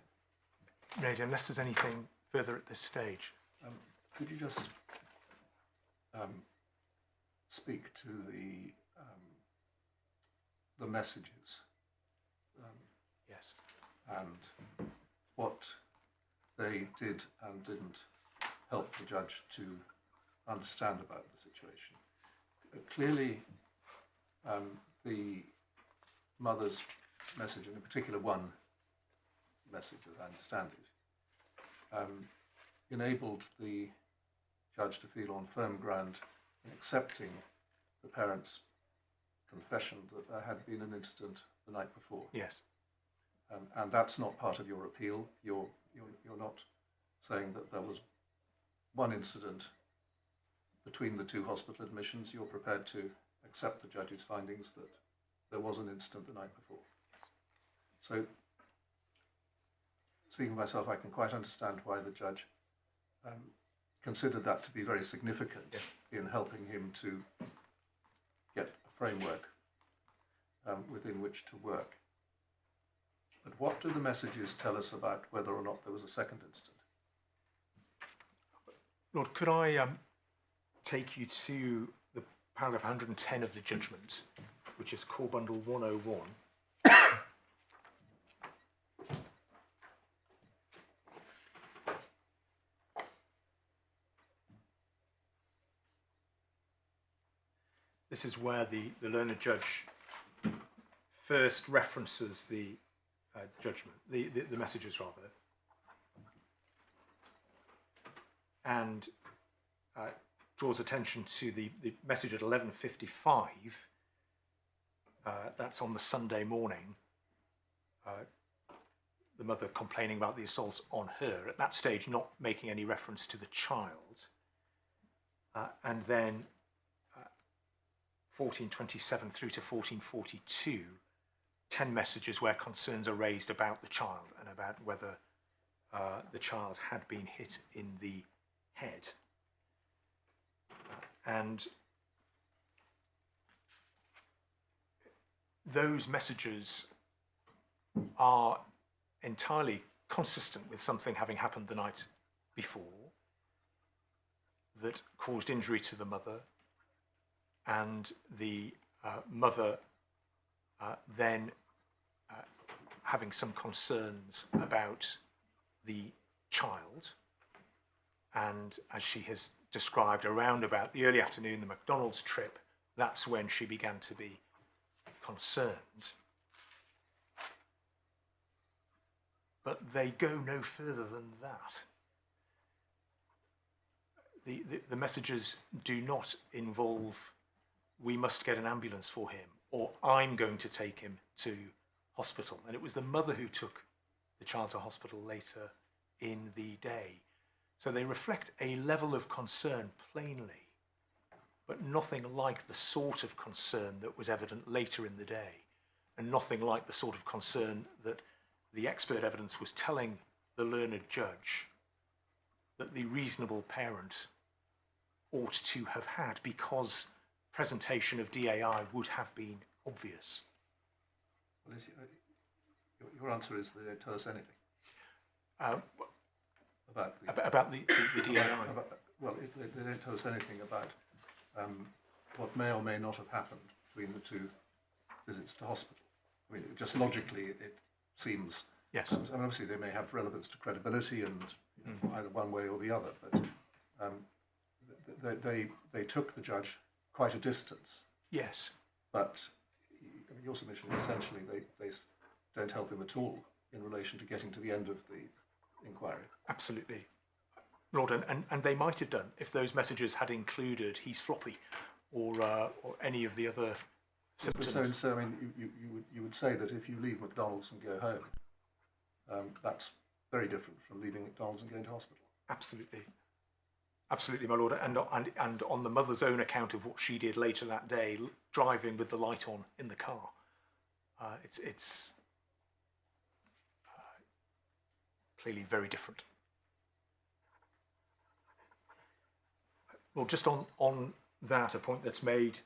Lady, unless there's anything further at this stage. Could you just speak to the messages Yes. and what they did and didn't help the judge to understand about the situation? Clearly, the mother's message, and in particular one message, as I understand it, enabled the judge to feel on firm ground in accepting the parents' confession that there had been an incident the night before. Yes. And that's not part of your appeal. You're not saying that there was one incident between the two hospital admissions. You're prepared to accept the judge's findings that there was an incident the night before. Yes. So, speaking for myself, I can quite understand why the judge considered that to be very significant in helping him to get a framework within which to work. But what do the messages tell us about whether or not there was a second incident? Lord, could I take you to the paragraph 110 of the judgment, which is Core Bundle 101. This is where the learned judge first references the judgment, the messages rather, and draws attention to the message at 11:55. That's on the Sunday morning. The mother complaining about the assault on her, at that stage not making any reference to the child. And then 14:27 through to 14:42, 10 messages where concerns are raised about the child and about whether the child had been hit in the head. And those messages are entirely consistent with something having happened the night before that caused injury to the mother, and the mother then having some concerns about the child, and as she has described, around about the early afternoon, the McDonald's trip, that's when she began to be concerned. But they go no further than that. The messages do not involve, we must get an ambulance for him, or I'm going to take him to hospital. And it was the mother who took the child to hospital later in the day. So they reflect a level of concern plainly, but nothing like the sort of concern that was evident later in the day, and nothing like the sort of concern that the expert evidence was telling the learned judge that the reasonable parent ought to have had, because presentation of DAI would have been obvious. Well, your answer is they don't tell us anything about the DAI. They don't tell us anything about what may or may not have happened between the two visits to hospital. I mean, just logically, it seems. Yes. I mean, obviously, they may have relevance to credibility and either one way or the other, but they took the judge quite a distance. Yes. But your submission is essentially they don't help him at all in relation to getting to the end of the inquiry. Absolutely. Lord, and they might have done if those messages had included he's floppy or any of the other symptoms. So I mean, you would say that if you leave McDonald's and go home, that's very different from leaving McDonald's and going to hospital. Absolutely. Absolutely, my lord, and on the mother's own account of what she did later that day, driving with the light on in the car, it's clearly very different. Well, just on that, a point that's made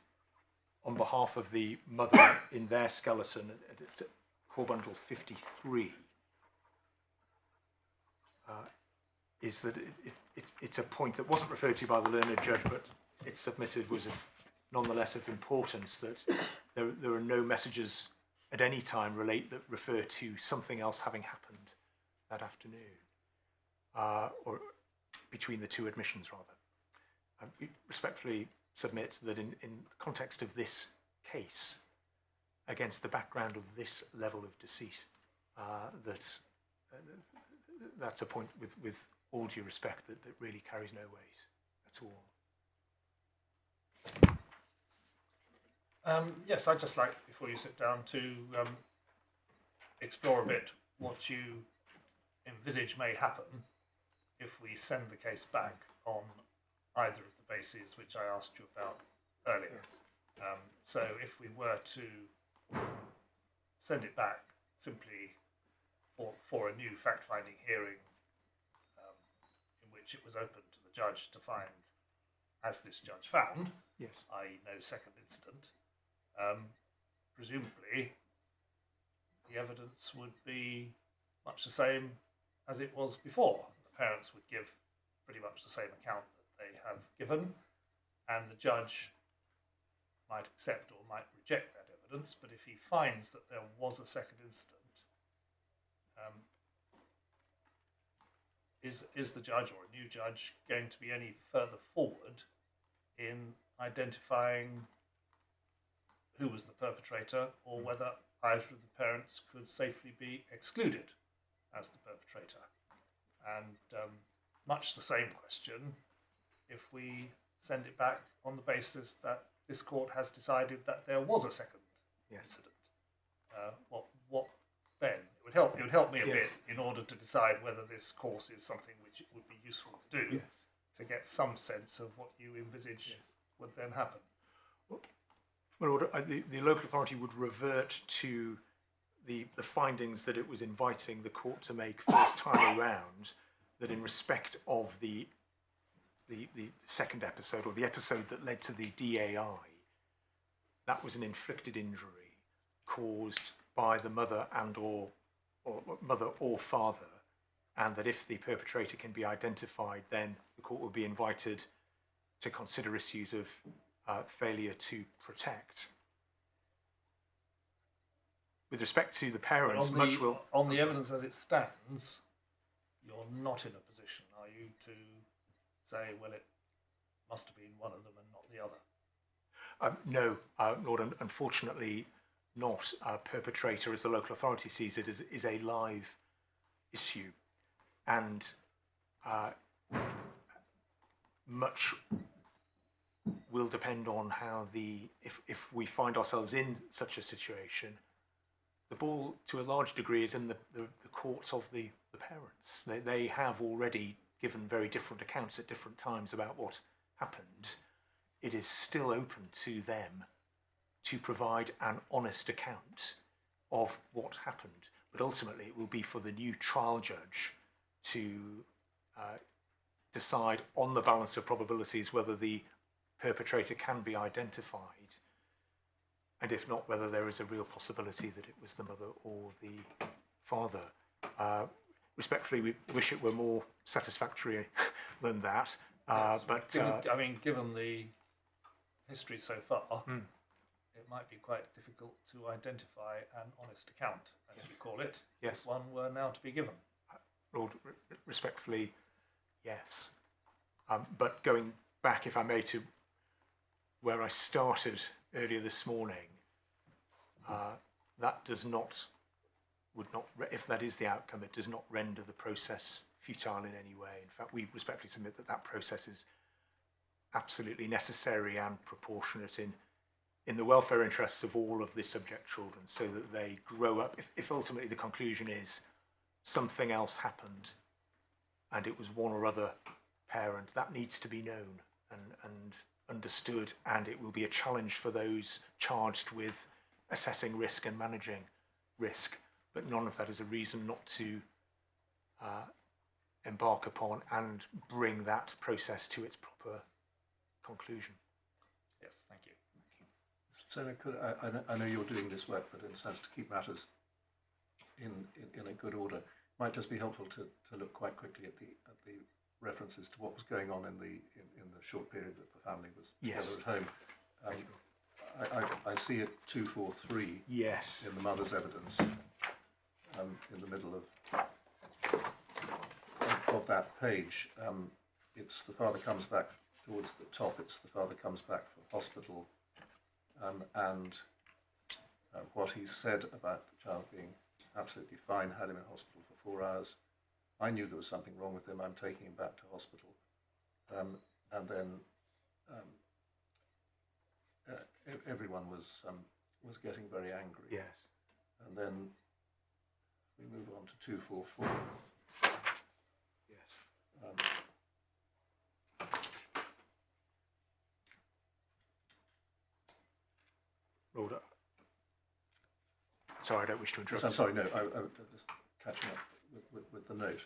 on behalf of the mother in their skeleton, it's core bundle 53, is that it's a point that wasn't referred to by the learned judge, but it's submitted was nonetheless of importance, that there are no messages at any time that refer to something else having happened that afternoon, or between the two admissions rather. We respectfully submit that in the context of this case, against the background of this level of deceit, that's a point with all due respect that really carries no weight at all. Yes, I'd just like, before you sit down, to explore a bit what you envisage may happen if we send the case back on either of the bases which I asked you about earlier. Yes. So if we were to send it back simply for a new fact-finding hearing in which it was open to the judge to find, as this judge found, Yes. i.e. no second incident, presumably the evidence would be much the same as it was before. The parents would give pretty much the same account that they have given, and the judge might accept or might reject that evidence, but if he finds that there was a second incident, is the judge or a new judge going to be any further forward in identifying who was the perpetrator, or whether either of the parents could safely be excluded as the perpetrator? And much the same question if we send it back on the basis that this court has decided that there was a second incident. What then? It would help me a bit in order to decide whether this course is something which it would be useful to do, to get some sense of what you envisage would then happen. Well, the local authority would revert to the findings that it was inviting the court to make first time around, that in respect of the second episode, or the episode that led to the DAI, that was an inflicted injury caused by the mother or mother or father, and that if the perpetrator can be identified, then the court will be invited to consider issues of failure to protect. With respect to the parents, on the evidence as it stands, you're not in a position, are you, to say, well, it must have been one of them and not the other? No, Lord, unfortunately not. Perpetrator, as the local authority sees it, is a live issue, and much will depend on how if we find ourselves in such a situation, the ball to a large degree is in the courts of the parents. They have already given very different accounts at different times about what happened. It is still open to them to provide an honest account of what happened, but ultimately it will be for the new trial judge to decide on the balance of probabilities whether the perpetrator can be identified, and if not, whether there is a real possibility that it was the mother or the father. Respectfully, we wish it were more satisfactory than that. Yes, but given the history so far, it might be quite difficult to identify an honest account, as we call it, if one were now to be given. Lord, respectfully, yes. But going back, if I may, to where I started earlier this morning, that if that is the outcome, it does not render the process futile in any way. In fact, we respectfully submit that process is absolutely necessary and proportionate in the welfare interests of all of the subject children, so that they grow up. If ultimately the conclusion is something else happened and it was one or other parent, that needs to be known and understood, and it will be a challenge for those charged with assessing risk and managing risk. But none of that is a reason not to embark upon and bring that process to its proper conclusion. Yes, thank you. So I know you're doing this work, but in a sense to keep matters in a good order, it might just be helpful to look quite quickly at the references to what was going on in the short period that the family was together at home. I see it 243. Yes. In the mother's evidence, in the middle of that page, it's the father comes back towards the top. It's the father comes back from hospital, and what he said about the child being absolutely fine, had him in hospital for 4 hours. I knew there was something wrong with him. I'm taking him back to hospital, and then everyone was getting very angry. Yes. And then we move on to 244. Yes. Lord, sorry, I don't wish to interrupt. Yes, I'm sorry, no, I'm just catching up with the note.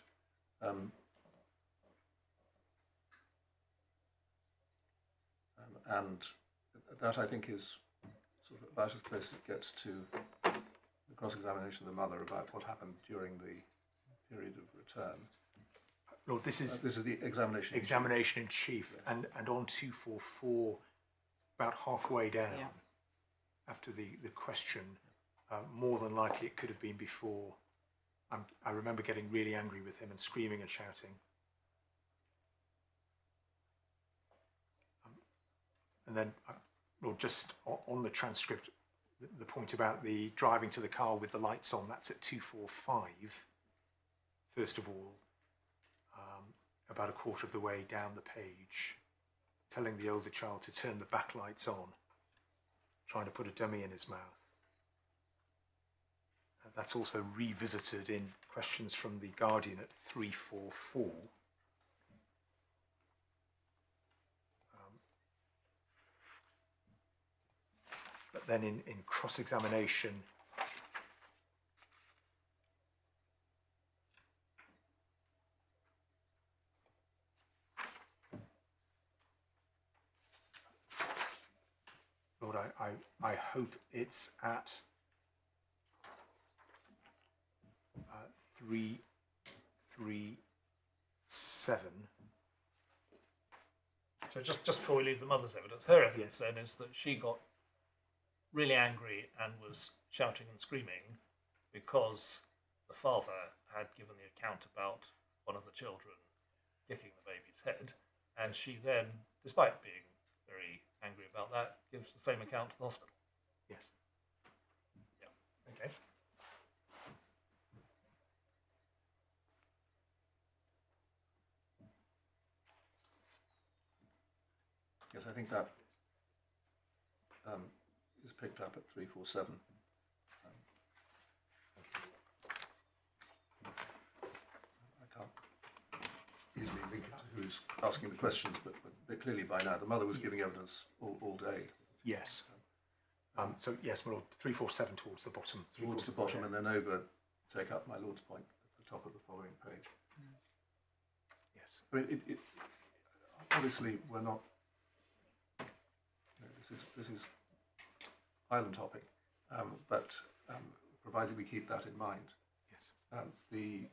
And that, I think, is sort of about as close as it gets to the cross-examination of the mother about what happened during the period of return. Lord, this is the examination. Examination in chief, yes. and on 244, about halfway down, after the question, more than likely it could have been before. I remember getting really angry with him and screaming and shouting. And then, Lord, just on the transcript, the point about the driving to the car with the lights on, that's at 245, first of all, about a quarter of the way down the page, telling the older child to turn the back lights on, trying to put a dummy in his mouth. That's also revisited in questions from the guardian at 344. But then in cross-examination, Lord, I hope it's at 337. So just before we leave the mother's evidence, her evidence then is that she got really angry and was shouting and screaming because the father had given the account about one of the children kicking the baby's head, and she then, despite being very angry about that, gives the same account to the hospital. Yes. Yeah. Okay. Yes, I think that is picked up at 347. I can't easily link it to who's asking the questions, but clearly by now the mother was giving evidence all day. Yes. So yes, my Lord, 347 towards the bottom. Towards the bottom, and then over, take up my Lord's point at the top of the following page. Yes. I mean, it obviously we're not. This is island hopping, but provided we keep that in mind, yes. The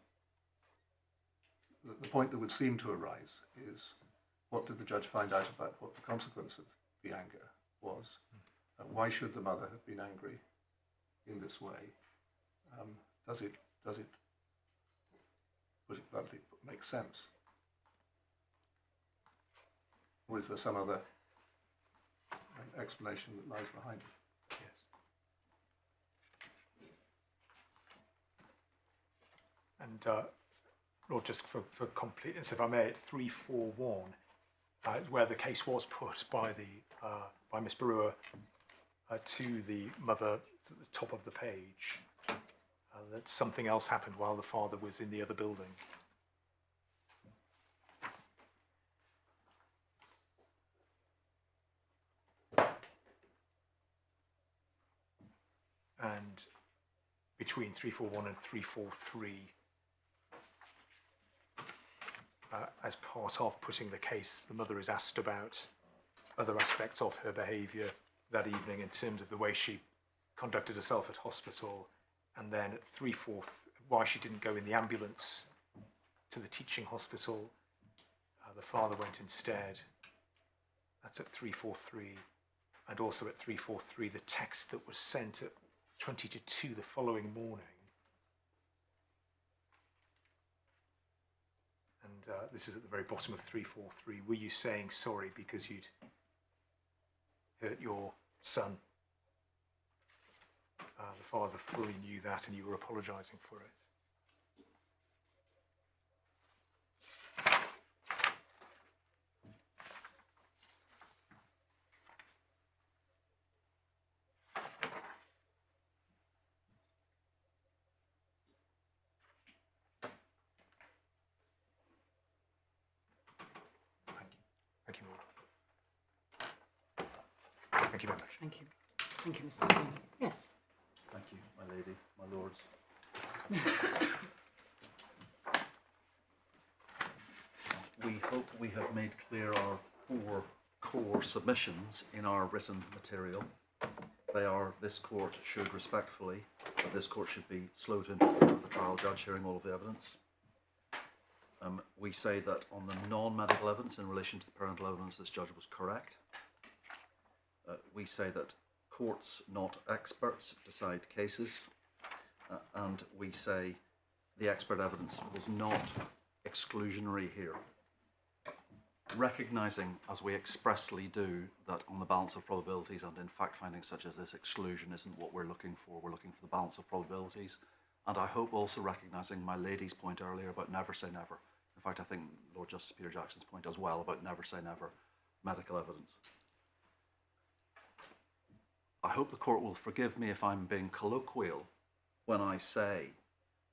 point that would seem to arise is, what did the judge find out about what the consequence of the anger was? Why should the mother have been angry in this way? Does it, put it bluntly, make sense? Or is there some other explanation that lies behind it? Yes. And Lord, just for completeness, if I may, at 341, where the case was put by by Miss Brewer to the mother at the top of the page, that something else happened while the father was in the other building. And between 341 and 343, as part of putting the case, the mother is asked about other aspects of her behaviour, that evening in terms of the way she conducted herself at hospital, and then at 3/4, why she didn't go in the ambulance to the teaching hospital. The father went instead. That's at 3:43. And also at 3:43, the text that was sent at 20 to 2 the following morning. And this is at the very bottom of 3:43. Were you saying sorry because you'd hurt your son? The father fully knew that, and you were apologising for it. Thank you, Lord. Thank you very much. Thank you. Thank you, Mr. Steele. Yes. Thank you, my lady, my lords. We hope we have made clear our 4 core submissions in our written material. They are, this court should respectfully, that this court should be slow to interfere with the trial judge hearing all of the evidence. We say that on the non-medical evidence in relation to the parental evidence, this judge was correct. We say that courts, not experts, decide cases. And we say the expert evidence was not exclusionary here. Recognising, as we expressly do, that on the balance of probabilities and in fact findings such as this, exclusion isn't what we're looking for. We're looking for the balance of probabilities. And I hope also recognising my lady's point earlier about never say never. In fact, I think Lord Justice Peter Jackson's point as well about never say never, medical evidence. I hope the court will forgive me if I'm being colloquial when I say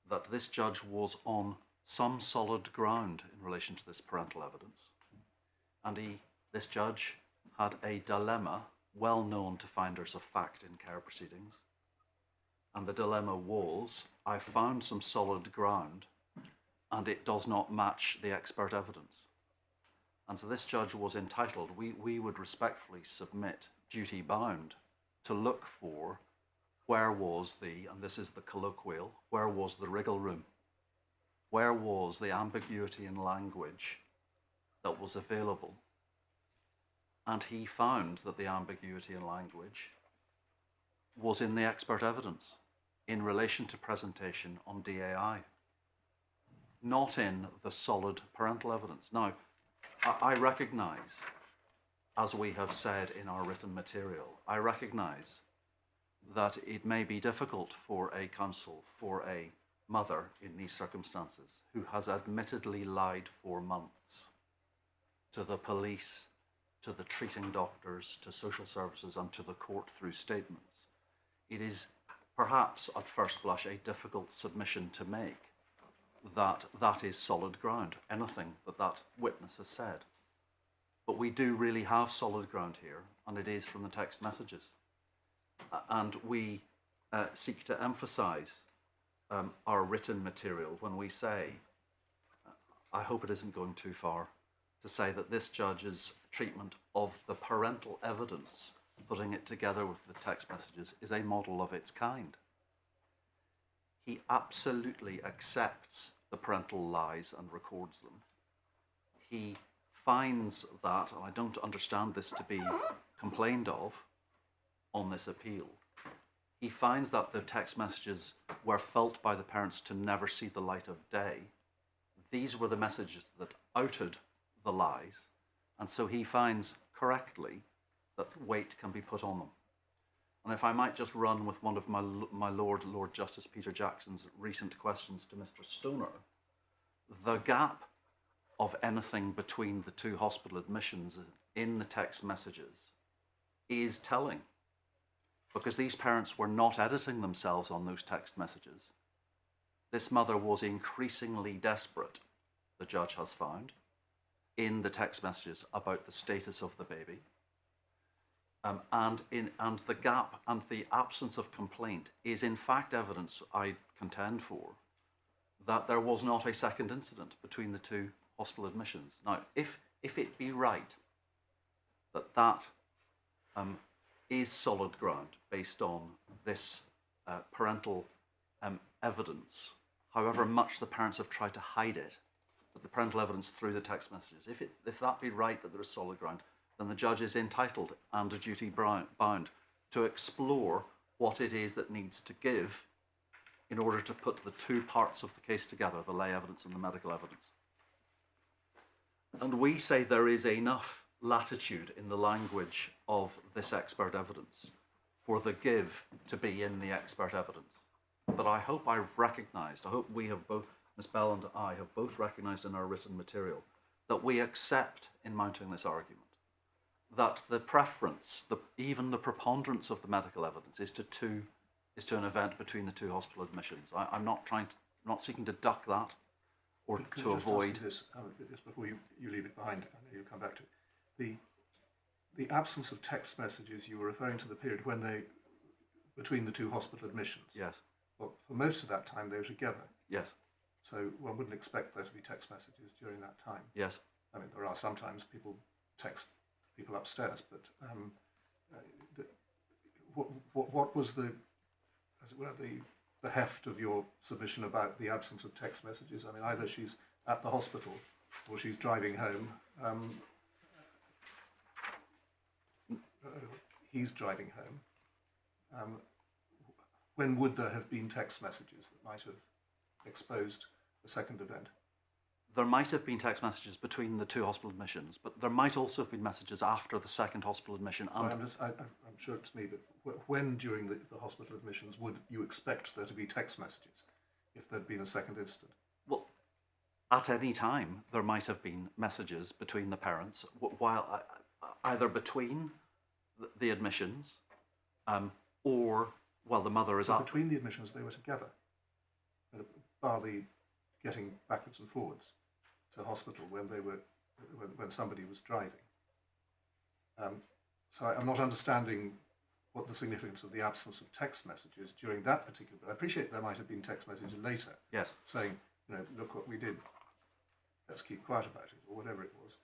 that this judge was on some solid ground in relation to this parental evidence. And this judge had a dilemma well known to finders of fact in care proceedings. And the dilemma was, I found some solid ground and it does not match the expert evidence. And so this judge was entitled, we would respectfully submit, duty bound, to look for where was and this is the colloquial, where was the wriggle room? Where was the ambiguity in language that was available? And he found that the ambiguity in language was in the expert evidence in relation to presentation on DAI, not in the solid parental evidence. Now, I recognise, as we have said in our written material, I recognise that it may be difficult for a counsel, for a mother in these circumstances, who has admittedly lied for months to the police, to the treating doctors, to social services, and to the court through statements. It is perhaps, at first blush, a difficult submission to make that that is solid ground, anything that that witness has said. But we do really have solid ground here, and it is from the text messages. And we seek to emphasise our written material when we say, I hope it isn't going too far, to say that this judge's treatment of the parental evidence, putting it together with the text messages, is a model of its kind. He absolutely accepts the parental lies and records them. He finds that, and I don't understand this to be complained of on this appeal, he finds that the text messages were felt by the parents to never see the light of day. These were the messages that outed the lies, and so he finds correctly that weight can be put on them. And if I might just run with one of my Lord Justice Peter Jackson's recent questions to Mr. Stoner, the gap of anything between the 2 hospital admissions in the text messages is telling, because these parents were not editing themselves on those text messages. This mother was increasingly desperate, the judge has found, in the text messages about the status of the baby. And the gap and the absence of complaint is in fact evidence, I contend for, that there was not a second incident between the 2 hospital admissions. Now, if it be right that is solid ground based on this parental evidence, however much the parents have tried to hide it, but the parental evidence through the text messages. If that be right, that there is solid ground, then the judge is entitled and a duty bound to explore what it is that needs to give in order to put the two parts of the case together, the lay evidence and the medical evidence. And we say there is enough latitude in the language of this expert evidence for the give to be in the expert evidence. But I hope we have both, Ms. Bell and I have both recognised in our written material that we accept in mounting this argument that the preference, even the preponderance of the medical evidence is to an event between the two hospital admissions. I'm not seeking to duck that or to avoid. This, just before you leave it behind, I know you'll come back to it. The absence of text messages, you were referring to the period when between the two hospital admissions. Yes. Well, for most of that time they were together. Yes. So one wouldn't expect there to be text messages during that time. Yes. I mean, there are sometimes people text people upstairs, but what was the, as it were, the heft of your submission about the absence of text messages? I mean, either she's at the hospital or she's driving home. He's driving home. When would there have been text messages that might have exposed the second event? There might have been text messages between the two hospital admissions, but there might also have been messages after the second hospital admission. And I'm sure it's me, but when during the hospital admissions would you expect there to be text messages if there'd been a second incident? Well, at any time there might have been messages between the parents, while either between the admissions or while the mother is so up. Between the admissions they were together, bar the getting backwards and forwards to hospital when somebody was driving. So I'm not understanding what the significance of the absence of text messages during that particular. But I appreciate there might have been text messages later. Yes. Saying, look what we did. Let's keep quiet about it, or whatever it was.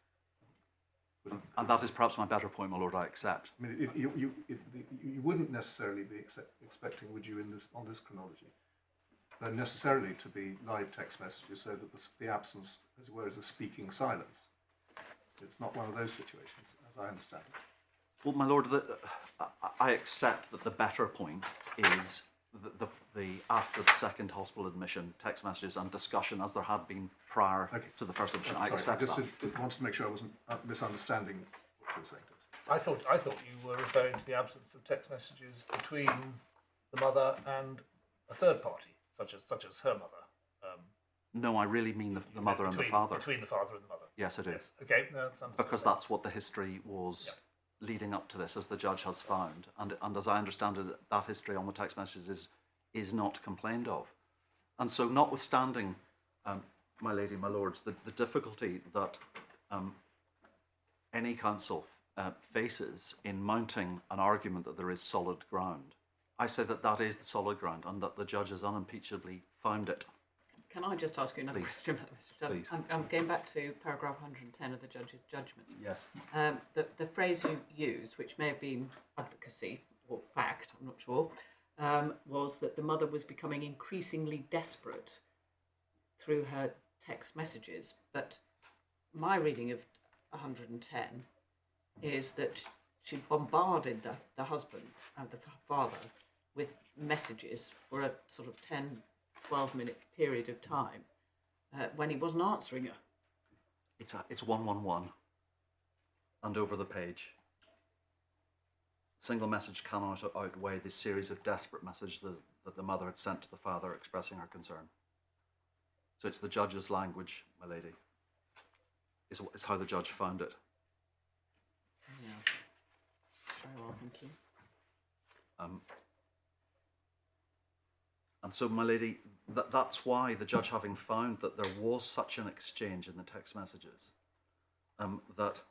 And that is perhaps my better point, my lord. I accept. I mean, you wouldn't necessarily be expecting, would you, on this chronology, there necessarily to be live text messages, so that the absence, as it were, is a speaking silence. It's not one of those situations, as I understand it. Well, my lord, I accept that the better point is the after the second hospital admission text messages and discussion as there had been prior to the first admission. I accept that. I just wanted to make sure I wasn't misunderstanding what you were saying. I thought you were referring to the absence of text messages between the mother and a third party, such as her mother. No, I really mean the mother and the father. Between the father and the mother. Yes, I do. Yes. Okay, no, that's understandable. Because that's what the history was leading up to this, as the judge has found, and as I understand it, that history on the text messages is not complained of. And so, notwithstanding, my lady, my lords, the difficulty that any counsel faces in mounting an argument that there is solid ground, I say that is the solid ground, and that the judge has unimpeachably found it. Can I just ask you another question about this? Please. I'm going back to paragraph 110 of the judge's judgment. Yes. The phrase you used, which may have been advocacy or fact, I'm not sure, was that the mother was becoming increasingly desperate through her text messages. But my reading of 110 is that she bombarded the husband and the father with messages for a sort of 10-12-minute period of time when he wasn't answering her. It's 111 and over the page. Single message cannot outweigh the series of desperate messages that the mother had sent to the father expressing her concern. So it's the judge's language, my lady. It's how the judge found it. Yeah. Very well, thank you. And so, my lady, that's why the judge, having found that there was such an exchange in the text messages, that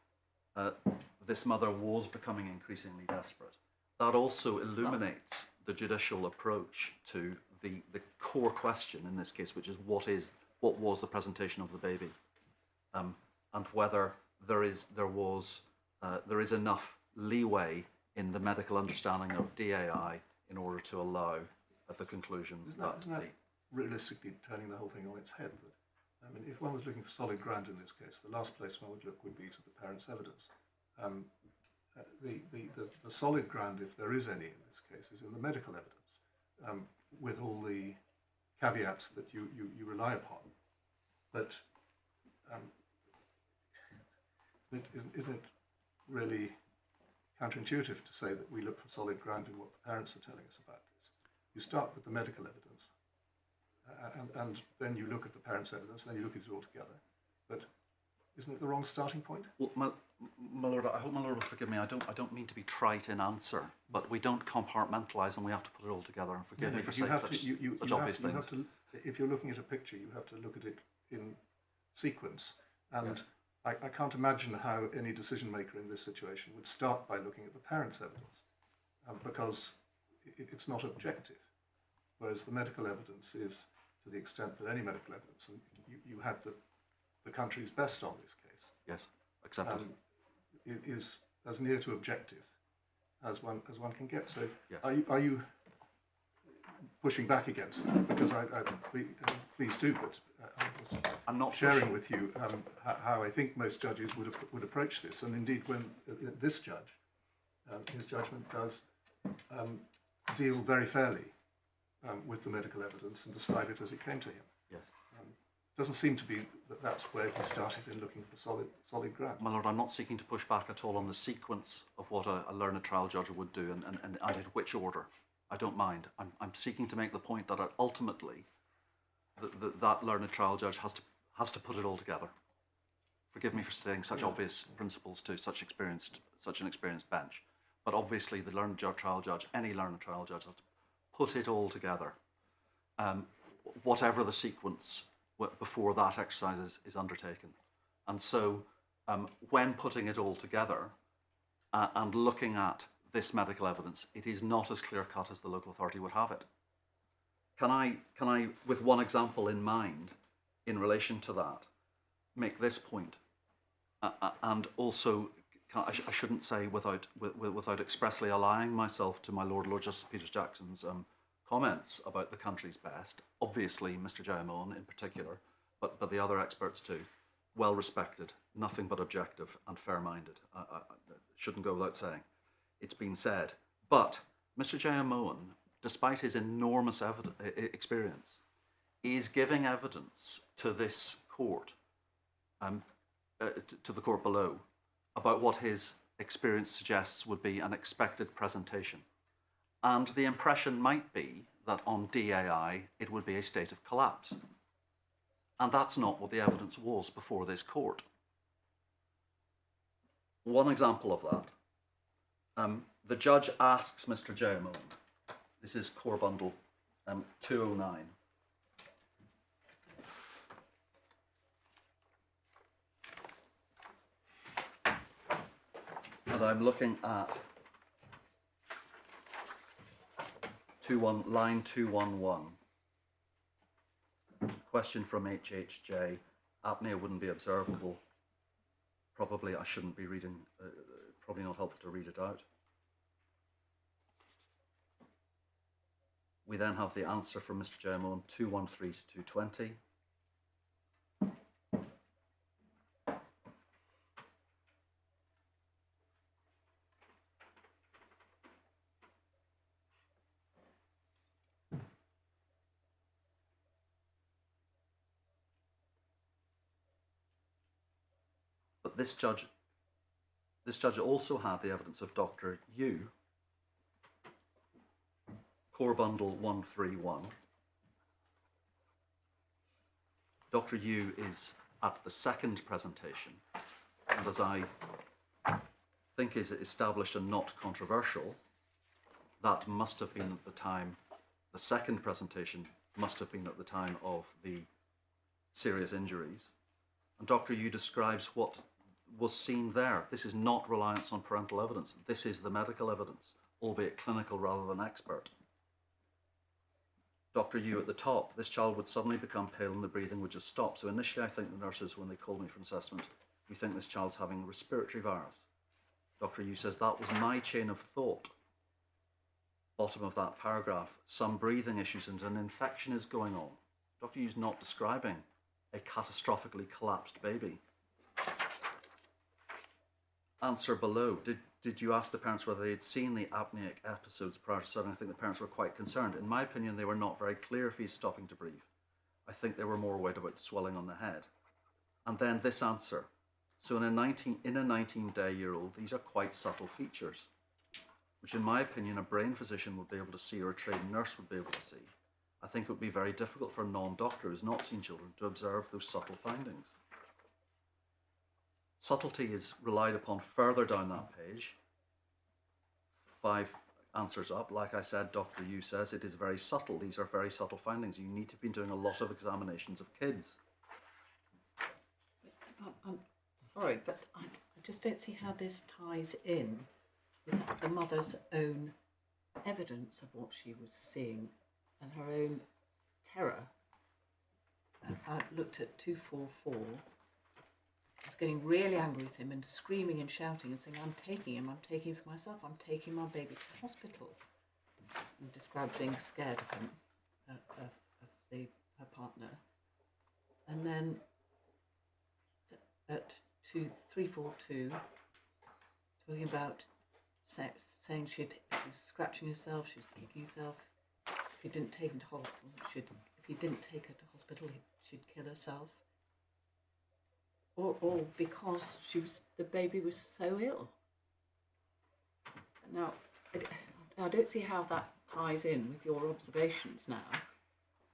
this mother was becoming increasingly desperate, that also illuminates the judicial approach to the core question in this case, which is what was the presentation of the baby, and whether there is enough leeway in the medical understanding of DAI in order to allow the conclusion Isn't that realistically turning the whole thing on its head? I mean, if one was looking for solid ground in this case, the last place one would look would be to the parent's evidence. The solid ground, if there is any in this case, is in the medical evidence, with all the caveats that you rely upon. But isn't it really counterintuitive to say that we look for solid ground in what the parents are telling us about this? You start with the medical evidence, and then you look at the parents' evidence, then you look at it all together. But isn't it the wrong starting point? Well, my lord, I hope my lord will forgive me. I don't mean to be trite in answer, but we don't compartmentalise and we have to put it all together. And forgive me for saying such obvious things. If you're looking at a picture, you have to look at it in sequence. And yes. I can't imagine how any decision maker in this situation would start by looking at the parents' evidence, because it's not objective, whereas the medical evidence is, to the extent that any medical evidence, and you had the country's best on this case. Yes, accepted. It is as near to objective as one can get. So, yes. Are you pushing back against that? Because please do, but I'm not sharing with you how I think most judges would approach this, and indeed when this judge, his judgment does deal very fairly with the medical evidence and describe it as it came to him. Yes. Doesn't seem to be that that's where he started in looking for solid ground. My lord, I'm not seeking to push back at all on the sequence of what a learned trial judge would do and in which order. I don't mind. I'm seeking to make the point that ultimately that learned trial judge has to put it all together. Forgive me for stating such obvious principles to such an experienced bench, but obviously the learned trial judge, any learned trial judge, has to put it all together, whatever the sequence before that exercise is undertaken. And so when putting it all together and looking at this medical evidence, it is not as clear-cut as the local authority would have it. Can I, with one example in mind, in relation to that, make this point? And also, I shouldn't say without expressly allying myself to my Lord Justice Peter Jackson's comments about the country's best. Obviously, Mr. Jayamon in particular, but the other experts too, well respected, nothing but objective and fair-minded. I shouldn't go without saying. It's been said. But Mr. Jayamon, despite his enormous experience, is giving evidence to this court, to the court below, about what his experience suggests would be an expected presentation. And the impression might be that on DAI it would be a state of collapse. And that's not what the evidence was before this court. One example of that, the judge asks Mr. Jayamon, this is core bundle 209. And I'm looking at line 211. Question from HHJ. Apnea wouldn't be observable. Probably I shouldn't be reading, probably not helpful to read it out. We then have the answer from Mr. Jayamon, 213 to 220. But this judge also had the evidence of Dr. Yu, core bundle 131. Dr. Yu is at the second presentation, and as I think is established and not controversial, that must have been at the time, the second presentation must have been at the time of the serious injuries. And Dr. Yu describes what was seen there. This is not reliance on parental evidence. This is the medical evidence, albeit clinical rather than expert. Dr. Yu at the top, this child would suddenly become pale and the breathing would just stop. So initially I think the nurses, when they called me for an assessment, we think this child's having a respiratory virus. Dr. Yu says, that was my chain of thought. Bottom of that paragraph, some breathing issues and an infection is going on. Dr. Yu's not describing a catastrophically collapsed baby. Answer below. Did you ask the parents whether they had seen the apneic episodes prior to serving? I think the parents were quite concerned. In my opinion, they were not very clear if he's stopping to breathe. I think they were more worried about the swelling on the head. And then this answer. So in a 19-day-year-old, these are quite subtle features, which in my opinion, a brain physician would be able to see or a trained nurse would be able to see. I think it would be very difficult for a non-doctor who's not seen children to observe those subtle findings. Subtlety is relied upon further down that page. 5 answers up. Like I said, Dr. Yu says it is very subtle. These are very subtle findings. You need to be doing a lot of examinations of kids. I'm sorry, but I just don't see how this ties in with the mother's own evidence of what she was seeing and her own terror. I looked at 244. I was getting really angry with him and screaming and shouting and saying, I'm taking him for myself, I'm taking my baby to hospital. And described being scared of him, of her partner. And then at 342, talking about saying she was scratching herself, she was kicking herself. If he didn't take him to hospital, if he didn't take her to hospital, she'd kill herself. Or because the baby was so ill. Now, I don't see how that ties in with your observations now,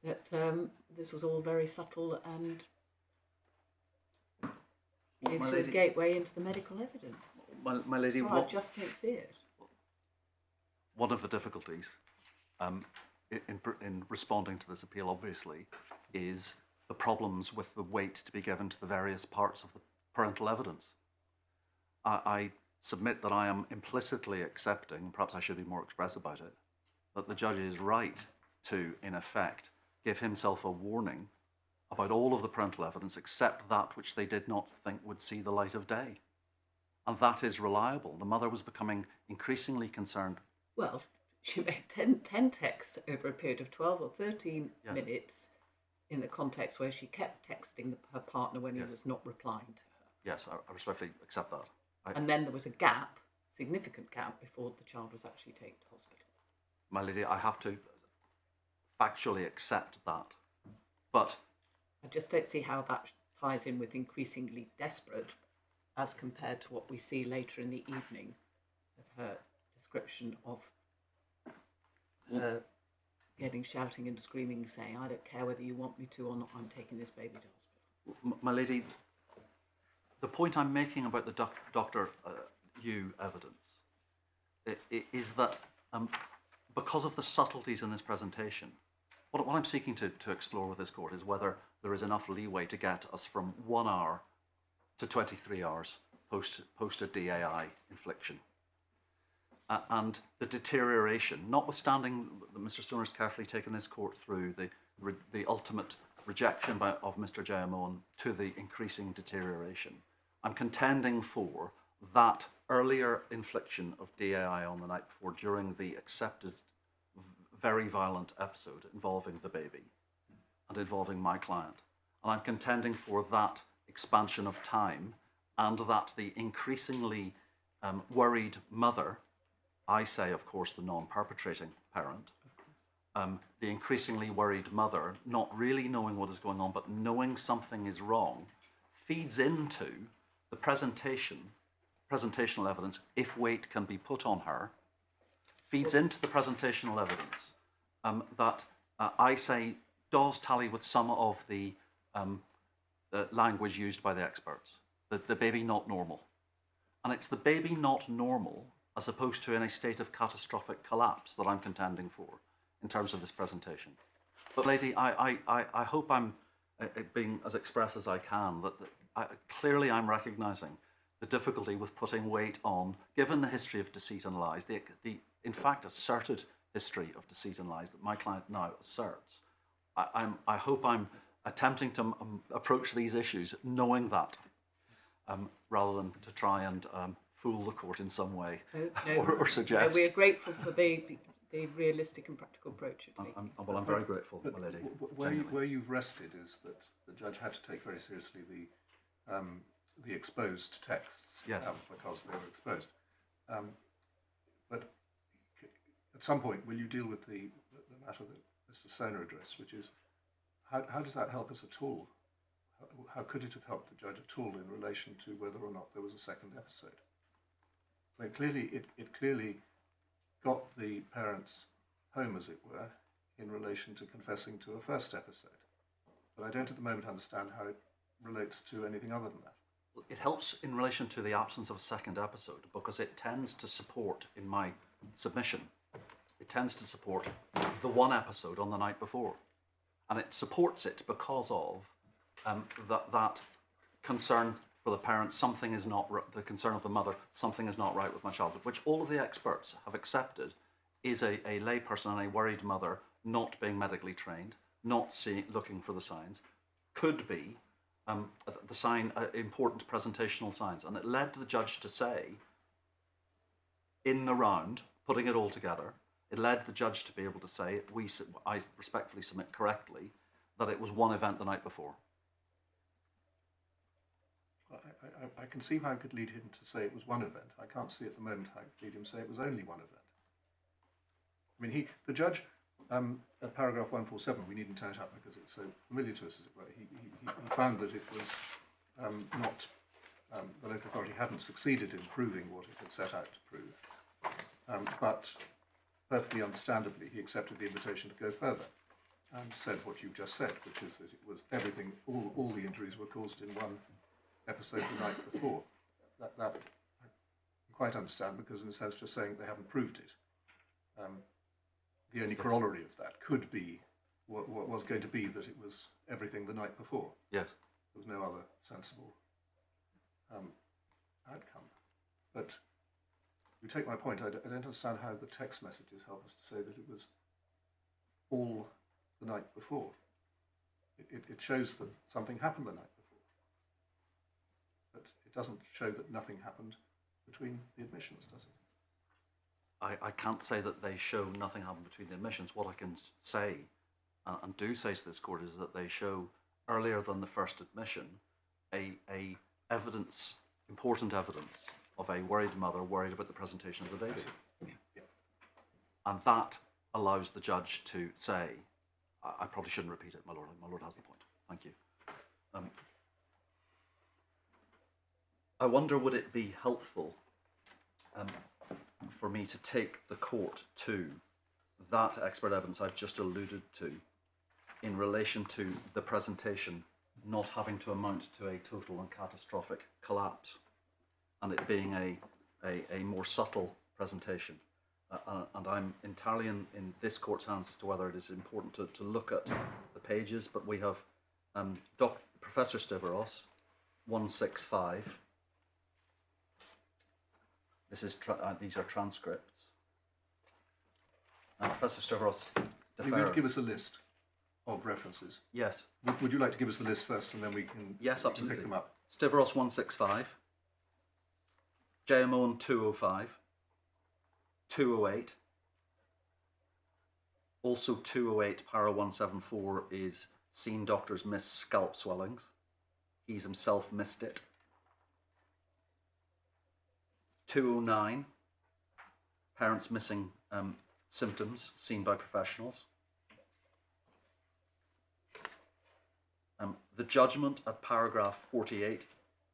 that this was all very subtle and gave sort of gateway into the medical evidence. My lady, I just don't see it. One of the difficulties in responding to this appeal, obviously, is the problems with the weight to be given to the various parts of the parental evidence. I submit that I am implicitly accepting, perhaps I should be more express about it, that the judge is right to, in effect, give himself a warning about all of the parental evidence except that which they did not think would see the light of day. And that is reliable. The mother was becoming increasingly concerned. Well, she made 10 texts over a period of 12 or 13 minutes in the context where she kept texting her partner when he was not replying to her. Yes, I respectfully accept that. And then there was a gap, significant gap, before the child was actually taken to hospital. My lady, I have to factually accept that. But I just don't see how that ties in with increasingly desperate as compared to what we see later in the evening with her description of her getting shouting and screaming, saying, I don't care whether you want me to or not, I'm taking this baby to hospital. my lady, the point I'm making about the Dr. Yu evidence is that because of the subtleties in this presentation, what I'm seeking to explore with this court is whether there is enough leeway to get us from 1 hour to 23 hours post a DAI infliction. And the deterioration, notwithstanding that Mr. Stoner's carefully taken this court through the ultimate rejection of Mr. Jayamon to the increasing deterioration, I'm contending for that earlier infliction of DAI on the night before during the accepted very violent episode involving the baby and involving my client. And I'm contending for that expansion of time and that the increasingly worried mother, I say, of course, the non-perpetrating parent, the increasingly worried mother, not really knowing what is going on, but knowing something is wrong, feeds into the presentational evidence, if weight can be put on her, feeds into the presentational evidence that I say does tally with some of the language used by the experts, the baby not normal. And it's the baby not normal as opposed to in a state of catastrophic collapse that I'm contending for in terms of this presentation. But lady, I hope I'm being as express as I can, that clearly I'm recognising the difficulty with putting weight on, given the history of deceit and lies, the in fact asserted history of deceit and lies that my client now asserts. I hope I'm attempting to approach these issues knowing that, rather than to try and fool the court in some way No, or suggest. No, we're grateful for the realistic and practical approach you're taking. I'm very grateful, my lady. Where you've rested is that the judge had to take very seriously the exposed texts, Yes. because they were exposed. But at some point, will you deal with the matter that Mr. Stoner addressed, which is how does that help us at all? How could it have helped the judge at all in relation to whether or not there was a second episode? I mean, clearly, it clearly got the parents home, as it were, in relation to confessing to a first episode. But I don't at the moment understand how it relates to anything other than that. It helps in relation to the absence of a second episode because it tends to support, in my submission, it tends to support the one episode on the night before. And it supports it because of that concern for the parents, something is not right, the concern of the mother, something is not right with my child, which all of the experts have accepted is a lay person and a worried mother not being medically trained, not looking for the signs, could be the sign, important presentational signs. And it led the judge to say, in the round, putting it all together, it led the judge to be able to say, I respectfully submit correctly, that it was one event the night before. I can see how it could lead him to say it was one event. I can't see at the moment how it could lead him to say it was only one event. I mean, the judge, at paragraph 147, we needn't turn it up because it's so familiar to us, as it were, he found that it was not, the local authority hadn't succeeded in proving what it had set out to prove. But perfectly understandably, he accepted the invitation to go further and said what you've just said, which is that it was everything, all the injuries were caused in one episode the night before. That I quite understand, because in a sense just saying they haven't proved it. The only corollary of that could be, what was going to be, that it was everything the night before. Yes. There was no other sensible outcome. But you take my point, I don't understand how the text messages help us to say that it was all the night before. It shows that something happened the night before. But it doesn't show that nothing happened between the admissions, does it? I can't say that they show nothing happened between the admissions. What I can say, and do say to this court, is that they show earlier than the first admission a evidence, important evidence of a worried mother worried about the presentation of the baby. Yeah. And that allows the judge to say, I probably shouldn't repeat it, my lord. My lord has the point. Thank you. I wonder, would it be helpful for me to take the court to that expert evidence I've just alluded to in relation to the presentation not having to amount to a total and catastrophic collapse, and it being a more subtle presentation. And I'm entirely in this court's hands as to whether it is important to look at the pages, but we have Professor Stiveros, 165. These are transcripts. Professor Stiveros. Are you going to give us a list of references? Yes. Would you like to give us the list first, and then we can, yes, absolutely. Pick them up? Stiveros 165, JMON 205, 208, also 208, para 174 is seen doctors miss scalp swellings. He's himself missed it. 209, parents missing symptoms seen by professionals. The judgment at paragraph 48,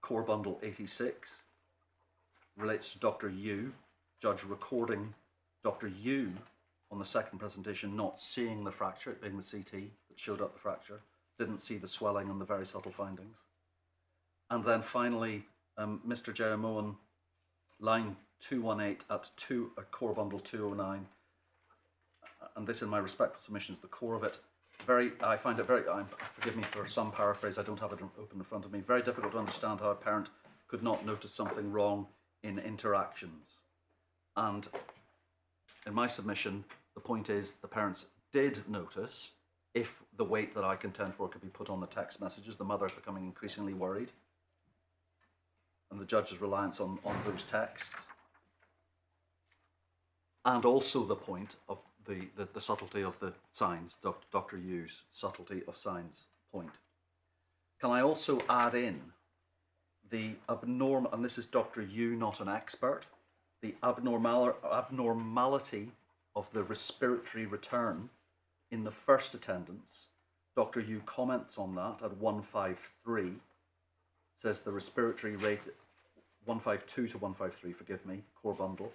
core bundle 86, relates to Dr. Yu, judge recording Dr. Yu on the second presentation not seeing the fracture, it being the CT that showed up the fracture, didn't see the swelling and the very subtle findings. And then finally, Mr. Jayamohan, line 218 at core bundle 209, and this in my respectful submission is the core of it. I find it very, forgive me for some paraphrase, I don't have it open in front of me, very difficult to understand how a parent could not notice something wrong in interactions. And in my submission, the point is the parents did notice, if the weight that I contend for could be put on the text messages, the mother becoming increasingly worried. and the judge's reliance on those texts, and also the point of the subtlety of the signs, Dr. Yu's subtlety of signs point. Can I also add in the abnormal, and this is Dr. Yu, not an expert, the abnormality of the respiratory return in the first attendance. Dr. Yu comments on that at 153, says the respiratory rate, 152 to 153, forgive me, core bundle.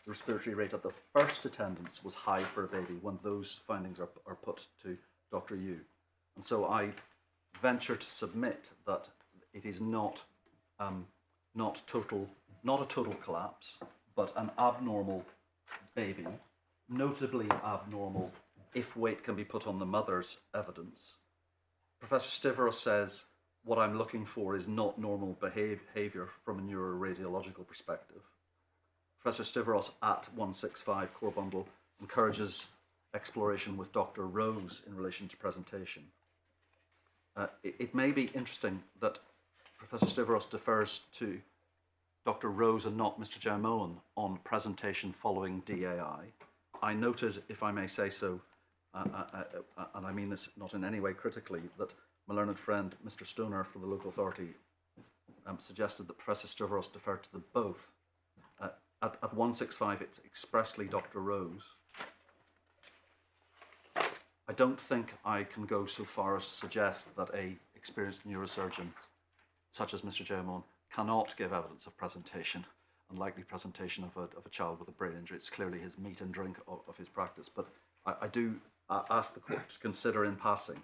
The respiratory rate at the first attendance was high for a baby when those findings are put to Dr. Yu. And so I venture to submit that it is not a total collapse, but an abnormal baby, notably abnormal if weight can be put on the mother's evidence. Professor Stiveros says, what I'm looking for is not normal behavior from a neuroradiological perspective. Professor Stiveros at 165 core bundle encourages exploration with Dr. Rose in relation to presentation. It may be interesting that Professor Stiveros defers to Dr. Rose and not Mr. Jamoan on presentation following DAI. I noted, if I may say so, and I mean this not in any way critically, that my learned friend, Mr. Stoner, for the local authority, suggested that Professor Stiveros deferred to them both. At 165, it's expressly Dr. Rose. I don't think I can go so far as to suggest that a experienced neurosurgeon, such as Mr. Jamoan, cannot give evidence of presentation, unlikely presentation of a child with a brain injury. It's clearly his meat and drink of his practice. But I do ask the court to consider in passing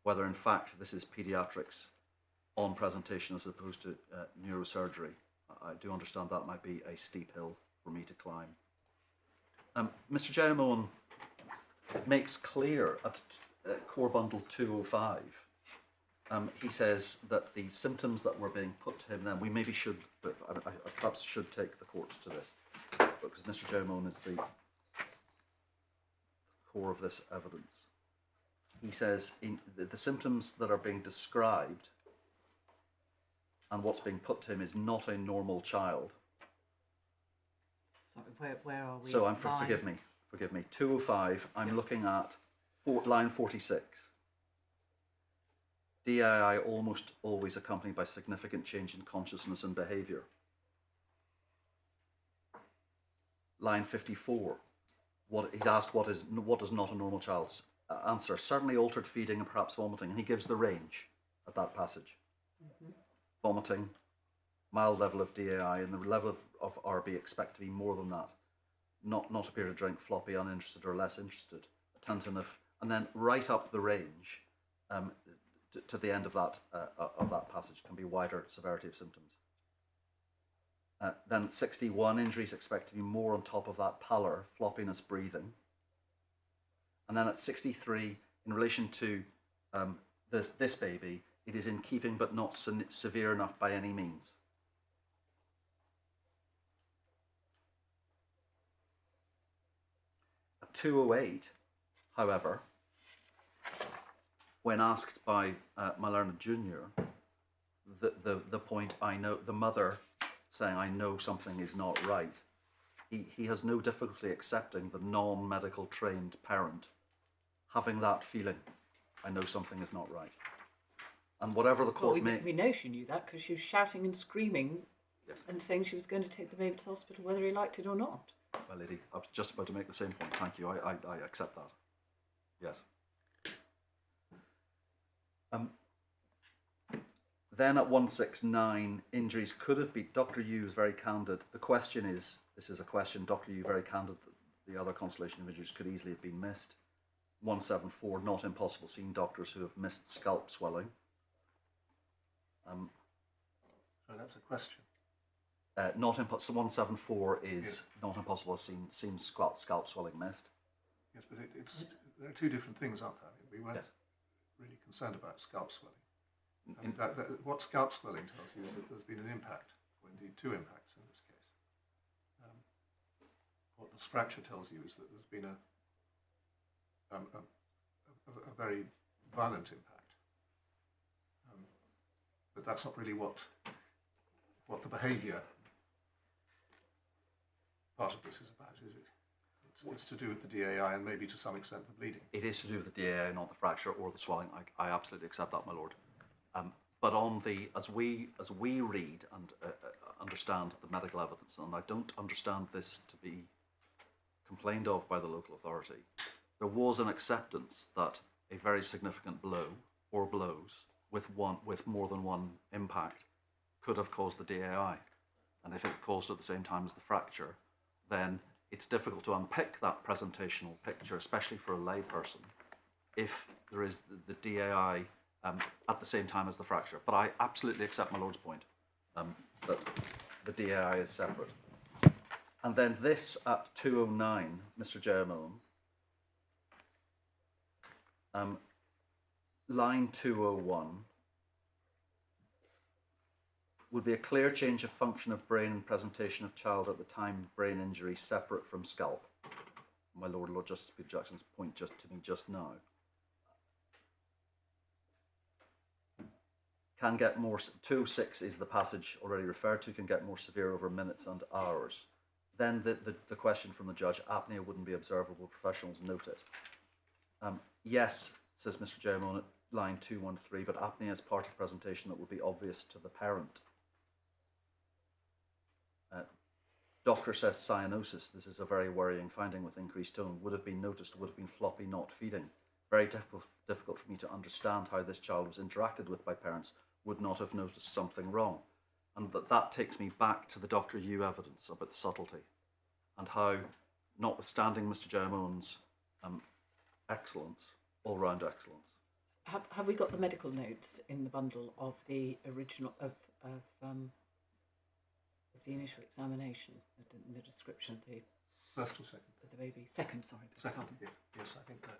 whether in fact this is paediatrics on presentation as opposed to neurosurgery. I do understand that might be a steep hill for me to climb. Mr. Jamoan makes clear at core bundle 205, he says that the symptoms that were being put to him then, we maybe should, I perhaps should take the court to this, because Mr. Jamoan is the core of this evidence. He says the symptoms that are being described and what's being put to him is not a normal child. Sorry, where are we? So forgive me, 205, I'm looking at line 46. DII almost always accompanied by significant change in consciousness and behaviour. Line 54, he's asked what is not a normal child's answer. Certainly altered feeding and perhaps vomiting, and he gives the range at that passage. Mm-hmm. Vomiting, mild level of DAI, and the level of RB expect to be more than that. Not appear to drink, floppy, uninterested or less interested, attentive, and then right up the range to the end of that passage can be wider severity of symptoms. Then 61, injuries expect to be more on top of that, pallor, floppiness, breathing. And then at 63, in relation to this baby, it is in keeping but not severe enough by any means. At 208, however, when asked by my learned junior, the point I know, the mother saying, I know something is not right, he has no difficulty accepting the non-medical trained parent having that feeling, I know something is not right. And whatever the court we know she knew that because she was shouting and screaming, yes, and saying she was going to take the baby to the hospital whether he liked it or not. My lady, I was just about to make the same point. Thank you. I accept that. Yes. Then at 169, injuries could have been, Dr. Yu is very candid. The question is, this is a question, Dr. Yu very candid, that the other constellation of injuries could easily have been missed. 174, not impossible, seeing doctors who have missed scalp swelling. So that's a question. So 174 is yes, not impossible, seen scalp swelling missed. Yes, but there are two different things, aren't there? We weren't Yes. really concerned about scalp swelling. I mean, what scalp swelling tells you is that there's been an impact, or indeed two impacts in this case. What the fracture tells you is that there's been a very violent impact. But that's not really what what the behaviour part of this is about, is it? It's to do with the DAI and maybe to some extent the bleeding. It is to do with the DAI, not the fracture or the swelling. I absolutely accept that, my lord. But on the, as we read and understand the medical evidence, and I don't understand this to be complained of by the local authority, there was an acceptance that a very significant blow or blows with more than one impact could have caused the DAI. And if it caused at the same time as the fracture, then it's difficult to unpick that presentational picture, especially for a layperson, if there is the DAI at the same time as the fracture. But I absolutely accept my lord's point, that the DAI is separate. And then this at 209, Mr. Jerome, line 201, would be a clear change of function of brain and presentation of child at the time brain injury separate from scalp. My Lord Justice Peter Jackson's point just to me just now. Can get more, 206 is the passage already referred to, can get more severe over minutes and hours. Then the question from the judge, apnea wouldn't be observable, professionals note it. Yes, says Mr. Jerome at line 213, but apnea is part of presentation that would be obvious to the parent. Doctor says cyanosis. This is a very worrying finding with increased tone. Would have been noticed, would have been floppy, not feeding. Very difficult for me to understand how this child was interacted with by parents, would not have noticed something wrong. And that takes me back to the Dr. Yu evidence about the subtlety and how, notwithstanding Mr. Jeremone's excellence, all-round excellence. Have we got the medical notes in the bundle of the original of the initial examination, the description of the First or second? of the baby? Second, sorry. Second, yes, I think that.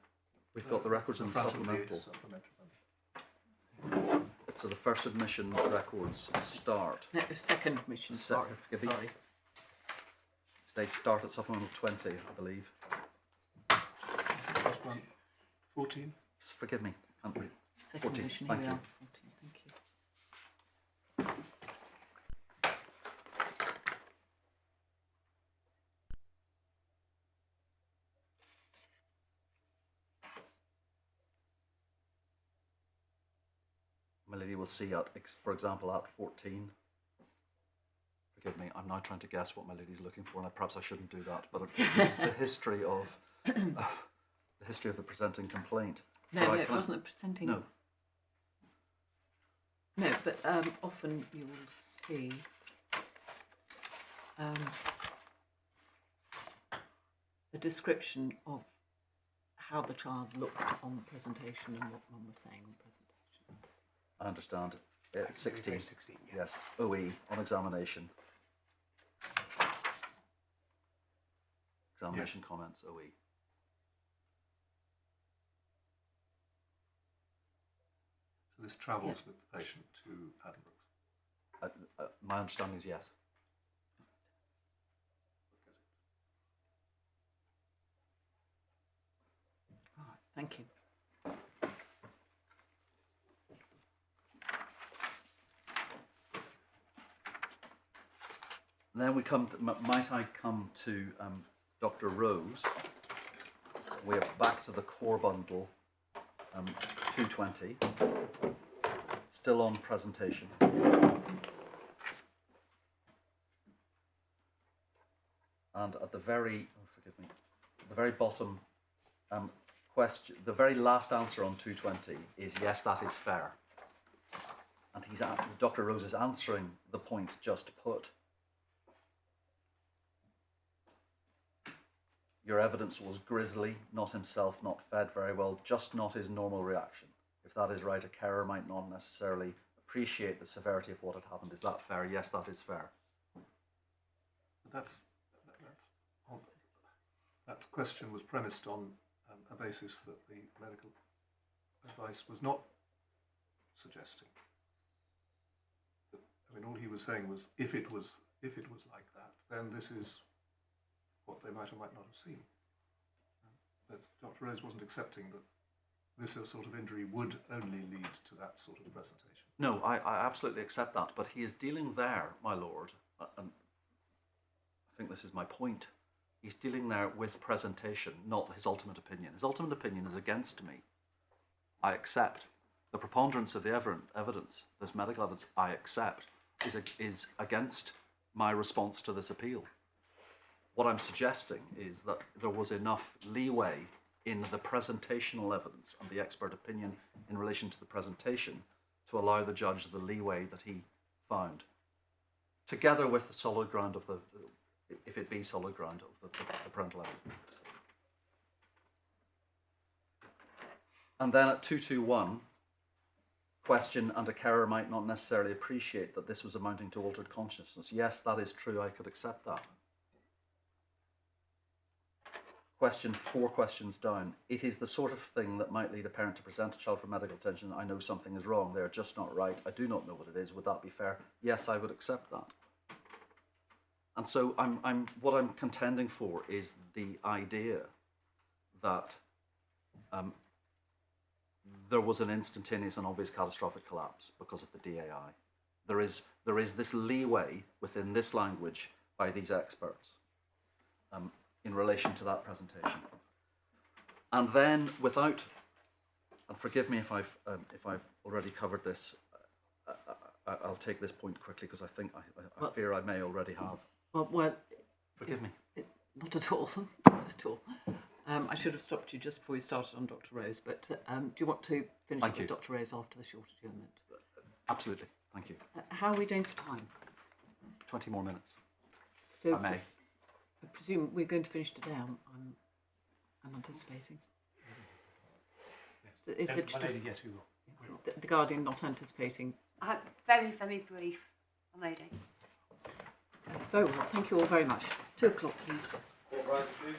We've got the records in the front of supplemental. supplemental. So the first admission records start. No, second admission. Sorry. They start at supplemental 20, I believe. First one, 14. Forgive me, can't read. Second 14, admission. Here thank we you. are. 14, thank you. My lady will see at, for example, at 14. Forgive me, I'm now trying to guess what my lady's looking for, and perhaps I shouldn't do that. But at 14 is the history of the presenting complaint. No, it wasn't the presenting. No. No, but often you will see the description of how the child looked on the presentation and what mum was saying on the presentation. I understand. 16. 16, yeah. Yes. OE on examination. Examination comments, OE. So this travels with the patient to Addenbrooke's. My understanding is yes. All right, thank you. And then we come to, might I come to Dr. Rose? We're back to the core bundle, 220, still on presentation. And at the very, the very bottom question, the very last answer on 220 is yes, that is fair. And Dr. Rose is answering the point just put. Your evidence was grisly, not himself, not fed very well, just not his normal reaction. If that is right, a carer might not necessarily appreciate the severity of what had happened. Is that fair? Yes, that is fair. That question was premised on a basis that the medical advice was not suggesting. I mean, all he was saying was, if it was like that, then this is what they might or might not have seen. But Dr. Rose wasn't accepting that this sort of injury would only lead to that sort of presentation. No, I absolutely accept that, but he is dealing there, my lord, and I think this is my point. He's dealing there with presentation, not his ultimate opinion. His ultimate opinion is against me. I accept. The preponderance of the evidence, this medical evidence, I accept, is against my response to this appeal. What I'm suggesting is that there was enough leeway in the presentational evidence and the expert opinion in relation to the presentation to allow the judge the leeway that he found, together with the solid ground of the, if it be solid ground, of the parental evidence. And then at 221, question, and a carer might not necessarily appreciate that this was amounting to altered consciousness. Yes, that is true, I could accept that. Question 4 questions down. It is the sort of thing that might lead a parent to present a child for medical attention. I know something is wrong. They are just not right. I do not know what it is. Would that be fair? Yes, I would accept that. And so what I'm contending for is the idea that there was an instantaneous and obvious catastrophic collapse because of the DAI. There is this leeway within this language by these experts in relation to that presentation. And then without, and forgive me if I've already covered this, I'll take this point quickly because I think I fear I may already have. Well, forgive me. Not at all. Not at all. I should have stopped you just before we started on Dr. Rose, but do you want to finish up with Dr. Rose after the short adjournment? Absolutely. Thank you. How are we doing for time? 20 more minutes. So I may. I presume we're going to finish today. I'm anticipating. So is My lady, yes, we will. the Guardian not anticipating? Very, very brief, my lady. Very well. Thank you all very much. 2 o'clock, please. All right, Stephen.